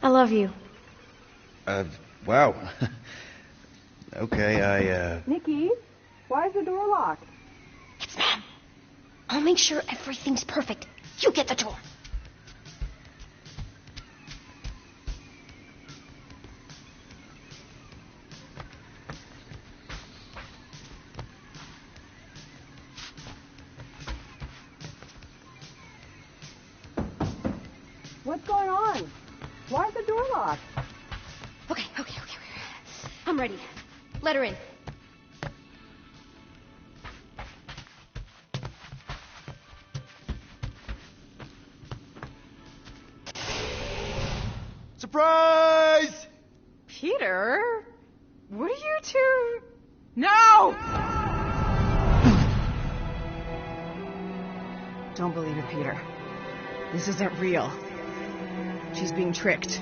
[SPEAKER 17] I love you.
[SPEAKER 2] Wow. Okay,
[SPEAKER 18] Nikki, why is the door locked?
[SPEAKER 17] It's Mom. I'll make sure everything's perfect. You get the door.
[SPEAKER 18] What's going on? Why is the door locked?
[SPEAKER 17] Okay. I'm ready. Let her in.
[SPEAKER 2] Surprise!
[SPEAKER 10] Peter? What are you two... No! Don't believe it, Peter. This isn't real. She's being tricked.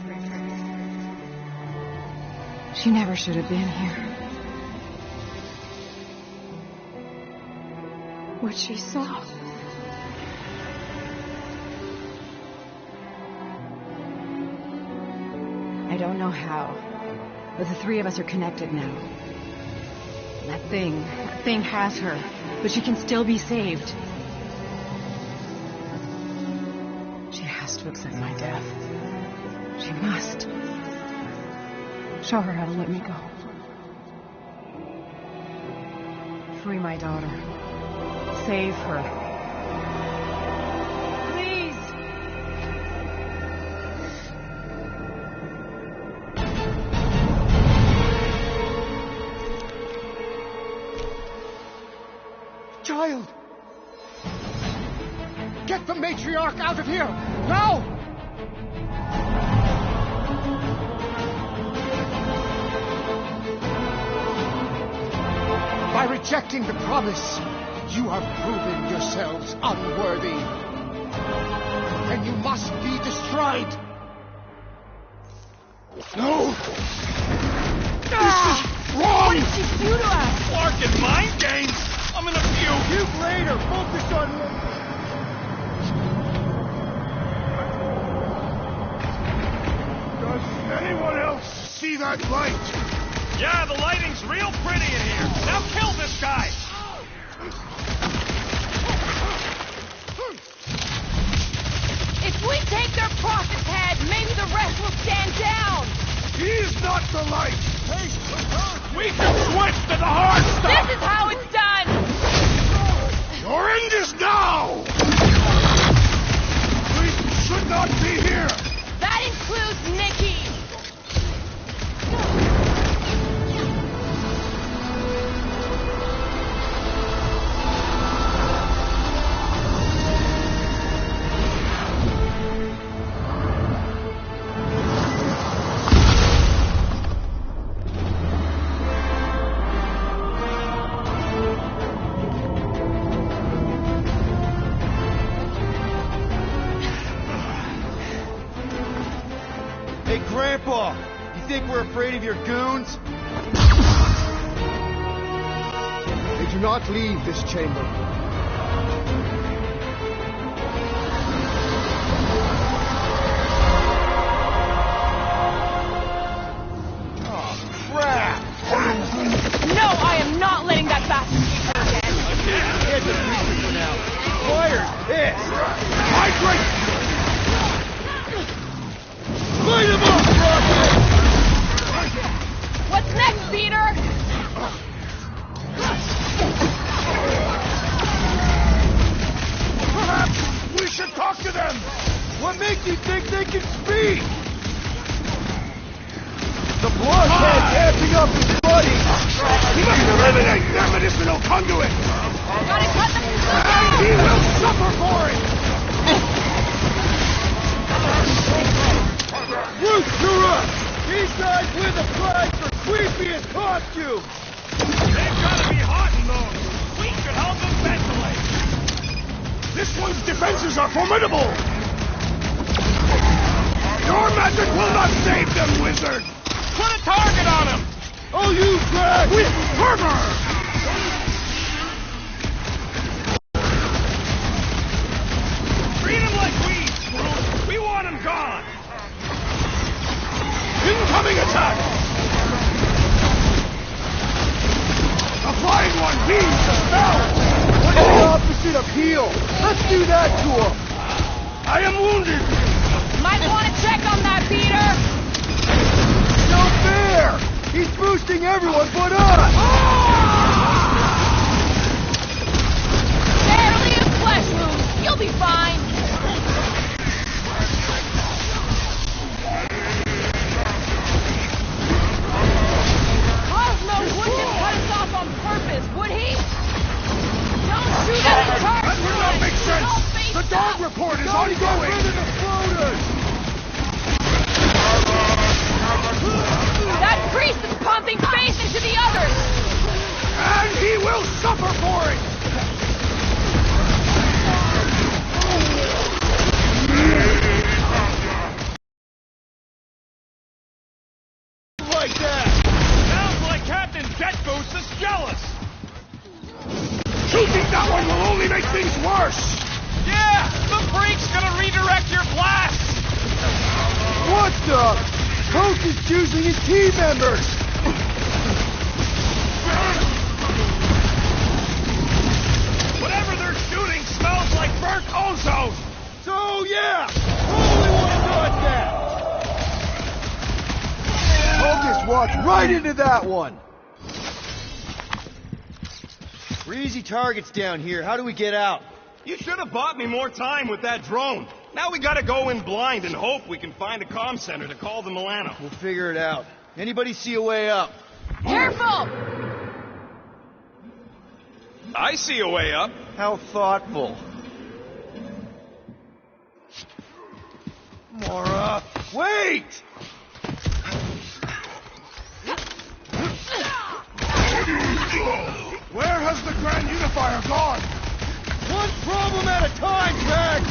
[SPEAKER 10] She never should have been here. What she saw. I don't know how, but the three of us are connected now. That thing has her, but she can still be saved. She has to accept my death. She must. Show her how to let me go. Free my daughter. Save her. Please!
[SPEAKER 5] Child! Get the matriarch out of here! Now! By rejecting the promise, you have proven yourselves unworthy. And you must be destroyed. No! This is wrong!
[SPEAKER 10] What did she do to us?
[SPEAKER 11] Clark in mind games? I'm in a few.
[SPEAKER 5] You later. Focus on... Does anyone else see that light?
[SPEAKER 11] Yeah, the lighting's real pretty in here. Now kill this guy!
[SPEAKER 10] If we take their prophet's head, maybe the rest will stand down!
[SPEAKER 5] He's not the light!
[SPEAKER 11] We can switch to the hard stuff!
[SPEAKER 10] This is how it's done!
[SPEAKER 5] Your end is now! We should not be here!
[SPEAKER 10] That includes Nikki!
[SPEAKER 2] Hey, Grandpa! You think we're afraid of your goons?
[SPEAKER 5] They do not leave this chamber.
[SPEAKER 6] No, I am not letting that bastard keep her again.
[SPEAKER 2] Get the picture for now. Fire's pissed.
[SPEAKER 11] Hydrate!
[SPEAKER 2] Light him up, Rocket!
[SPEAKER 6] What's next, Peter?
[SPEAKER 11] Perhaps we should talk to them!
[SPEAKER 2] What makes you think they can speak? The bloodhead dancing up his buddy!
[SPEAKER 11] We must eliminate their medicinal conduit!
[SPEAKER 6] Gotta cut them
[SPEAKER 11] And he will suffer for it!
[SPEAKER 2] Bruce, you're up! These guys win the prize for creepiest costume!
[SPEAKER 11] They've gotta be hot in those! We should help them ventilate! This one's defenses are formidable! Your magic will not save them, wizard! Put a target on him!
[SPEAKER 2] Oh, you drag!
[SPEAKER 11] With fervor! Treat him like weeds, Bruce! We want him gone! Incoming attack! The flying one needs the spell!
[SPEAKER 2] What's the opposite of heal? Let's do that to him!
[SPEAKER 11] I am wounded!
[SPEAKER 6] Might want to check on that, Peter!
[SPEAKER 2] No fair! He's boosting everyone but us!
[SPEAKER 6] Barely a flesh wound. You'll be fine. Cosmo wouldn't have cut us off on purpose, would he? Don't shoot at the car!
[SPEAKER 11] That would not make sense! The dog report is ongoing!
[SPEAKER 6] That priest is pumping faith into the others!
[SPEAKER 11] And he will suffer for it!
[SPEAKER 2] Like that!
[SPEAKER 11] Sounds like Captain Jet Boost is jealous! Shooting that one will only make things worse! Yeah! The freak's gonna redirect your blast!
[SPEAKER 2] What the? Coke is choosing his team members!
[SPEAKER 11] Whatever they're shooting smells like burnt ozone!
[SPEAKER 2] So yeah! Totally want to dodge that! Focus walked right into that one! We're easy targets down here. How do we get out?
[SPEAKER 11] You should have bought me more time with that drone. Now we gotta go in blind and hope we can find a comm center to call the Milano.
[SPEAKER 2] We'll figure it out. Anybody see a way up?
[SPEAKER 6] Careful!
[SPEAKER 12] I see a way up.
[SPEAKER 2] How thoughtful. Mora, wait!
[SPEAKER 11] Where has the Grand Unifier gone?
[SPEAKER 2] One problem at a time, Jax!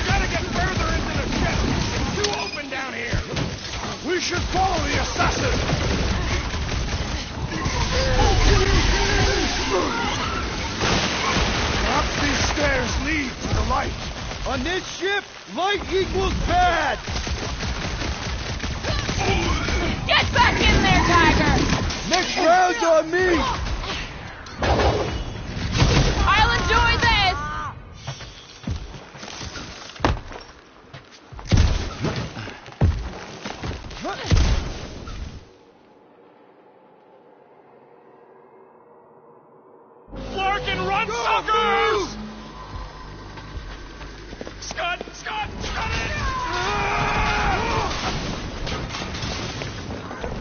[SPEAKER 11] Gotta get further into the ship. It's too open down here. We should follow the assassin. Perhaps these stairs lead to the light.
[SPEAKER 2] On this ship, light equals bad!
[SPEAKER 6] Get back in there, Tiger!
[SPEAKER 2] Next round's on me!
[SPEAKER 6] I'll enjoy this!
[SPEAKER 11] Larkin, run, suckers! Scud it!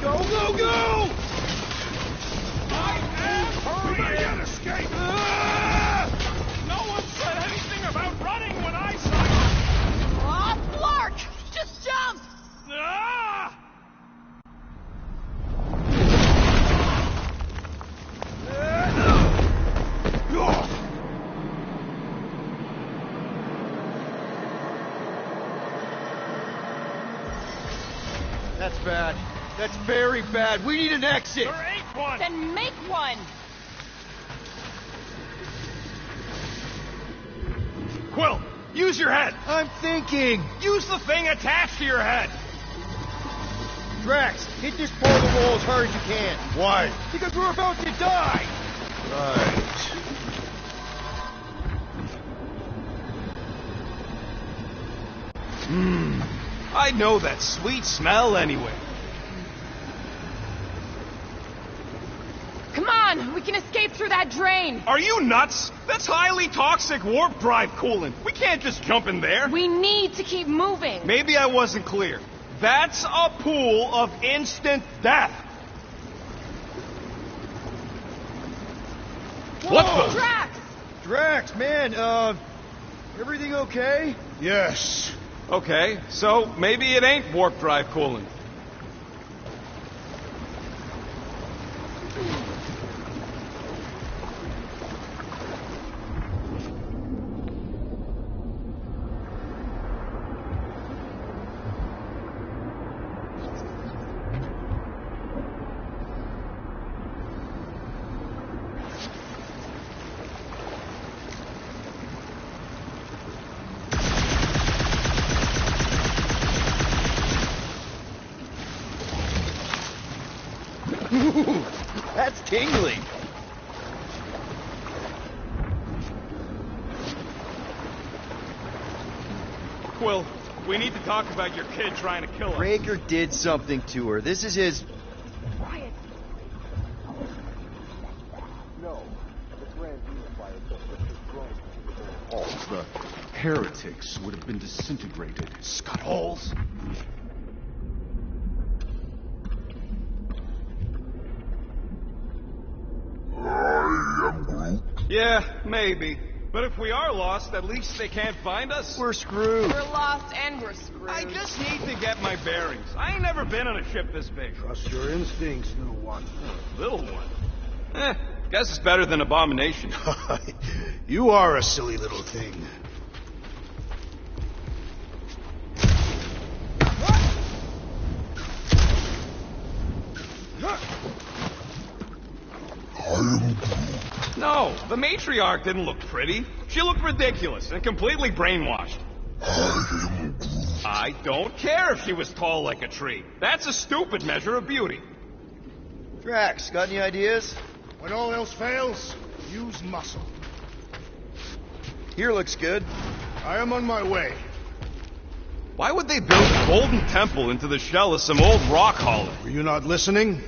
[SPEAKER 2] Go, go, go!
[SPEAKER 11] I am hurrying! We can't escape! No one said anything about running when I saw you!
[SPEAKER 6] Aw, Flark! Just jump!
[SPEAKER 2] bad. That's very bad. We need an exit.
[SPEAKER 11] There ain't one.
[SPEAKER 6] Then make one.
[SPEAKER 11] Quill, use your head.
[SPEAKER 2] I'm thinking.
[SPEAKER 11] Use the thing attached to your head.
[SPEAKER 2] Drax, hit this part of the wall as hard as you can.
[SPEAKER 5] Why?
[SPEAKER 2] Because we're about to die.
[SPEAKER 5] Right.
[SPEAKER 12] I know that sweet smell anyway.
[SPEAKER 6] Come on, we can escape through that drain.
[SPEAKER 11] Are you nuts? That's highly toxic warp drive coolant. We can't just jump in there.
[SPEAKER 6] We need to keep moving.
[SPEAKER 11] Maybe I wasn't clear. That's a pool of instant death.
[SPEAKER 6] What the? Drax!
[SPEAKER 2] Drax, man, everything okay?
[SPEAKER 5] Yes.
[SPEAKER 12] Okay, so maybe it ain't warp drive coolant.
[SPEAKER 2] That's tingly.
[SPEAKER 11] Quill, we need to talk about your kid trying to kill us.
[SPEAKER 2] Raker did something to her. This is his...
[SPEAKER 6] Quiet.
[SPEAKER 5] No. The Grand Unifier just destroyed all the heretics would have been disintegrated.
[SPEAKER 2] Scuttholes.
[SPEAKER 4] I am Groot.
[SPEAKER 12] Yeah, maybe. But if we are lost, at least they can't find us.
[SPEAKER 2] We're screwed.
[SPEAKER 6] We're lost and we're screwed.
[SPEAKER 12] I just need to get my bearings. I ain't never been on a ship this big.
[SPEAKER 5] Trust your instincts, little one.
[SPEAKER 12] Little one. Guess it's better than Abomination.
[SPEAKER 5] You are a silly little thing.
[SPEAKER 12] No, the matriarch didn't look pretty. She looked ridiculous and completely brainwashed. I don't care if she was tall like a tree. That's a stupid measure of beauty.
[SPEAKER 2] Drax, got any ideas?
[SPEAKER 5] When all else fails, use muscle.
[SPEAKER 2] Here looks good.
[SPEAKER 5] I am on my way.
[SPEAKER 12] Why would they build a golden temple into the shell of some old rock hollow?
[SPEAKER 5] Were you not listening?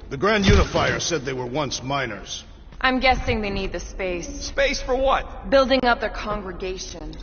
[SPEAKER 5] The Grand Unifier said they were once miners.
[SPEAKER 6] I'm guessing they need the space.
[SPEAKER 12] Space for what?
[SPEAKER 6] Building up their congregation.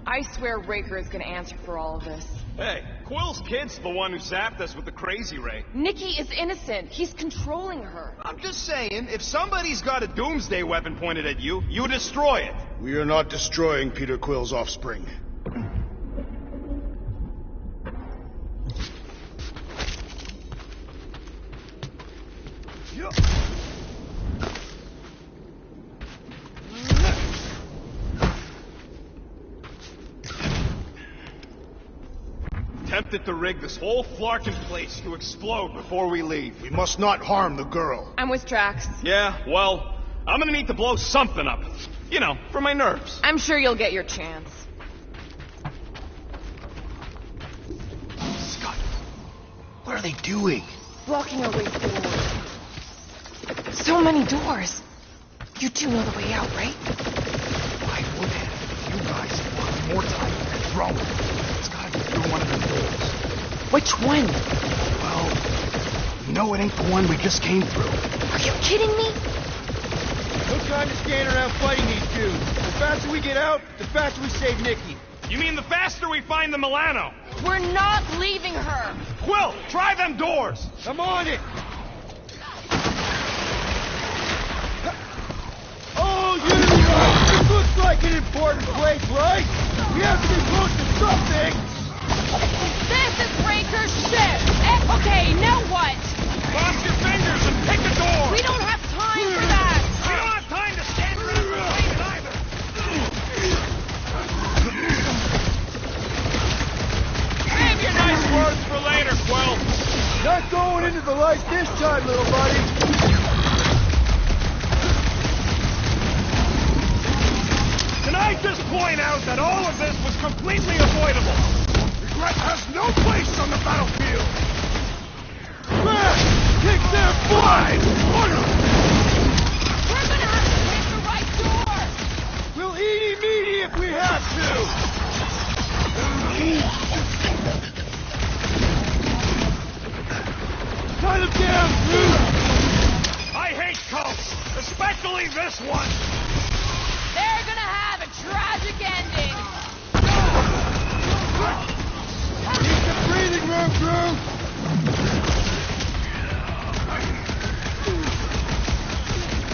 [SPEAKER 6] I swear Raker is gonna answer for all of this.
[SPEAKER 11] Hey, Quill's kid's the one who zapped us with the crazy ray.
[SPEAKER 6] Nikki is innocent. He's controlling her.
[SPEAKER 11] I'm just saying, if somebody's got a doomsday weapon pointed at you, you destroy it.
[SPEAKER 5] We are not destroying Peter Quill's offspring.
[SPEAKER 11] Tempted to rig this whole flarkin' place to explode before we leave.
[SPEAKER 5] We must not harm the girl.
[SPEAKER 6] I'm with Drax.
[SPEAKER 11] Yeah, well, I'm gonna need to blow something up. You know, for my nerves.
[SPEAKER 6] I'm sure you'll get your chance.
[SPEAKER 7] What are they doing?
[SPEAKER 6] Blocking our way forward.
[SPEAKER 16] So many doors. You two know the way out, right?
[SPEAKER 7] I would have. You guys one more time and throw it. It's gotta be through one of them doors.
[SPEAKER 16] Which one?
[SPEAKER 7] Well, you know it ain't the one we just came through.
[SPEAKER 16] Are you kidding me?
[SPEAKER 2] No time to stand around fighting these dudes. The faster we get out, the faster we save Nikki.
[SPEAKER 11] You mean the faster we find the Milano?
[SPEAKER 6] We're not leaving her.
[SPEAKER 11] Quill, try them doors.
[SPEAKER 2] I'm on it. Oh, this looks like an important place, right? We have to be close to something.
[SPEAKER 6] This is Raker's ship. Okay, now what?
[SPEAKER 11] Cross your fingers and pick a door.
[SPEAKER 6] We don't have time for that.
[SPEAKER 11] We don't have time to stand around and wait either. Save your nice words for later, Quill.
[SPEAKER 2] Not going into the light this time, little buddy.
[SPEAKER 11] Can I just point out that all of this was completely avoidable? Regret has no place on the battlefield.
[SPEAKER 2] Kick their butt!
[SPEAKER 6] We're gonna have to pick the right door.
[SPEAKER 2] We'll eat meaty if we have to. Cut him down, Groot!
[SPEAKER 11] I hate cults, especially this one.
[SPEAKER 6] They're gonna have a tragic ending.
[SPEAKER 2] Keep the breathing room, Groot!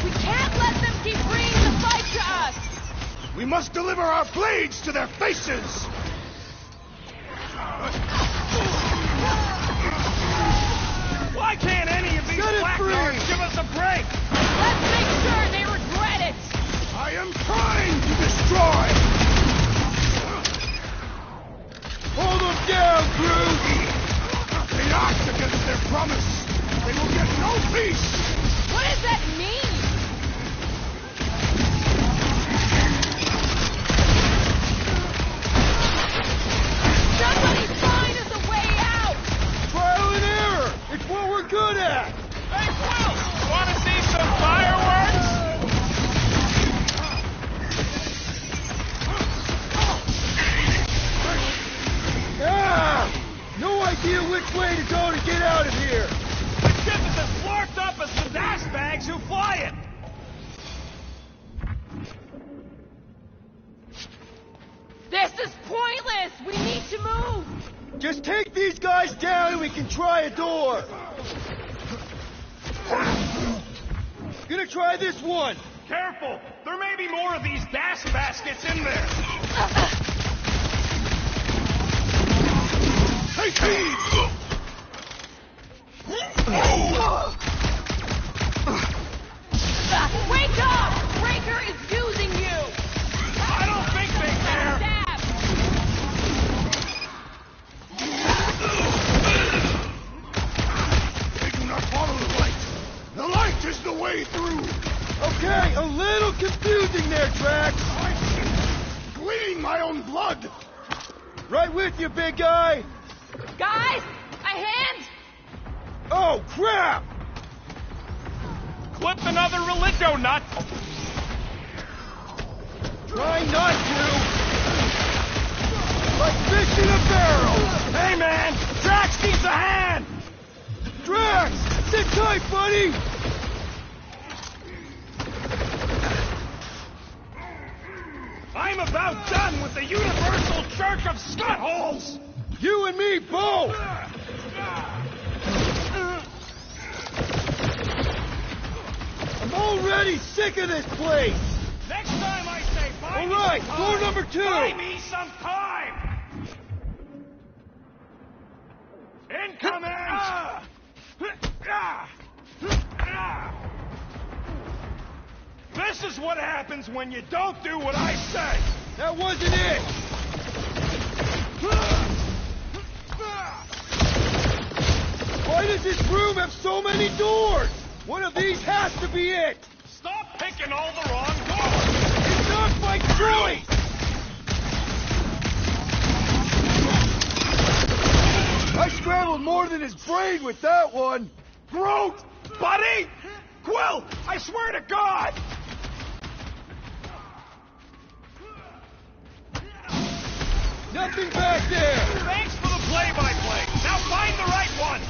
[SPEAKER 6] We can't let them keep bringing the fight to us.
[SPEAKER 11] We must deliver our blades to their faces. Why can't any of these blackguards give us a break?
[SPEAKER 6] Let's make sure they regret it.
[SPEAKER 11] I am trying to destroy.
[SPEAKER 2] Hold them down, Groot!
[SPEAKER 11] The odds against their promise. They will get no peace.
[SPEAKER 6] What does that mean? Somebody find us a way out.
[SPEAKER 2] Trial and error! It's what we're good at!
[SPEAKER 11] Hey, Quill, want to see some fireworks?
[SPEAKER 2] Ah! No idea which way to go to get out of here!
[SPEAKER 11] The ship is as flarked up as the dash bags who fly it!
[SPEAKER 6] This is pointless. We need to move.
[SPEAKER 2] Just take these guys down and we can try a door! Gonna try this one!
[SPEAKER 11] Careful! There may be more of these dash baskets in there! Hey, Pete!
[SPEAKER 6] Wake up! Raker is using you!
[SPEAKER 11] I don't think they care! They do not follow the light! The light is the way through!
[SPEAKER 2] Okay, a little confusing there, Drax!
[SPEAKER 11] Bleeding my own blood!
[SPEAKER 2] Right with you, big guy!
[SPEAKER 6] Guys, a hand!
[SPEAKER 2] Oh, crap!
[SPEAKER 11] Clip another religio nut!
[SPEAKER 2] Try not to! Like fish in a barrel!
[SPEAKER 11] Hey, man! Drax needs a hand!
[SPEAKER 2] Drax! Sit tight, buddy!
[SPEAKER 11] I'm about done with the Universal Church of Scutholes!
[SPEAKER 2] You and me both! I'm already sick of this place!
[SPEAKER 11] Next time I say buy me
[SPEAKER 2] Alright,
[SPEAKER 11] some time,
[SPEAKER 2] door number 2!
[SPEAKER 11] Buy me some time! Incoming! This is what happens when you don't do what I say!
[SPEAKER 2] That wasn't it! Why does this room have so many doors? One of these has to be it!
[SPEAKER 11] Stop picking all the wrong doors!
[SPEAKER 2] It's not my choice!
[SPEAKER 3] I scrambled more than his brain with that one.
[SPEAKER 11] Groot! Buddy! Quill! I swear to God!
[SPEAKER 3] Nothing back there!
[SPEAKER 11] Thanks for the play-by-play. Now find the right one!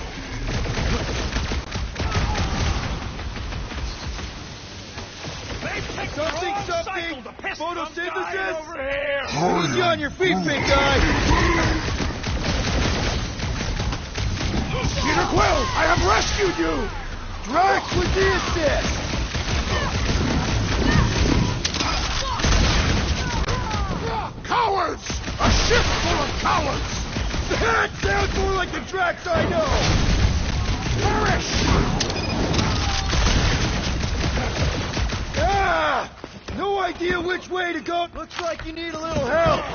[SPEAKER 11] They've picked the wrong cycle to piss some guy over here!
[SPEAKER 3] Easy on your feet, big guy!
[SPEAKER 11] Peter Quill, I have rescued you!
[SPEAKER 3] Drax with the assist!
[SPEAKER 11] Cowards! A ship full of cowards!
[SPEAKER 3] That sounds more like the Drax I know!
[SPEAKER 11] Perish!
[SPEAKER 3] Ah! No idea which way to go. Looks like you need a little help.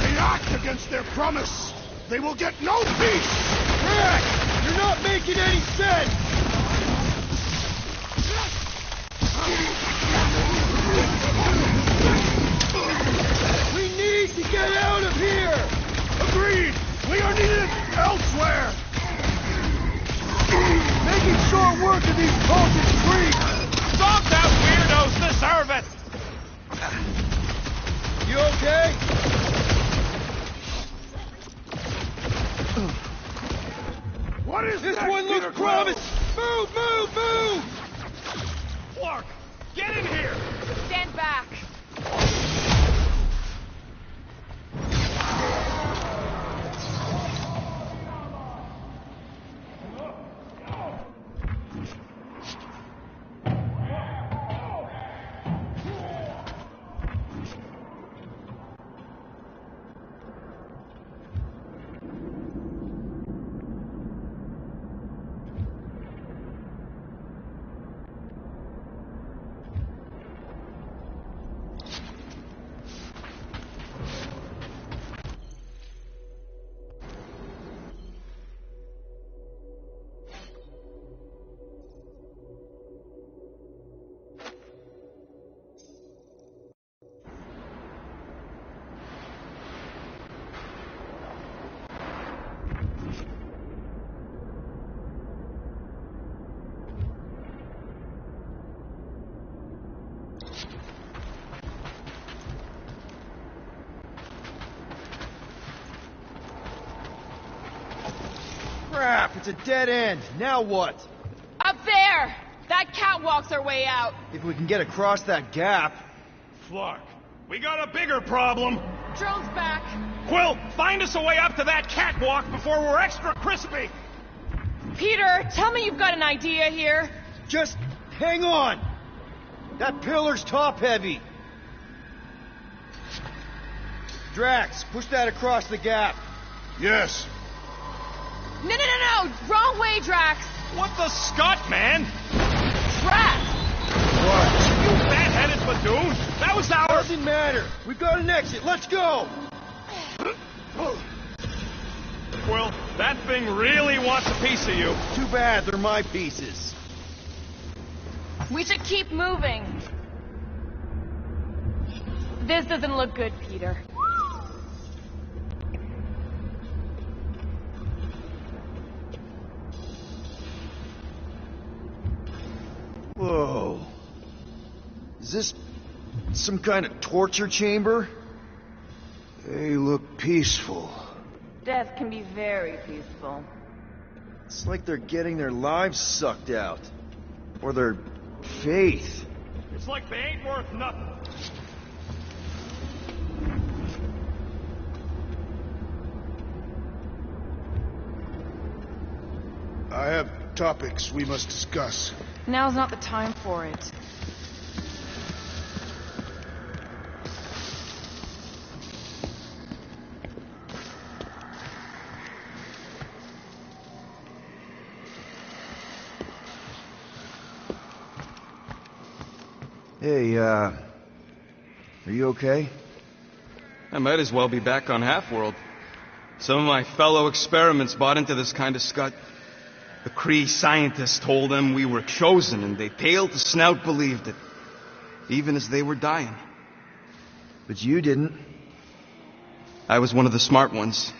[SPEAKER 11] They act against their promise. They will get no peace!
[SPEAKER 3] Drax! You're not making any sense! We need to get out of here!
[SPEAKER 11] Agreed! We are needed elsewhere!
[SPEAKER 3] Making short work of these cultist creeps!
[SPEAKER 11] Stop that weirdos deserve it!
[SPEAKER 3] You okay?
[SPEAKER 11] What is
[SPEAKER 3] this
[SPEAKER 11] next,
[SPEAKER 3] one looks
[SPEAKER 11] Peter
[SPEAKER 3] promising!
[SPEAKER 11] Quill?
[SPEAKER 3] Move, move, move!
[SPEAKER 11] Clark, get in here!
[SPEAKER 6] Stand back.
[SPEAKER 2] Crap, it's a dead end. Now what?
[SPEAKER 6] Up there! That catwalk's our way out.
[SPEAKER 2] If we can get across that gap.
[SPEAKER 11] Clark, we got a bigger problem.
[SPEAKER 6] Drone's back.
[SPEAKER 11] Quill, find us a way up to that catwalk before we're extra crispy.
[SPEAKER 6] Peter, tell me you've got an idea here.
[SPEAKER 2] Just hang on. That pillar's top heavy. Drax, push that across the gap.
[SPEAKER 11] Yes.
[SPEAKER 6] No! Wrong way, Drax.
[SPEAKER 11] What the scut, man?
[SPEAKER 6] Drax!
[SPEAKER 11] What? You fat-headed badoon! That was our...
[SPEAKER 2] Doesn't matter. We've got an exit. Let's go!
[SPEAKER 11] Quill, that thing really wants a piece of you.
[SPEAKER 2] Too bad, they're my pieces.
[SPEAKER 6] We should keep moving. This doesn't look good, Peter.
[SPEAKER 2] Whoa. Is this some kind of torture chamber? They look peaceful.
[SPEAKER 6] Death can be very peaceful.
[SPEAKER 2] It's like they're getting their lives sucked out. Or their faith.
[SPEAKER 11] It's like they ain't worth nothing.
[SPEAKER 5] I have topics we must discuss.
[SPEAKER 6] Now's not the time for it.
[SPEAKER 2] Hey, are you okay?
[SPEAKER 12] I might as well be back on Half-World. Some of my fellow experiments bought into this kind of scut. The Kree scientists told them we were chosen, and they paled to snout believed it, even as they were dying.
[SPEAKER 2] But you didn't.
[SPEAKER 7] I was one of the smart ones.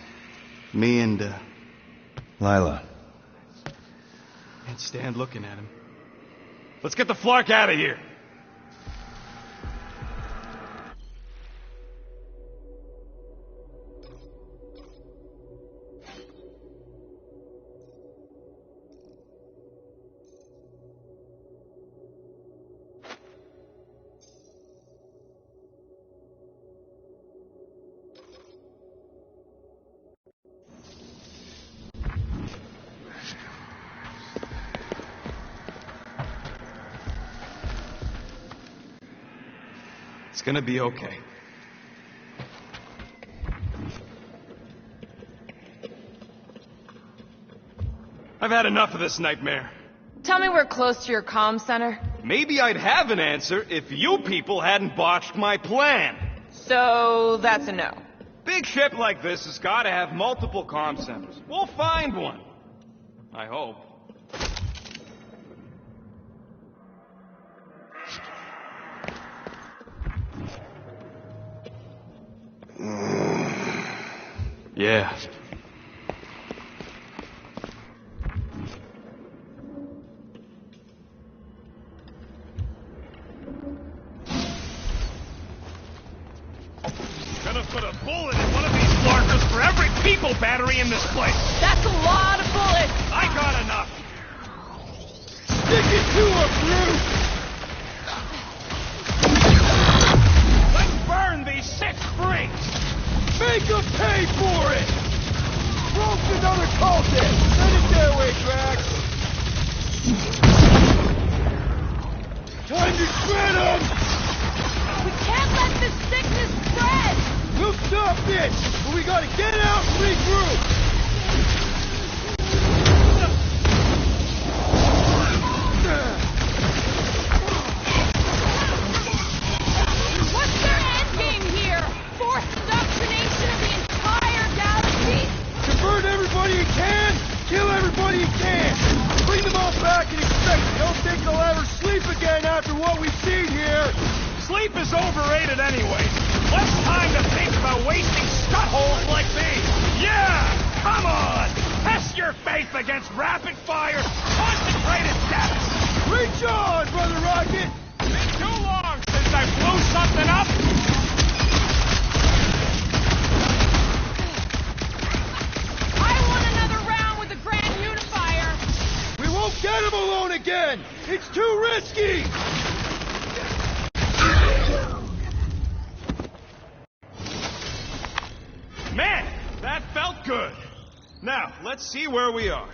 [SPEAKER 7] Me and,
[SPEAKER 2] Lila.
[SPEAKER 7] Can't stand looking at him.
[SPEAKER 11] Let's get the flark out of here.
[SPEAKER 7] It's gonna be okay.
[SPEAKER 11] I've had enough of this nightmare.
[SPEAKER 6] Tell me we're close to your comm center.
[SPEAKER 12] Maybe I'd have an answer if you people hadn't botched my plan.
[SPEAKER 6] So, that's a no.
[SPEAKER 12] Big ship like this has got to have multiple comm centers. We'll find one. I hope.
[SPEAKER 7] Yeah.
[SPEAKER 11] Gonna put a bullet in one of these flarkers for every people battery in this place.
[SPEAKER 6] That's a lot of bullets.
[SPEAKER 11] I got enough.
[SPEAKER 3] Stick it to her, brute!
[SPEAKER 11] Let's burn these 6 springs.
[SPEAKER 3] Make them pay for it! Broke another cultist! Send it their way, Drax! Time to shred them!
[SPEAKER 6] We can't let this sickness spread!
[SPEAKER 3] We'll stop this! But we gotta get out and regroup!
[SPEAKER 6] What's their endgame here? Forced indoctrination of the entire galaxy?
[SPEAKER 3] Convert everybody you can! Kill everybody you can! Bring them all back and expect it! Don't think they'll ever sleep again after what we've seen here!
[SPEAKER 11] Sleep is overrated anyway. Less time to think about wasting scut-holes like these. Yeah! Come on! Test your faith against rapid-fire, concentrated death!
[SPEAKER 3] Reach on, Brother Rocket!
[SPEAKER 11] Been too long since I blew something up!
[SPEAKER 6] I want another round with the Grand Unifier!
[SPEAKER 3] We won't get him alone again! It's too risky!
[SPEAKER 11] Man, that felt good!
[SPEAKER 12] Now, let's see where we are.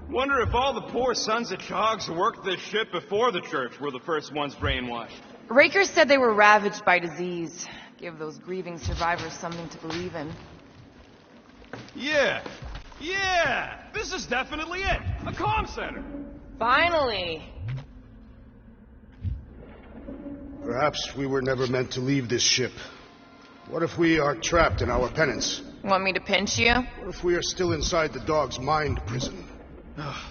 [SPEAKER 12] Wonder if all the poor sons of Chogs who worked this ship before the church were the first ones brainwashed.
[SPEAKER 6] Raker said they were ravaged by disease. Give those grieving survivors something to believe in.
[SPEAKER 12] Yeah! This is definitely it! A comm center!
[SPEAKER 6] Finally!
[SPEAKER 5] Perhaps we were never meant to leave this ship. What if we are trapped in our penance?
[SPEAKER 6] Want me to pinch you?
[SPEAKER 5] What if we are still inside the dog's mind prison?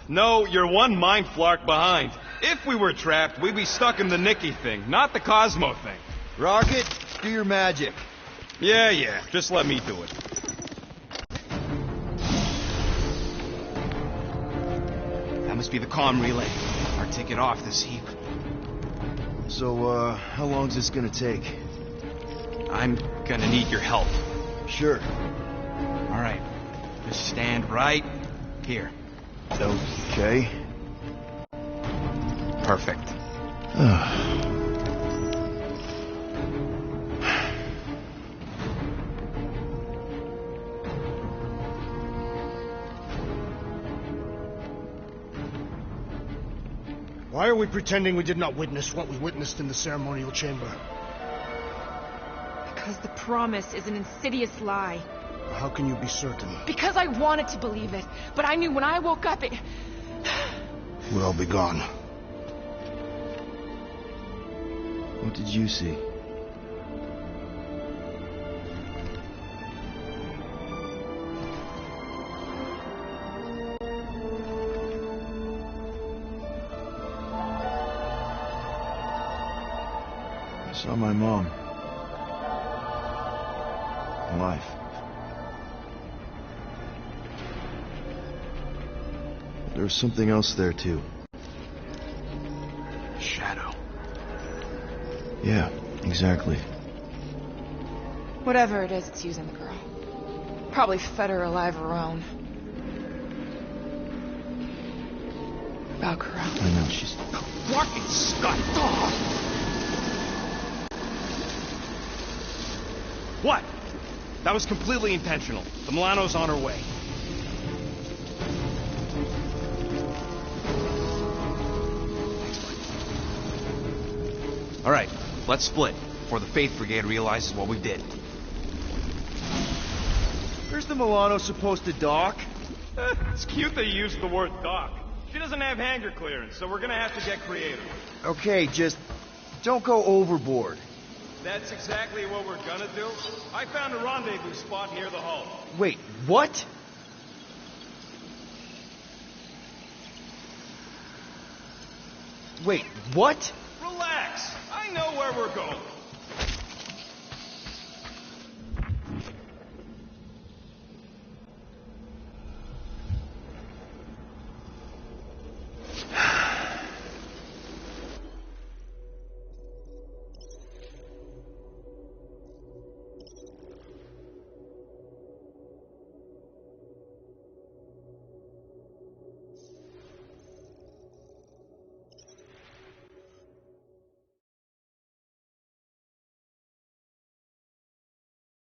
[SPEAKER 12] No, you're one mind flark behind. If we were trapped, we'd be stuck in the Nikki thing, not the Cosmo thing.
[SPEAKER 2] Rocket, do your magic.
[SPEAKER 12] Yeah, just let me do it.
[SPEAKER 7] That must be the comm relay. Our ticket off this heap.
[SPEAKER 2] So, how long's this gonna take?
[SPEAKER 7] I'm gonna need your help.
[SPEAKER 2] Sure.
[SPEAKER 7] All right. Just stand right here.
[SPEAKER 2] Okay.
[SPEAKER 7] Perfect.
[SPEAKER 5] Why are we pretending we did not witness what we witnessed in the ceremonial chamber?
[SPEAKER 10] Because the promise is an insidious lie.
[SPEAKER 5] How can you be certain?
[SPEAKER 10] Because I wanted to believe it, but I knew when I woke up it...
[SPEAKER 5] Well, be gone.
[SPEAKER 2] What did you see? I saw my mom. Alive. There was something else there, too.
[SPEAKER 7] Shadow.
[SPEAKER 2] Yeah, exactly.
[SPEAKER 6] Whatever it is, it's using the girl. Probably fed her alive her own. Valkyra.
[SPEAKER 2] I know, she's...
[SPEAKER 7] Fucking Scott!
[SPEAKER 11] What? That was completely intentional. The Milano's on her way.
[SPEAKER 7] All right, let's split before the Faith Brigade realizes what we did.
[SPEAKER 3] Where's the Milano supposed to dock?
[SPEAKER 11] It's cute they used the word dock. She doesn't have hangar clearance, so we're gonna have to get creative.
[SPEAKER 2] Okay, just don't go overboard.
[SPEAKER 11] That's exactly what we're gonna do. I found a rendezvous spot near the hull.
[SPEAKER 3] Wait, what? Wait, what?
[SPEAKER 11] Relax. I know where we're going.